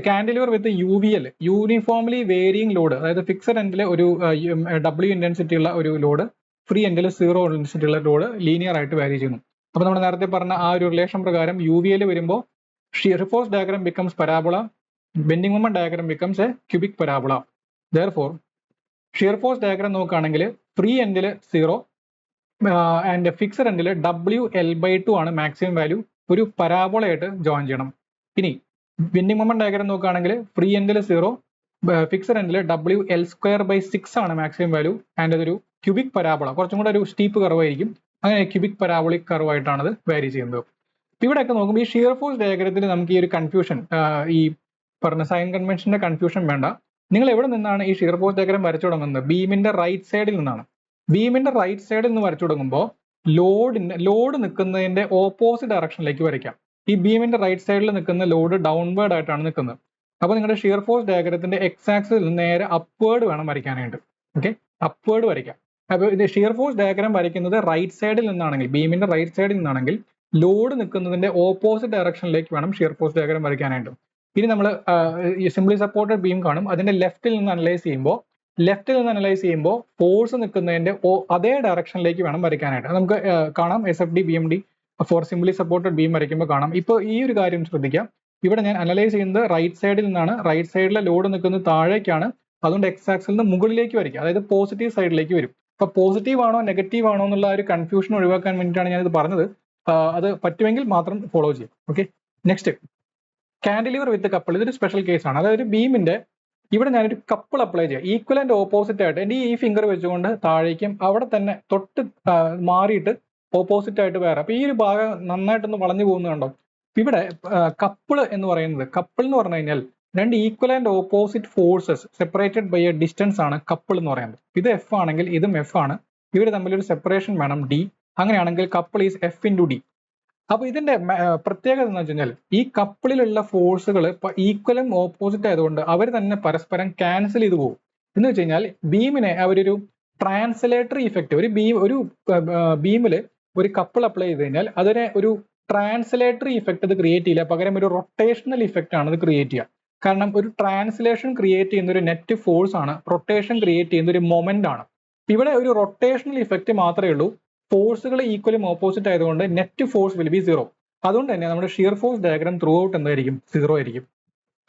കാന്റിലിവർ വിത്ത് UVL, യൂണിഫോംലി വേരിയിങ് ലോഡ്. അതായത് ഫിക്സഡ് എൻഡിൽ ഒരു W ഇന്റൻസിറ്റി ഉള്ള ഒരു ലോഡ്, ഫ്രീ എൻഡിൽ 0 ഇന്റൻസിറ്റി ഉള്ള ലോഡ് ലീനിയർ ആയിട്ട് വാരി ചെയ്യുന്നു. അപ്പോൾ നമ്മൾ നേരത്തെ പറഞ്ഞ ആ ഒരു റിലേഷൻ പ്രകാരം UVL വരുമ്പോൾ shear force diagram becomes parabola, bending moment diagram becomes A cubic parabola. Therefore shear force diagram നോക്കുകയാണെങ്കിൽ ഫ്രീ എൻഡിൽ 0 ആൻഡ് ഫിക്സഡ് എൻഡിൽ WL/2 ആണ് മാക്സിമം വാല്യൂ, ഒരു പരാബോളയായിട്ട് ജോയിൻ ചെയ്യണം. ഇനി ബെൻഡിങ് മൊമെന്റ് ഡയഗ്രാം നോക്കുകയാണെങ്കിൽ ഫ്രീ എൻഡിൽ 0, ഫിക്സഡ് എൻഡിൽ WL²/6 ആണ് മാക്സിമം വാല്യൂ, ആൻഡ് അതൊരു ക്യൂബിക് പരാബോള, കുറച്ചും കൂടെ ഒരു സ്റ്റീപ്പ് കർവ് ആയിരിക്കും. അങ്ങനെ ക്യൂബിക് പരാബോളിക് കർവ് ആയിട്ടാണ് അത് വാരി ചെയ്യുന്നത്. ഇവിടെയൊക്കെ നോക്കുമ്പോൾ ഈ ഷിയർ ഫോഴ്സ് ഡയഗ്രത്തിൽ നമുക്ക് ഈ ഒരു കൺഫ്യൂഷൻ, ഈ പറഞ്ഞ സൈൻ കൺവെൻഷന്റെ കൺഫ്യൂഷൻ വേണ്ട. നിങ്ങൾ എവിടെ നിന്നാണ് ഈ ഷിയർ ഫോഴ്സ് ഡയഗ്രാം വരച്ചു തുടങ്ങുന്നത്? ബീമിന്റെ റൈറ്റ് സൈഡിൽ നിന്നാണ്. ബീമിന്റെ റൈറ്റ് സൈഡിൽ നിന്ന് വരച്ചു തുടങ്ങുമ്പോൾ ലോഡ് നിൽക്കുന്നതിന്റെ ഓപ്പോസിറ്റ് ഡയറക്ഷനിലേക്ക് വരയ്ക്കാം. ഈ ബീമിന്റെ റൈറ്റ് സൈഡിൽ നിൽക്കുന്ന ലോഡ് ഡൗൺവേർഡ് ആയിട്ടാണ് നിൽക്കുന്നത്. അപ്പോൾ നിങ്ങളുടെ ഷിയർ ഫോഴ്സ് ഡയഗ്രത്തിന്റെ എക്സ് ആക്സിൽ നേരെ അപ്വേർഡ് വേണം വരയ്ക്കാനായിട്ട്. ഓക്കെ, അപ്വേർഡ് വരയ്ക്കാം. അപ്പോൾ ഇത് ഷിയർ ഫോഴ്സ് ഡയഗ്രാം വരയ്ക്കുന്നത് റൈറ്റ് സൈഡിൽ നിന്നാണെങ്കിൽ, ബീമിന്റെ റൈറ്റ് സൈഡിൽ നിന്നാണെങ്കിൽ ലോഡ് നിൽക്കുന്നതിന്റെ ഓപ്പോസിറ്റ് ഡയറക്ഷനിലേക്ക് വേണം ഷിയർ ഫോഴ്സ് ഡയഗ്രാം വരയ്ക്കാനായിട്ട്. ഇനി നമ്മൾ സിംപ്ലി സപ്പോർട്ടഡ് ബീം കാണും. അതിന്റെ ലെഫ്റ്റിൽ നിന്ന് അനലൈസ് ചെയ്യുമ്പോൾ ഫോഴ്സ് നിൽക്കുന്നതിന്റെ അതേ ഡയറക്ഷനിലേക്ക് വേണം വരയ്ക്കാനായിട്ട്. നമുക്ക് കാണാം SFD BMD for simply supported beam വരയ്ക്കുമ്പോൾ കാണാം. ഇപ്പോൾ ഈ ഒരു കാര്യം ശ്രദ്ധിക്കാം. ഇവിടെ ഞാൻ അനലൈസ് ചെയ്യുന്നത് റൈറ്റ് സൈഡിൽ നിന്നാണ്. റൈറ്റ് സൈഡിലെ ലോഡ് നിൽക്കുന്നത് താഴേക്കാണ്. അതുകൊണ്ട് എക്സ് ആക്സിൽ നിന്ന് മുകളിലേക്ക് വരയ്ക്കുക, അതായത് പോസിറ്റീവ് സൈഡിലേക്ക് വരും. അപ്പൊ പോസിറ്റീവ് ആണോ നെഗറ്റീവ് ആണോ എന്നുള്ള ഒരു കൺഫ്യൂഷൻ ഒഴിവാക്കാൻ വേണ്ടിയിട്ടാണ് ഞാനിത് പറഞ്ഞത്. അത് പറ്റുമെങ്കിൽ മാത്രം ഫോളോ ചെയ്യും. ഓക്കെ, നെക്സ്റ്റ് കാൻഡിലിവർ വിത്ത് കപ്പിൾ. ഇതൊരു സ്പെഷ്യൽ കേസാണ്. അതായത് ബീമിന്റെ ഇവിടെ ഞാനൊരു കപ്പിൾ അപ്ലൈ ചെയ്യാം. ഈക്വൽ ആൻഡ് ഓപ്പോസിറ്റ് ആയിട്ട് എൻ്റെ ഈ ഫിംഗർ വെച്ചുകൊണ്ട് താഴേക്കും അവിടെ തന്നെ തൊട്ട് മാറിയിട്ട് ഓപ്പോസിറ്റ് ആയിട്ട് വേറെ. അപ്പൊ ഈ ഒരു ഭാഗം നന്നായിട്ടൊന്ന് വളഞ്ഞു പോകുന്നുണ്ടോ? ഇവിടെ കപ്പിള് എന്ന് പറയുന്നത്, കപ്പിൾ എന്ന് പറഞ്ഞു കഴിഞ്ഞാൽ രണ്ട് equal and opposite forces separated by a distance ആണ് കപ്പിൾ എന്ന് പറയുന്നത്. ഇത് എഫ് ആണെങ്കിൽ ഇതും എഫ് ആണ്. ഇവർ തമ്മിലൊരു സെപ്പറേഷൻ വേണം ഡി. അങ്ങനെയാണെങ്കിൽ couple is F into D. അപ്പൊ ഇതിന്റെ പ്രത്യേകത എന്ന് വെച്ച് കഴിഞ്ഞാൽ ഈ കപ്പിളിലുള്ള ഫോഴ്സുകൾ ഈക്വലും ഓപ്പോസിറ്റ് ആയതുകൊണ്ട് അവർ തന്നെ പരസ്പരം ക്യാൻസൽ ചെയ്ത് പോകും. എന്ന് വെച്ച് കഴിഞ്ഞാൽ ബീമിനെ അവരൊരു ട്രാൻസ്ലേറ്ററി ഇഫക്റ്റ്, ഒരു ബീമിൽ ഒരു കപ്പിൾ അപ്ലൈ ചെയ്ത് കഴിഞ്ഞാൽ അതിനെ ഒരു ട്രാൻസ്ലേറ്ററി ഇഫക്റ്റ് അത് ക്രിയേറ്റ് ചെയ്യില്ല, പകരം ഒരു റൊട്ടേഷണൽ ഇഫക്റ്റ് ആണ് അത് ക്രിയേറ്റ് ചെയ്യുക. കാരണം ഒരു ട്രാൻസ്ലേഷൻ ക്രിയേറ്റ് ചെയ്യുന്ന ഒരു നെറ്റ് ഫോഴ്സ് ആണ്, റൊട്ടേഷൻ ക്രിയേറ്റ് ചെയ്യുന്ന ഒരു മൊമെന്റ് ആണ്. ഇവിടെ ഒരു റൊട്ടേഷണൽ ഇഫക്റ്റ് മാത്രമേ ഉള്ളൂ. ഫോഴ്സുകൾ ഈക്വലും ഓപ്പോസിറ്റ് ആയതുകൊണ്ട് net force will be zero. അതുകൊണ്ട് തന്നെ നമ്മുടെ shear force diagram through out എന്തായിരിക്കും? സീറോ ആയിരിക്കും.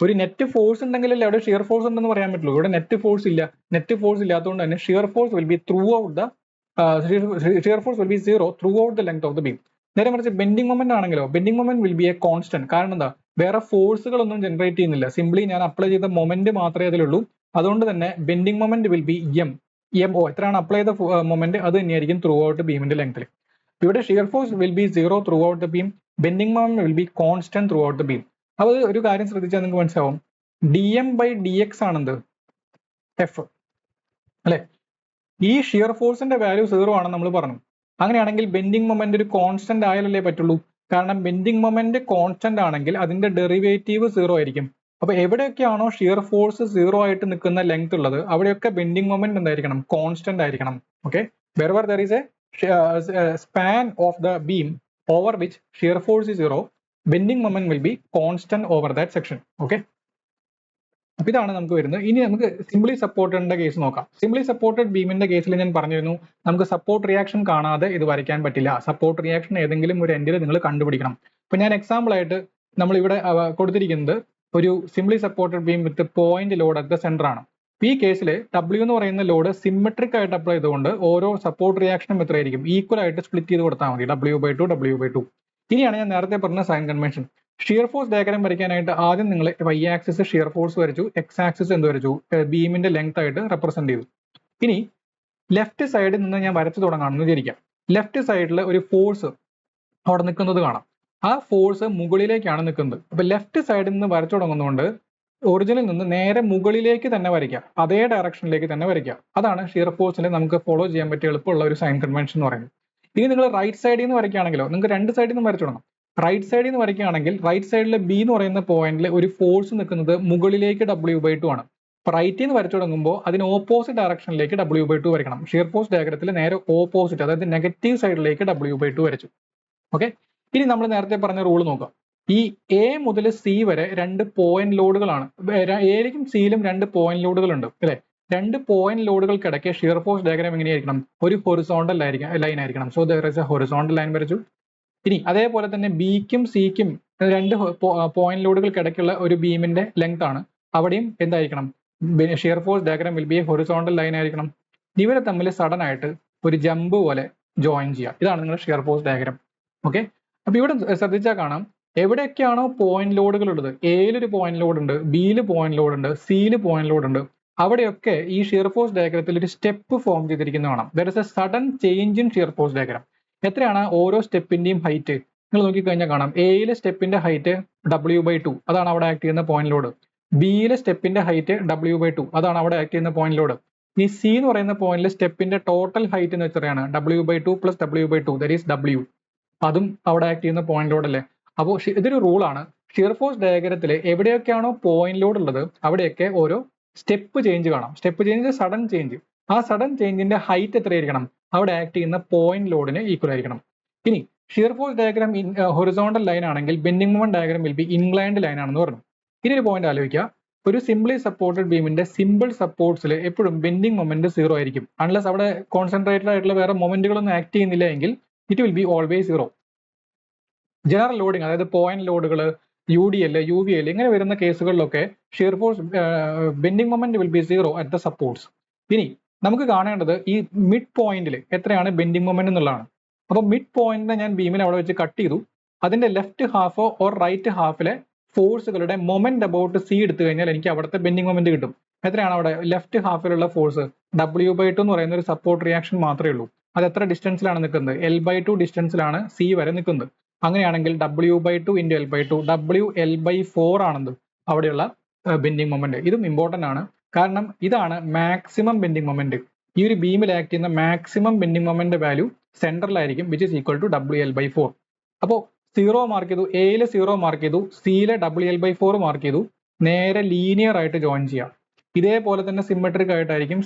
ഒരു നെറ്റ് ഫോഴ്സ് ഉണ്ടെങ്കിലല്ലേ അവിടെ ഷിയർ ഫോഴ്സ് ഉണ്ടെന്ന് പറയാൻ പറ്റുള്ളൂ. ഇവിടെ നെറ്റ് ഫോഴ്സ് ഇല്ല. നെറ്റ് ഫോഴ്സ് ഇല്ലാത്തതുകൊണ്ട് തന്നെ shear force will be through out the shear force will be zero through out the length of the beam. നേരെ മറിച്ച് ബെൻഡിങ് മൊമെന്റ് ആണെങ്കിലോ, bending moment will be A constant. കാരണം എന്താ? വേറെ ഫോഴ്സുകളൊന്നും generate ചെയ്യുന്നില്ല. സിംപ്ലി ഞാൻ അപ്ലൈ ചെയ്ത മൊമെന്റ് മാത്രമേ അതിലുള്ളൂ. അതുകൊണ്ട് തന്നെ bending moment will B MO. എത്രയാണ് അപ്ലൈ ചെയ്ത മൊമെന്റ് അത് തന്നെയായിരിക്കും ത്രൂ ഔട്ട് ബീമിന്റെ ലെങ്ത്തിൽ. ഇവിടെ shear force will be zero through out the beam. Bending moment will B constant through out the beam. അപ്പോൾ ഒരു കാര്യം ശ്രദ്ധിച്ചാൽ നിങ്ങൾക്ക് മനസ്സിലാവും. dm/dx ആണെന്ത്? F അല്ലെ? ഈ ഷിയർ ഫോഴ്സിന്റെ വാല്യൂ സീറോ ആണെന്ന് നമ്മൾ പറഞ്ഞു. അങ്ങനെയാണെങ്കിൽ ബെൻഡിങ് മൊമെന്റ് ഒരു കോൺസ്റ്റന്റ് ആയാലല്ലേ പറ്റുള്ളൂ. കാരണം ബെൻഡിങ് മൊമെന്റ് കോൺസ്റ്റന്റ് ആണെങ്കിൽ അതിന്റെ ഡെറിവേറ്റീവ് സീറോ ആയിരിക്കും. അപ്പൊ എവിടെയൊക്കെയാണോ ഷിയർ ഫോഴ്സ് സീറോ ആയിട്ട് നിൽക്കുന്ന ലെങ്ത് ഉള്ളത് അവിടെയൊക്കെ ബെൻഡിങ് മൊമെന്റ് എന്തായിരിക്കണം? കോൺസ്റ്റന്റ് ആയിരിക്കണം. Okay, wherever there is a span of the beam over which shear force is zero, bending moment will be constant over that section. Okay, അപ്പൊ ഇതാണ് നമുക്ക് വരുന്നത്. ഇനി നമുക്ക് സിംപ്ലി സപ്പോർട്ടഡിന്റെ കേസ് നോക്കാം. സിംപ്ലി സപ്പോർട്ടഡ് ബീമിന്റെ കേസിൽ ഞാൻ പറഞ്ഞിരുന്നു നമുക്ക് സപ്പോർട്ട് റിയാക്ഷൻ കാണാതെ ഇത് വരയ്ക്കാൻ പറ്റില്ല. സപ്പോർട്ട് റിയാക്ഷൻ ഏതെങ്കിലും ഒരു എൻഡിൽ നിങ്ങൾ കണ്ടുപിടിക്കണം. ഇപ്പൊ ഞാൻ എക്സാമ്പിൾ ആയിട്ട് നമ്മൾ ഇവിടെ കൊടുത്തിരിക്കുന്നത് ഒരു simply supported beam with point load at the centre ആണ്. ഈ കേസിൽ W എന്ന് പറയുന്ന ലോഡ് സിമെട്രിക് ആയിട്ട് അപ്ലൈ ചെയ്തുകൊണ്ട് ഓരോ സപ്പോർട്ട് റിയാക്ഷനും എത്രയായിരിക്കും? ഈക്വൽ ആയിട്ട് സ്പ്ലിറ്റ് ചെയ്ത് കൊടുത്താൽ മതി. W/2 W/2. ഇനിയാണ് ഞാൻ നേരത്തെ പറഞ്ഞ sign convention. Shear force diagram വരയ്ക്കാനായിട്ട് ആദ്യം നിങ്ങൾ y ആക്സിസ് ഷിയർ ഫോഴ്സ് വരച്ചു, x ആക്സിസ് എന്ത് വരച്ചു? ബീമിന്റെ ലെങ്ത് ആയിട്ട് റെപ്രസെന്റ് ചെയ്തു. ഇനി ലെഫ്റ്റ് സൈഡിൽ നിന്ന് ഞാൻ വരച്ചു തുടങ്ങാണെന്ന് വിചാരിക്കാം. ലെഫ്റ്റ് സൈഡിൽ ഒരു ഫോഴ്സ് അവിടെ നിൽക്കുന്നത് കാണാം. ആ ഫോഴ്സ് മുകളിലേക്കാണ് നിൽക്കുന്നത്. അപ്പൊ ലെഫ്റ്റ് സൈഡിൽ നിന്ന് വരച്ചു തുടങ്ങുന്നതുകൊണ്ട് ഒറിജിനിൽ നിന്ന് നേരെ മുകളിലേക്ക് തന്നെ വരയ്ക്കുക, അതേ ഡയറക്ഷനിലേക്ക് തന്നെ വരയ്ക്കുക. അതാണ് ഷിയർ ഫോഴ്സിൽ നമുക്ക് ഫോളോ ചെയ്യാൻ പറ്റിയ എളുപ്പമുള്ള ഒരു സൈൻ കൺവെൻഷൻ എന്ന് പറയുന്നത്. ഇനി നിങ്ങൾ റൈറ്റ് സൈഡിൽ നിന്ന് വരയ്ക്കുകയാണെങ്കിലോ, നിങ്ങൾക്ക് രണ്ട് സൈഡിൽ നിന്ന് വരച്ചു തുടങ്ങാം. റൈറ്റ് സൈഡിൽ നിന്ന് വരയ്ക്കുകയാണെങ്കിൽ റൈറ്റ് സൈഡിലെ B എന്ന് പറയുന്ന പോയിന്റിൽ ഒരു ഫോഴ്സ് നിൽക്കുന്നത് മുകളിലേക്ക് W/2 ആണ്. അപ്പൊ റൈറ്റിൽ നിന്ന് വരച്ചു തുടങ്ങുമ്പോൾ അതിന് ഓപ്പോസിറ്റ് ഡയറക്ഷനിലേക്ക് W/2 വരയ്ക്കണം. ഷിയർ ഫോഴ്സ് ഡയഗ്രത്തിൽ നേരെ ഓപ്പോസിറ്റ്, അതായത് നെഗറ്റീവ് സൈഡിലേക്ക് W/2 വരച്ചു. ഓക്കെ, ഇനി നമ്മൾ നേരത്തെ പറഞ്ഞ റൂൾ നോക്കാം. ഈ A മുതൽ C വരെ രണ്ട് പോയിന്റ് ലോഡുകളാണ്. എയിലും സിയിലും രണ്ട് പോയിന്റ് ലോഡുകൾ ഉണ്ട് അല്ലെ? രണ്ട് പോയിന്റ് ലോഡുകൾക്കിടയ്ക്ക് ഷിയർ ഫോഴ്സ് ഡയഗ്രാം എങ്ങനെയായിരിക്കണം? ഒരു ഹൊറിസോണ്ടൽ ലൈൻ ആയിരിക്കണം. So there is A horizontal line വരച്ചു. ഇനി അതേപോലെ തന്നെ ബിക്കും സിക്കും രണ്ട് പോയിന്റ് ലോഡുകൾക്കിടയ്ക്കുള്ള ഒരു ബീമിന്റെ ലെങ്ത് ആണ്. അവിടെയും എന്തായിരിക്കണം? Shear force diagram will be a horizontal line ആയിരിക്കണം. ഇവരെ തമ്മിൽ സഡൻ ആയിട്ട് ഒരു ജമ്പ് പോലെ ജോയിൻ ചെയ്യുക. ഇതാണ് നിങ്ങളുടെ ഷിയർ ഫോഴ്സ് ഡയഗ്രാം. ഓക്കെ, അപ്പൊ ഇവിടെ ശ്രദ്ധിച്ചാൽ കാണാം എവിടെയൊക്കെയാണോ പോയിന്റ് ലോഡുകൾ ഉള്ളത്, എയിൽ ഒരു പോയിന്റ് ലോഡ് ഉണ്ട്, ബിയിൽ പോയിന്റ് ലോഡ് ഉണ്ട്, സിയിൽ പോയിന്റ് ലോഡ് ഉണ്ട്, അവിടെയൊക്കെ ഈ ഷിയർ ഫോഴ്സ് ഡയഗ്രത്തിൽ ഒരു സ്റ്റെപ്പ് ഫോം ചെയ്തിരിക്കുന്നത് കാണാം. There is A sudden change in shear force diagram. എത്രയാണ് ഓരോ സ്റ്റെപ്പിന്റെയും ഹൈറ്റ്? നിങ്ങൾ നോക്കിക്കഴിഞ്ഞാൽ കാണാം എയിലെ സ്റ്റെപ്പിന്റെ ഹൈറ്റ് W/2, അതാണ് അവിടെ ആക്ട് ചെയ്യുന്ന പോയിന്റ് ലോഡ്. ബിയിലെ സ്റ്റെപ്പിന്റെ ഹൈറ്റ് W/2, അതാണ് അവിടെ ആക്ട് ചെയ്യുന്ന പോയിന്റ് ലോഡ്. ഈ സി എന്ന് പറയുന്ന പോയിന്റിൽ സ്റ്റെപ്പിന്റെ ടോട്ടൽ ഹൈറ്റ് എന്ന് വെച്ചാൽ W/2 + W/2 that is W. അതും അവിടെ ആക്ട് ചെയ്യുന്ന പോയിന്റ് ലോഡ് അല്ലേ. അപ്പോൾ ഇതൊരു റൂളാണ്. ഷിയർ ഫോഴ്സ് ഡയഗ്രത്തിൽ എവിടെയൊക്കെയാണോ പോയിന്റ് ലോഡ് ഉള്ളത് അവിടെയൊക്കെ ഓരോ സ്റ്റെപ്പ് ചേഞ്ച് കാണാം. Step change sudden change. ആ സഡൻ ചേഞ്ചിന്റെ ഹൈറ്റ് എത്രയായിരിക്കണം? അവിടെ ആക്ട് ചെയ്യുന്ന പോയിന്റ് ലോഡിന് ഈക്വൽ ആയിരിക്കണം. ഇനി shear force diagram horizontal line ആണെങ്കിൽ bending moment diagram will be inclined line ആണെന്ന് പറഞ്ഞു. ഇനി ഒരു പോയിന്റ് ആലോചിക്കുക. ഒരു സിംപ്ലി സപ്പോർട്ടഡ് ബീമിന്റെ സിമ്പിൾ സപ്പോർട്ട്സിൽ എപ്പോഴും ബെൻഡിങ് മൊമെന്റ് 0 ആയിരിക്കും. അൺലെസ് അവിടെ കോൺസെൻട്രേറ്റഡ് ആയിട്ടുള്ള വേറെ മൊമെന്റുകളൊന്നും ആക്ട് ചെയ്യുന്നില്ല എങ്കിൽ it will be always 0. General loading, അതായത് പോയിന്റ് ലോഡുകൾ, UDL, UVL ഇങ്ങനെ വരുന്ന കേസുകളിലൊക്കെ shear force bending moment will be 0 at the supports. ഇനി നമുക്ക് കാണേണ്ടത് ഈ മിഡ് പോയിന്റിൽ എത്രയാണ് ബെൻഡിങ് മൊമെന്റ് എന്നുള്ളതാണ്. അപ്പോൾ മിഡ് പോയിന്റിനെ ഞാൻ ബീമിൽ അവിടെ വെച്ച് കട്ട് ചെയ്തു. അതിന്റെ ലെഫ്റ്റ് ഹാഫ് ഓർ റൈറ്റ് ഹാഫിലെ ഫോഴ്സുകളുടെ മൊമെന്റ് അബൌട്ട് C എടുത്തു കഴിഞ്ഞാൽ എനിക്ക് അവിടുത്തെ ബെൻഡിങ് മൊമെന്റ് കിട്ടും. എത്രയാണ് അവിടെ ലെഫ്റ്റ് ഹാഫിലുള്ള ഫോഴ്സ്? W/2 എന്ന് പറയുന്ന ഒരു സപ്പോർട്ട് റിയാക്ഷൻ മാത്രമേ ഉള്ളൂ. അത് എത്ര ഡിസ്റ്റൻസിലാണ് നിൽക്കുന്നത്? L/2 ഡിസ്റ്റൻസിലാണ് C വരെ നിൽക്കുന്നത്. അങ്ങനെയാണെങ്കിൽ W/2 × L/2 WL/4 ആണെന്ന് അവിടെയുള്ള ബെൻഡിങ് മൊമെന്റ്. ഇതും ഇമ്പോർട്ടന്റ് ആണ്, കാരണം ഇതാണ് മാക്സിമം ബെൻഡിങ് മൊമെന്റ്. ഈ ഒരു ബീമിൽ ആക്ട് ചെയ്യുന്ന മാക്സിമം ബെൻഡിങ് മൊമെന്റ് വാല്യൂ സെൻട്രലായിരിക്കും, which is equal to WL/4. അപ്പോൾ 0 മാർക്ക് ചെയ്തു, എയിൽ 0 മാർക്ക് ചെയ്തു, സിയിലെ WL/4 മാർക്ക് ചെയ്തു. നേരെ ലീനിയർ ആയിട്ട് ജോയിൻ ചെയ്യാം. ഇതേപോലെ തന്നെ സിമെട്രിക് ആയിട്ടായിരിക്കും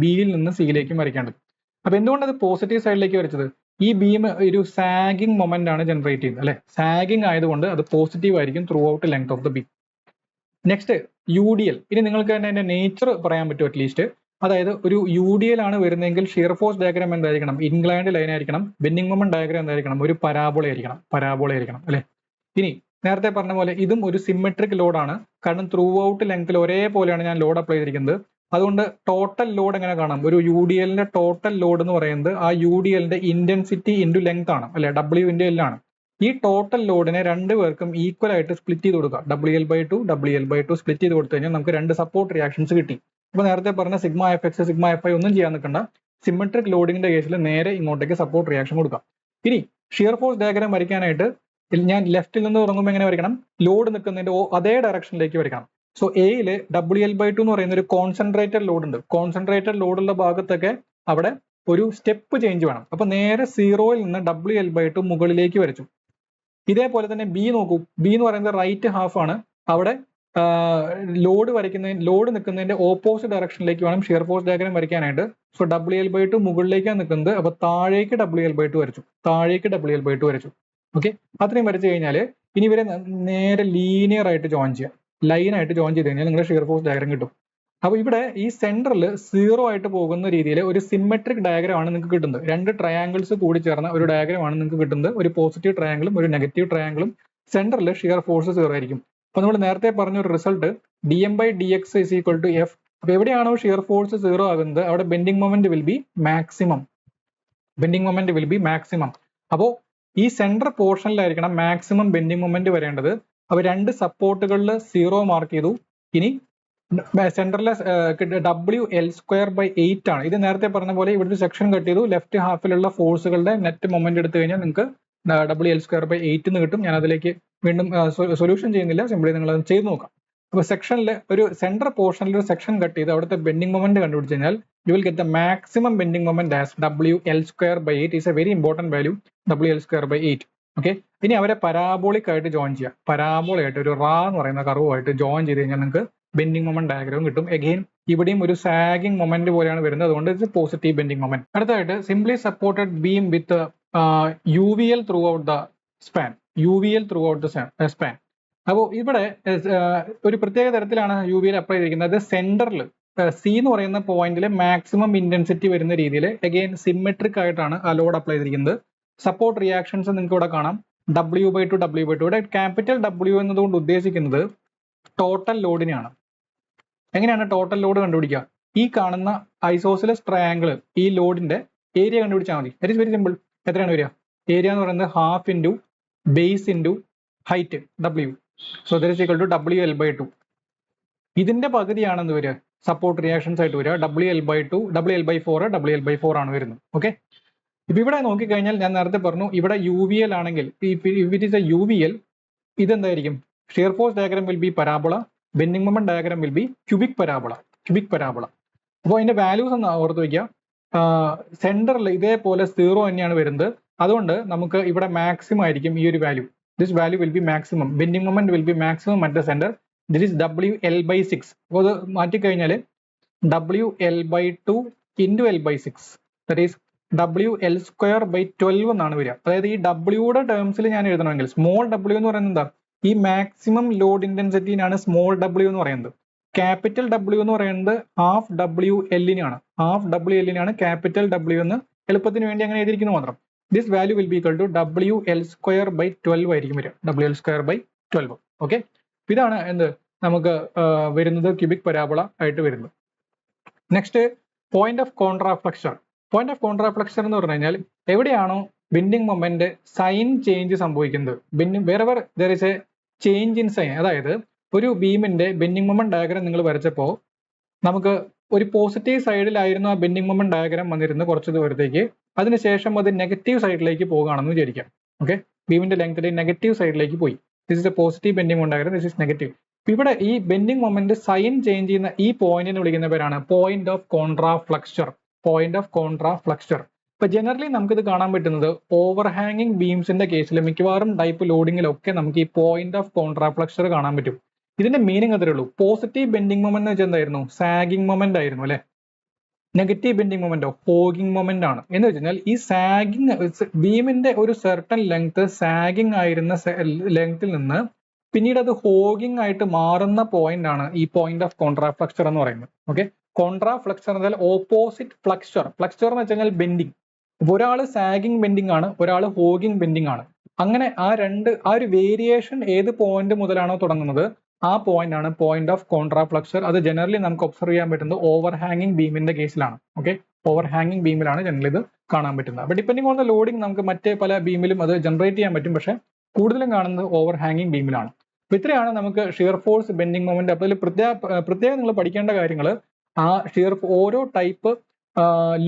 ബിയിൽ നിന്ന് സിയിലേക്കും വരയ്ക്കേണ്ടത്. അപ്പൊ എന്തുകൊണ്ട് അത് പോസിറ്റീവ് സൈഡിലേക്ക് വരച്ചത്? ഈ ബീം ഒരു സാഗിങ് മൊമെന്റ് ആണ് ജനറേറ്റ് ചെയ്യുന്നത് അല്ലെ. സാഗിങ് ആയതുകൊണ്ട് അത് പോസിറ്റീവ് ആയിരിക്കും through out length of the beam. Next UDL. ഇനി നിങ്ങൾക്ക് തന്നെ അതിന്റെ നേച്ചർ പറയാൻ പറ്റും അറ്റ്ലീസ്റ്റ്. അതായത് ഒരു UDL ആണ് വരുന്നതെങ്കിൽ ഷിയർ ഫോഴ്സ് ഡയഗ്രാം എന്തായിരിക്കണം? ഇൻക്ലൈൻഡ് ലൈൻ ആയിരിക്കണം. ബെൻഡിങ് മൊമെന്റ് ഡയഗ്രാം എന്തായിരിക്കണം? ഒരു പരാബോള ആയിരിക്കണം അല്ലെ. ഇനി നേരത്തെ പറഞ്ഞ പോലെ ഇതും ഒരു സിമെട്രിക് ലോഡാണ്, കാരണം ത്രൂ ഔട്ട് ലെങ്ത്തിൽ ഒരേപോലെയാണ് ഞാൻ ലോഡ് അപ്ലൈ ചെയ്തിരിക്കുന്നത്. അതുകൊണ്ട് ടോട്ടൽ ലോഡ് എങ്ങനെ കാണാം? ഒരു UDLന്റെ ടോട്ടൽ ലോഡ് എന്ന് പറയുന്നത് ആ UDLന്റെ ഇന്റൻസിറ്റി ഇൻറ്റു ലെങ്ത് ആണ് അല്ലെ, W/L ആണ്. ഈ ടോട്ടൽ ലോഡിനെ രണ്ടുപേർക്കും ഈക്വൽ ആയിട്ട് സ്പ്ലിറ്റ് ചെയ്ത് കൊടുക്കുക. WL/2 സ്പ്ലിറ്റ് ചെയ്ത് കൊടുത്തു കഴിഞ്ഞാൽ നമുക്ക് രണ്ട് സപ്പോർട്ട് റിയാക്ഷൻസ് കിട്ടി. അപ്പൊ നേരത്തെ പറഞ്ഞ σFX, σFI ഒന്നും ചെയ്യാൻ നിൽക്കണ്ട. സിമെട്രിക് ലോഡിങ്ങിന്റെ കേസിൽ നേരെ ഇങ്ങോട്ടേക്ക് സപ്പോർട്ട് റിയാക്ഷൻ കൊടുക്കാം. ഇനി ഷിയർ ഫോഴ്സ് ഡയഗ്രാം വരയ്ക്കാനായിട്ട് ഞാൻ ലെഫ്റ്റിൽ നിന്ന് തുടങ്ങുമ്പോൾ എങ്ങനെ വരയ്ക്കണം? ലോഡ് നിൽക്കുന്നതിന്റെ അതേ ഡയറക്ഷനിലേക്ക് വരയ്ക്കണം. സോ എയില് WL/2 എന്ന് പറയുന്ന ഒരു കോൺസെൻട്രേറ്റഡ് ലോഡ് ഉണ്ട്. കോൺസെൻട്രേറ്റഡ് ലോഡുള്ള ഭാഗത്തൊക്കെ അവിടെ ഒരു സ്റ്റെപ്പ് ചേഞ്ച് വേണം. അപ്പൊ നേരെ 0-ൽ നിന്ന് WL/2 മുകളിലേക്ക് വരച്ചു. ഇതേപോലെ തന്നെ ബി നോക്കൂ. ബി എന്ന് പറയുന്നത് റൈറ്റ് ഹാഫ് ആണ്. അവിടെ ലോഡ് നിൽക്കുന്നതിന്റെ ഓപ്പോസിറ്റ് ഡയറക്ഷനിലേക്ക് വേണം ഷിയർ ഫോഴ്സ് ഡയഗ്രാം വരയ്ക്കാനായിട്ട്. സോ WL/2 മുകളിലേക്കാണ് നിൽക്കുന്നത്. അപ്പൊ താഴേക്ക് WL/2 വരച്ചു. ഓക്കെ, അത്രയും വരച്ചു കഴിഞ്ഞാൽ ഇനി ഇവരെ നേരെ ലീനിയർ ആയിട്ട് ജോയിൻ ചെയ്യാം. ലൈനായിട്ട് ജോയിൻ ചെയ്ത് കഴിഞ്ഞാൽ നിങ്ങളുടെ ഷിയർ ഫോഴ്സ് ഡയഗ്രാം കിട്ടും. അപ്പൊ ഇവിടെ ഈ സെന്ററിൽ 0 ആയിട്ട് പോകുന്ന രീതിയിൽ ഒരു സിമെട്രിക് ഡയഗ്രാം ആണ് നിങ്ങൾക്ക് കിട്ടുന്നത്. രണ്ട് ട്രയാങ്കിൾസ് കൂടി ചേർന്ന ഒരു ഡയഗ്രാം ആണ് നിങ്ങൾക്ക് കിട്ടുന്നത്. ഒരു പോസിറ്റീവ് ട്രയാങ്കിളും ഒരു നെഗറ്റീവ് ട്രയാങ്കിളും. സെന്ററിൽ ഷിയർ ഫോഴ്സ് 0 ആയിരിക്കും. അപ്പൊ നമ്മൾ നേരത്തെ പറഞ്ഞ ഒരു റിസൾട്ട് dm/dx = F. അപ്പൊ എവിടെയാണോ ഷിയർ ഫോഴ്സ് 0 ആകുന്നത് അവിടെ bending moment will B maximum. അപ്പോൾ ഈ സെന്റർ പോർഷനിലായിരിക്കണം മാക്സിമം ബെൻഡിങ് മൊമെന്റ് വരേണ്ടത്. അപ്പൊ രണ്ട് സപ്പോർട്ടുകളിൽ 0 മാർക്ക് ചെയ്തു. ഇനി സെന്ററിലെ WL²/8 ആണ്. ഇത് നേരത്തെ പറഞ്ഞ പോലെ ഇവിടുത്തെ സെക്ഷൻ കട്ട് ചെയ്തു. ലെഫ്റ്റ് ഹാഫിലുള്ള ഫോഴ്സുകളുടെ നെറ്റ് മൊമെന്റ് എടുത്തു കഴിഞ്ഞാൽ നിങ്ങൾക്ക് WL²/8 എന്ന് കിട്ടും. ഞാൻ അതിലേക്ക് വീണ്ടും സൊല്യൂഷൻ ചെയ്യുന്നില്ല, സിംപ്ലി നിങ്ങൾ അത് ചെയ്ത് നോക്കാം. അപ്പൊ സെക്ഷനിൽ ഒരു സെന്റർ പോർഷനിൽ ഒരു സെക്ഷൻ കട്ട് ചെയ്ത് അവിടുത്തെ ബെൻഡിങ് മൊമെന്റ് കണ്ടുപിടിച്ച് കഴിഞ്ഞാൽ you will get the maximum bending moment as WL²/8 is A very important value, WL²/8. Okay, ഇനി അവരെ പരാബോളിക് ആയിട്ട് ജോയിൻ ചെയ്യാം. പരാബോളായിട്ട് ഒരു റാ എന്ന് പറയുന്ന കർവുമായിട്ട് ജോയിൻ ചെയ്ത് കഴിഞ്ഞാൽ നിങ്ങൾക്ക് ബെൻഡിങ് മൊമെന്റ് ഡയഗ്രാം കിട്ടും. അഗെയിൻ ഇവിടെയും ഒരു സാഗിങ് മൊമെന്റ് പോലെയാണ് വരുന്നത്, അതുകൊണ്ട് ഇറ്റ്സ് പോസിറ്റീവ് ബെൻഡിങ് മൊമെന്റ്. അടുത്തായിട്ട് simply supported beam with UVL through out the span. അപ്പോൾ ഇവിടെ ഒരു പ്രത്യേക തരത്തിലാണ് UVL അപ്ലൈ ചെയ്തിരിക്കുന്നത്. സെന്ററിൽ C എന്ന് പറയുന്ന പോയിന്റിൽ മാക്സിമം ഇന്റൻസിറ്റി വരുന്ന രീതിയിൽ അഗെയിൻ സിമെട്രിക് ആയിട്ടാണ് ആ ലോഡ് അപ്ലൈ ചെയ്തിരിക്കുന്നത്. സപ്പോർട്ട് റിയാക്ഷൻസ് നിങ്ങൾക്ക് ഇവിടെ കാണാം. W/2. ഇവിടെ ക്യാപിറ്റൽ W എന്നതുകൊണ്ട് ഉദ്ദേശിക്കുന്നത് ടോട്ടൽ ലോഡിനെയാണ്. എങ്ങനെയാണ് ടോട്ടൽ ലോഡ് കണ്ടുപിടിക്കുക? ഈ കാണുന്ന ഐസോസിലസ് ട്രയാങ്കിൾ ഈ ലോഡിന്റെ ഏരിയ കണ്ടുപിടിച്ചാൽ മതി. That is very simple. എത്രയാണ് വരിക? ഏരിയ എന്ന് പറയുന്നത് half into base into height W. So that is equal to WL/2. ഇതിന്റെ പകുതിയാണെന്ന് വരിക സപ്പോർട്ട് റിയാക്ഷൻസ് ആയിട്ട് വരിക. WL/4 ആണ് വരുന്നത്. ഓക്കെ, ഇപ്പൊ ഇവിടെ നോക്കിക്കഴിഞ്ഞാൽ ഞാൻ നേരത്തെ പറഞ്ഞു ഇവിടെ UVL ആണെങ്കിൽ ഇറ്റ് ഈസ് എ UVL, ഇതെന്തായിരിക്കും? Shear force diagram will be parabola, bending moment diagram will be cubic parabola. അപ്പോൾ അതിന്റെ വാല്യൂസ് ഒന്ന് ഓർത്ത് വയ്ക്കുക. സെന്ററിൽ ഇതേപോലെ 0 തന്നെയാണ് വരുന്നത്. അതുകൊണ്ട് നമുക്ക് ഇവിടെ മാക്സിമം ആയിരിക്കും ഈ ഒരു value. This value will B maximum. Bending moment will B maximum at the centre. This is WL/6. അപ്പോൾ അത് മാറ്റിക്കഴിഞ്ഞാൽ WL/2 into L/6, that is WL²/12 എന്നാണ് വരിക. അതായത് ഈ ഡബ്ല്യൂയുടെ ടേംസിൽ ഞാൻ എഴുതണമെങ്കിൽ സ്മോൾ ഡബ്ല്യൂ എന്ന് പറയുന്നത് എന്താ, ഈ മാക്സിമം ലോഡ് ഇന്റൻസിറ്റിനാണ് സ്മോൾ ഡബ്ല്യൂ എന്ന് പറയുന്നത്. ക്യാപിറ്റൽ ഡബ്ല്യൂ എന്ന് പറയുന്നത് ഹാഫ് WL-നാണ്. ഹാഫ് WL-നാണ് ക്യാപിറ്റൽ ഡബ്ല്യൂ എന്ന് എളുപ്പത്തിന് വേണ്ടി അങ്ങനെ എഴുതിയിരിക്കുന്നു മാത്രം. This value will be equal to WL²/12 ആയിരിക്കും വരിക. WL²/12. ഓക്കെ, ഇതാണ് എന്ത് നമുക്ക് വരുന്നത് ക്യൂബിക് പരാബോള ആയിട്ട് വരുന്നത്. Next, point of contraflexure. Point of contraflexure എന്ന് പറഞ്ഞു കഴിഞ്ഞാൽ എവിടെയാണോ ബെൻഡിങ് മൊമെന്റ് സൈൻ ചേഞ്ച് സംഭവിക്കുന്നത്, wherever there is a change in sign. അതായത് ഒരു ബീമിന്റെ ബെൻഡിങ് മൊമെന്റ് ഡയഗ്രാം നിങ്ങൾ വരച്ചപ്പോൾ നമുക്ക് ഒരു പോസിറ്റീവ് സൈഡിലായിരുന്നു ആ ബെൻഡിങ് മൊമെന്റ് ഡയഗ്രാം വന്നിരുന്നത് കുറച്ച് ദൂരത്തേക്ക്. അതിനുശേഷം അത് നെഗറ്റീവ് സൈഡിലേക്ക് പോകുകയാണെന്ന് വിചാരിക്കാം. ഓക്കെ, ബീമിന്റെ ലെങ്ത് നെഗറ്റീവ് സൈഡിലേക്ക് പോയി. This is A positive bending moment diagram, this is negative. ഇവിടെ ഈ ബെൻഡിങ് മൊമെന്റ് സൈൻ ചേഞ്ച് ചെയ്യുന്ന ഈ പോയിന്റിനെ വിളിക്കുന്ന പേരാണ് point of contraflexure. Point of contraflexure. ഇപ്പൊ ജനറലി നമുക്കിത് കാണാൻ പറ്റുന്നത് ഓവർ ഹാങ്ങിങ് ബീംസിന്റെ കേസിൽ മിക്കവാറും ടൈപ്പ് ലോഡിങ്ങിലൊക്കെ നമുക്ക് ഈ പോയിന്റ് ഓഫ് കോൺട്രാഫ്ലക്ഷൻ കാണാൻ പറ്റും. ഇതിന്റെ മീനിങ് അത്രേ ഉള്ളൂ. പോസിറ്റീവ് ബെൻഡിങ് മൊമെന്റ് എന്ന് വെച്ചാൽ എന്തായിരുന്നു, സാഗിങ് മൊമെന്റ് ആയിരുന്നു അല്ലെ. Negative bending memento hogging moment ആണ്. എന്ന് വെച്ചാൽ ഈ സാഗിങ് ബീമിന്റെ ഒരു സെർട്ടൺ ലെങ്ത് സാഗിങ് ആയിരുന്ന ലെങ്ത്തിൽ നിന്ന് പിന്നീട് അത് ഹോഗിങ് ആയിട്ട് മാറുന്ന പോയിന്റ് ആണ് ഈ പോയിന്റ് ഓഫ് കോൺട്രാഫ്ലക്ഷൻ എന്ന് പറയുന്നത്. ഓക്കെ, കോൺട്രാഫ്ലക്ഷൻ എന്നാൽ ഓപ്പോസിറ്റ് ഫ്ലക്ചർ. ഫ്ലക്ചർ എന്ന് വെച്ചാൽ ബെൻഡിങ്. ഒരാൾ സാഗിങ് ബെൻഡിങ് ആണ്, ഒരാൾ ഹോഗിങ് ബെൻഡിങ് ആണ്. അങ്ങനെ ആ ഒരു വേരിയേഷൻ ഏത് പോയിന്റ് മുതലാണോ തുടങ്ങുന്നത് ആ പോയിന്റ് ആണ് പോയിന്റ് ഓഫ് കോൺട്രാഫ്ലക്ഷൻ. അത് ജനറലി നമുക്ക് ഒബ്സർവ് ചെയ്യാൻ പറ്റുന്നത് ഓവർ ഹാങ്ങിങ് ബീമിന്റെ കേസിലാണ്. ഓക്കെ, ഓവർ ഹാങ്ങിങ് ബീമിലാണ് ജനറലി ഇത് കാണാൻ പറ്റുന്നത്. അപ്പൊ ഡിപ്പെൻഡിങ് ഓൺ ദ ലോഡിങ് നമുക്ക് മറ്റേ പല ബീമിലും അത് ജനറേറ്റ് ചെയ്യാൻ പറ്റും, പക്ഷെ കൂടുതലും കാണുന്നത് ഓവർ ഹാങ്ങിങ് ബീമിലാണ്. അപ്പൊ ഇത്രയാണ് നമുക്ക് ഷിയർ ഫോഴ്സ്, ബെൻഡിങ് മൊമെന്റ്. അപ്പോൾ ഇതിൽ പ്രത്യേകം നിങ്ങൾ പഠിക്കേണ്ട കാര്യങ്ങൾ, ആ ഓരോ ടൈപ്പ്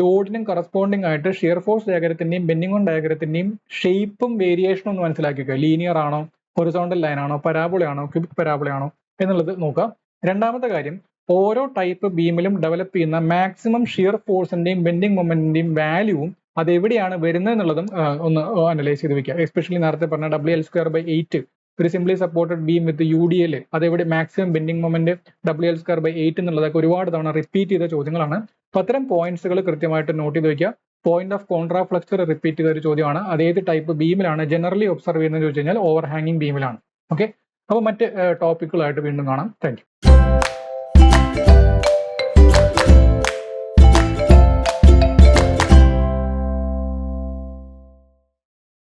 ലോഡിനും കറസ്പോണ്ടിങ് ആയിട്ട് ഷിയർ ഫോഴ്സ് ഡയഗ്രത്തിന്റെയും ബെൻഡിങ് മൊമെന്റ് ഡയഗ്രത്തിന്റെയും ഷേപ്പും വേരിയേഷനും ഒന്ന് മനസ്സിലാക്കിക്കുക. ലീനിയർ ആണോ, ഹൊറിസോണ്ടൽ ലൈൻ ആണോ, പരാബോളയാണോ, ക്യൂബിക് പരാബോളയാണോ എന്നുള്ളത് നോക്കാം. രണ്ടാമത്തെ കാര്യം, ഓരോ ടൈപ്പ് ബീമിലും ഡെവലപ്പ് ചെയ്യുന്ന മാക്സിമം ഷിയർ ഫോഴ്സിന്റെയും ബെൻഡിങ് മൊമെന്റിന്റെയും വാല്യൂവും അത് എവിടെയാണ് വരുന്നത് എന്നുള്ളതും ഒന്ന് അനലൈസ് ചെയ്ത് വെക്കുക. എസ്പെഷ്യലി നേരത്തെ പറഞ്ഞ WL²/8 ഒരു സിംപ്ലി സപ്പോർട്ടഡ് ബീം വിത്ത് UDL, അതെവിടെ മാക്സിമം ബെൻഡിങ് മൊമെന്റ് WL²/8 എന്നുള്ളതൊക്കെ ഒരുപാട് തവണ റിപ്പീറ്റ് ചെയ്ത ചോദ്യങ്ങളാണ്. അപ്പൊ അത്തരം പോയിന്റ്സുകൾ കൃത്യമായിട്ട് നോട്ട് ചെയ്ത് വെക്കുക. പോയിന്റ് ഓഫ് കോൺട്രാഫ്ലക്ഷൻ റിപ്പീറ്റ് ചെയ്ത ഒരു ചോദ്യമാണ്. അതേത് ടൈപ്പ് ബീമിലാണ് ജനറലി ഒബ്സർവ് ചെയ്യുന്നത് ചോദിച്ചു കഴിഞ്ഞാൽ ഓവർ ഹാങ്ങിങ് ബീമിലാണ്. ഓക്കെ, അപ്പോൾ മറ്റ് ടോപ്പിക്കുകളായിട്ട് വീണ്ടും കാണാം. Thank you.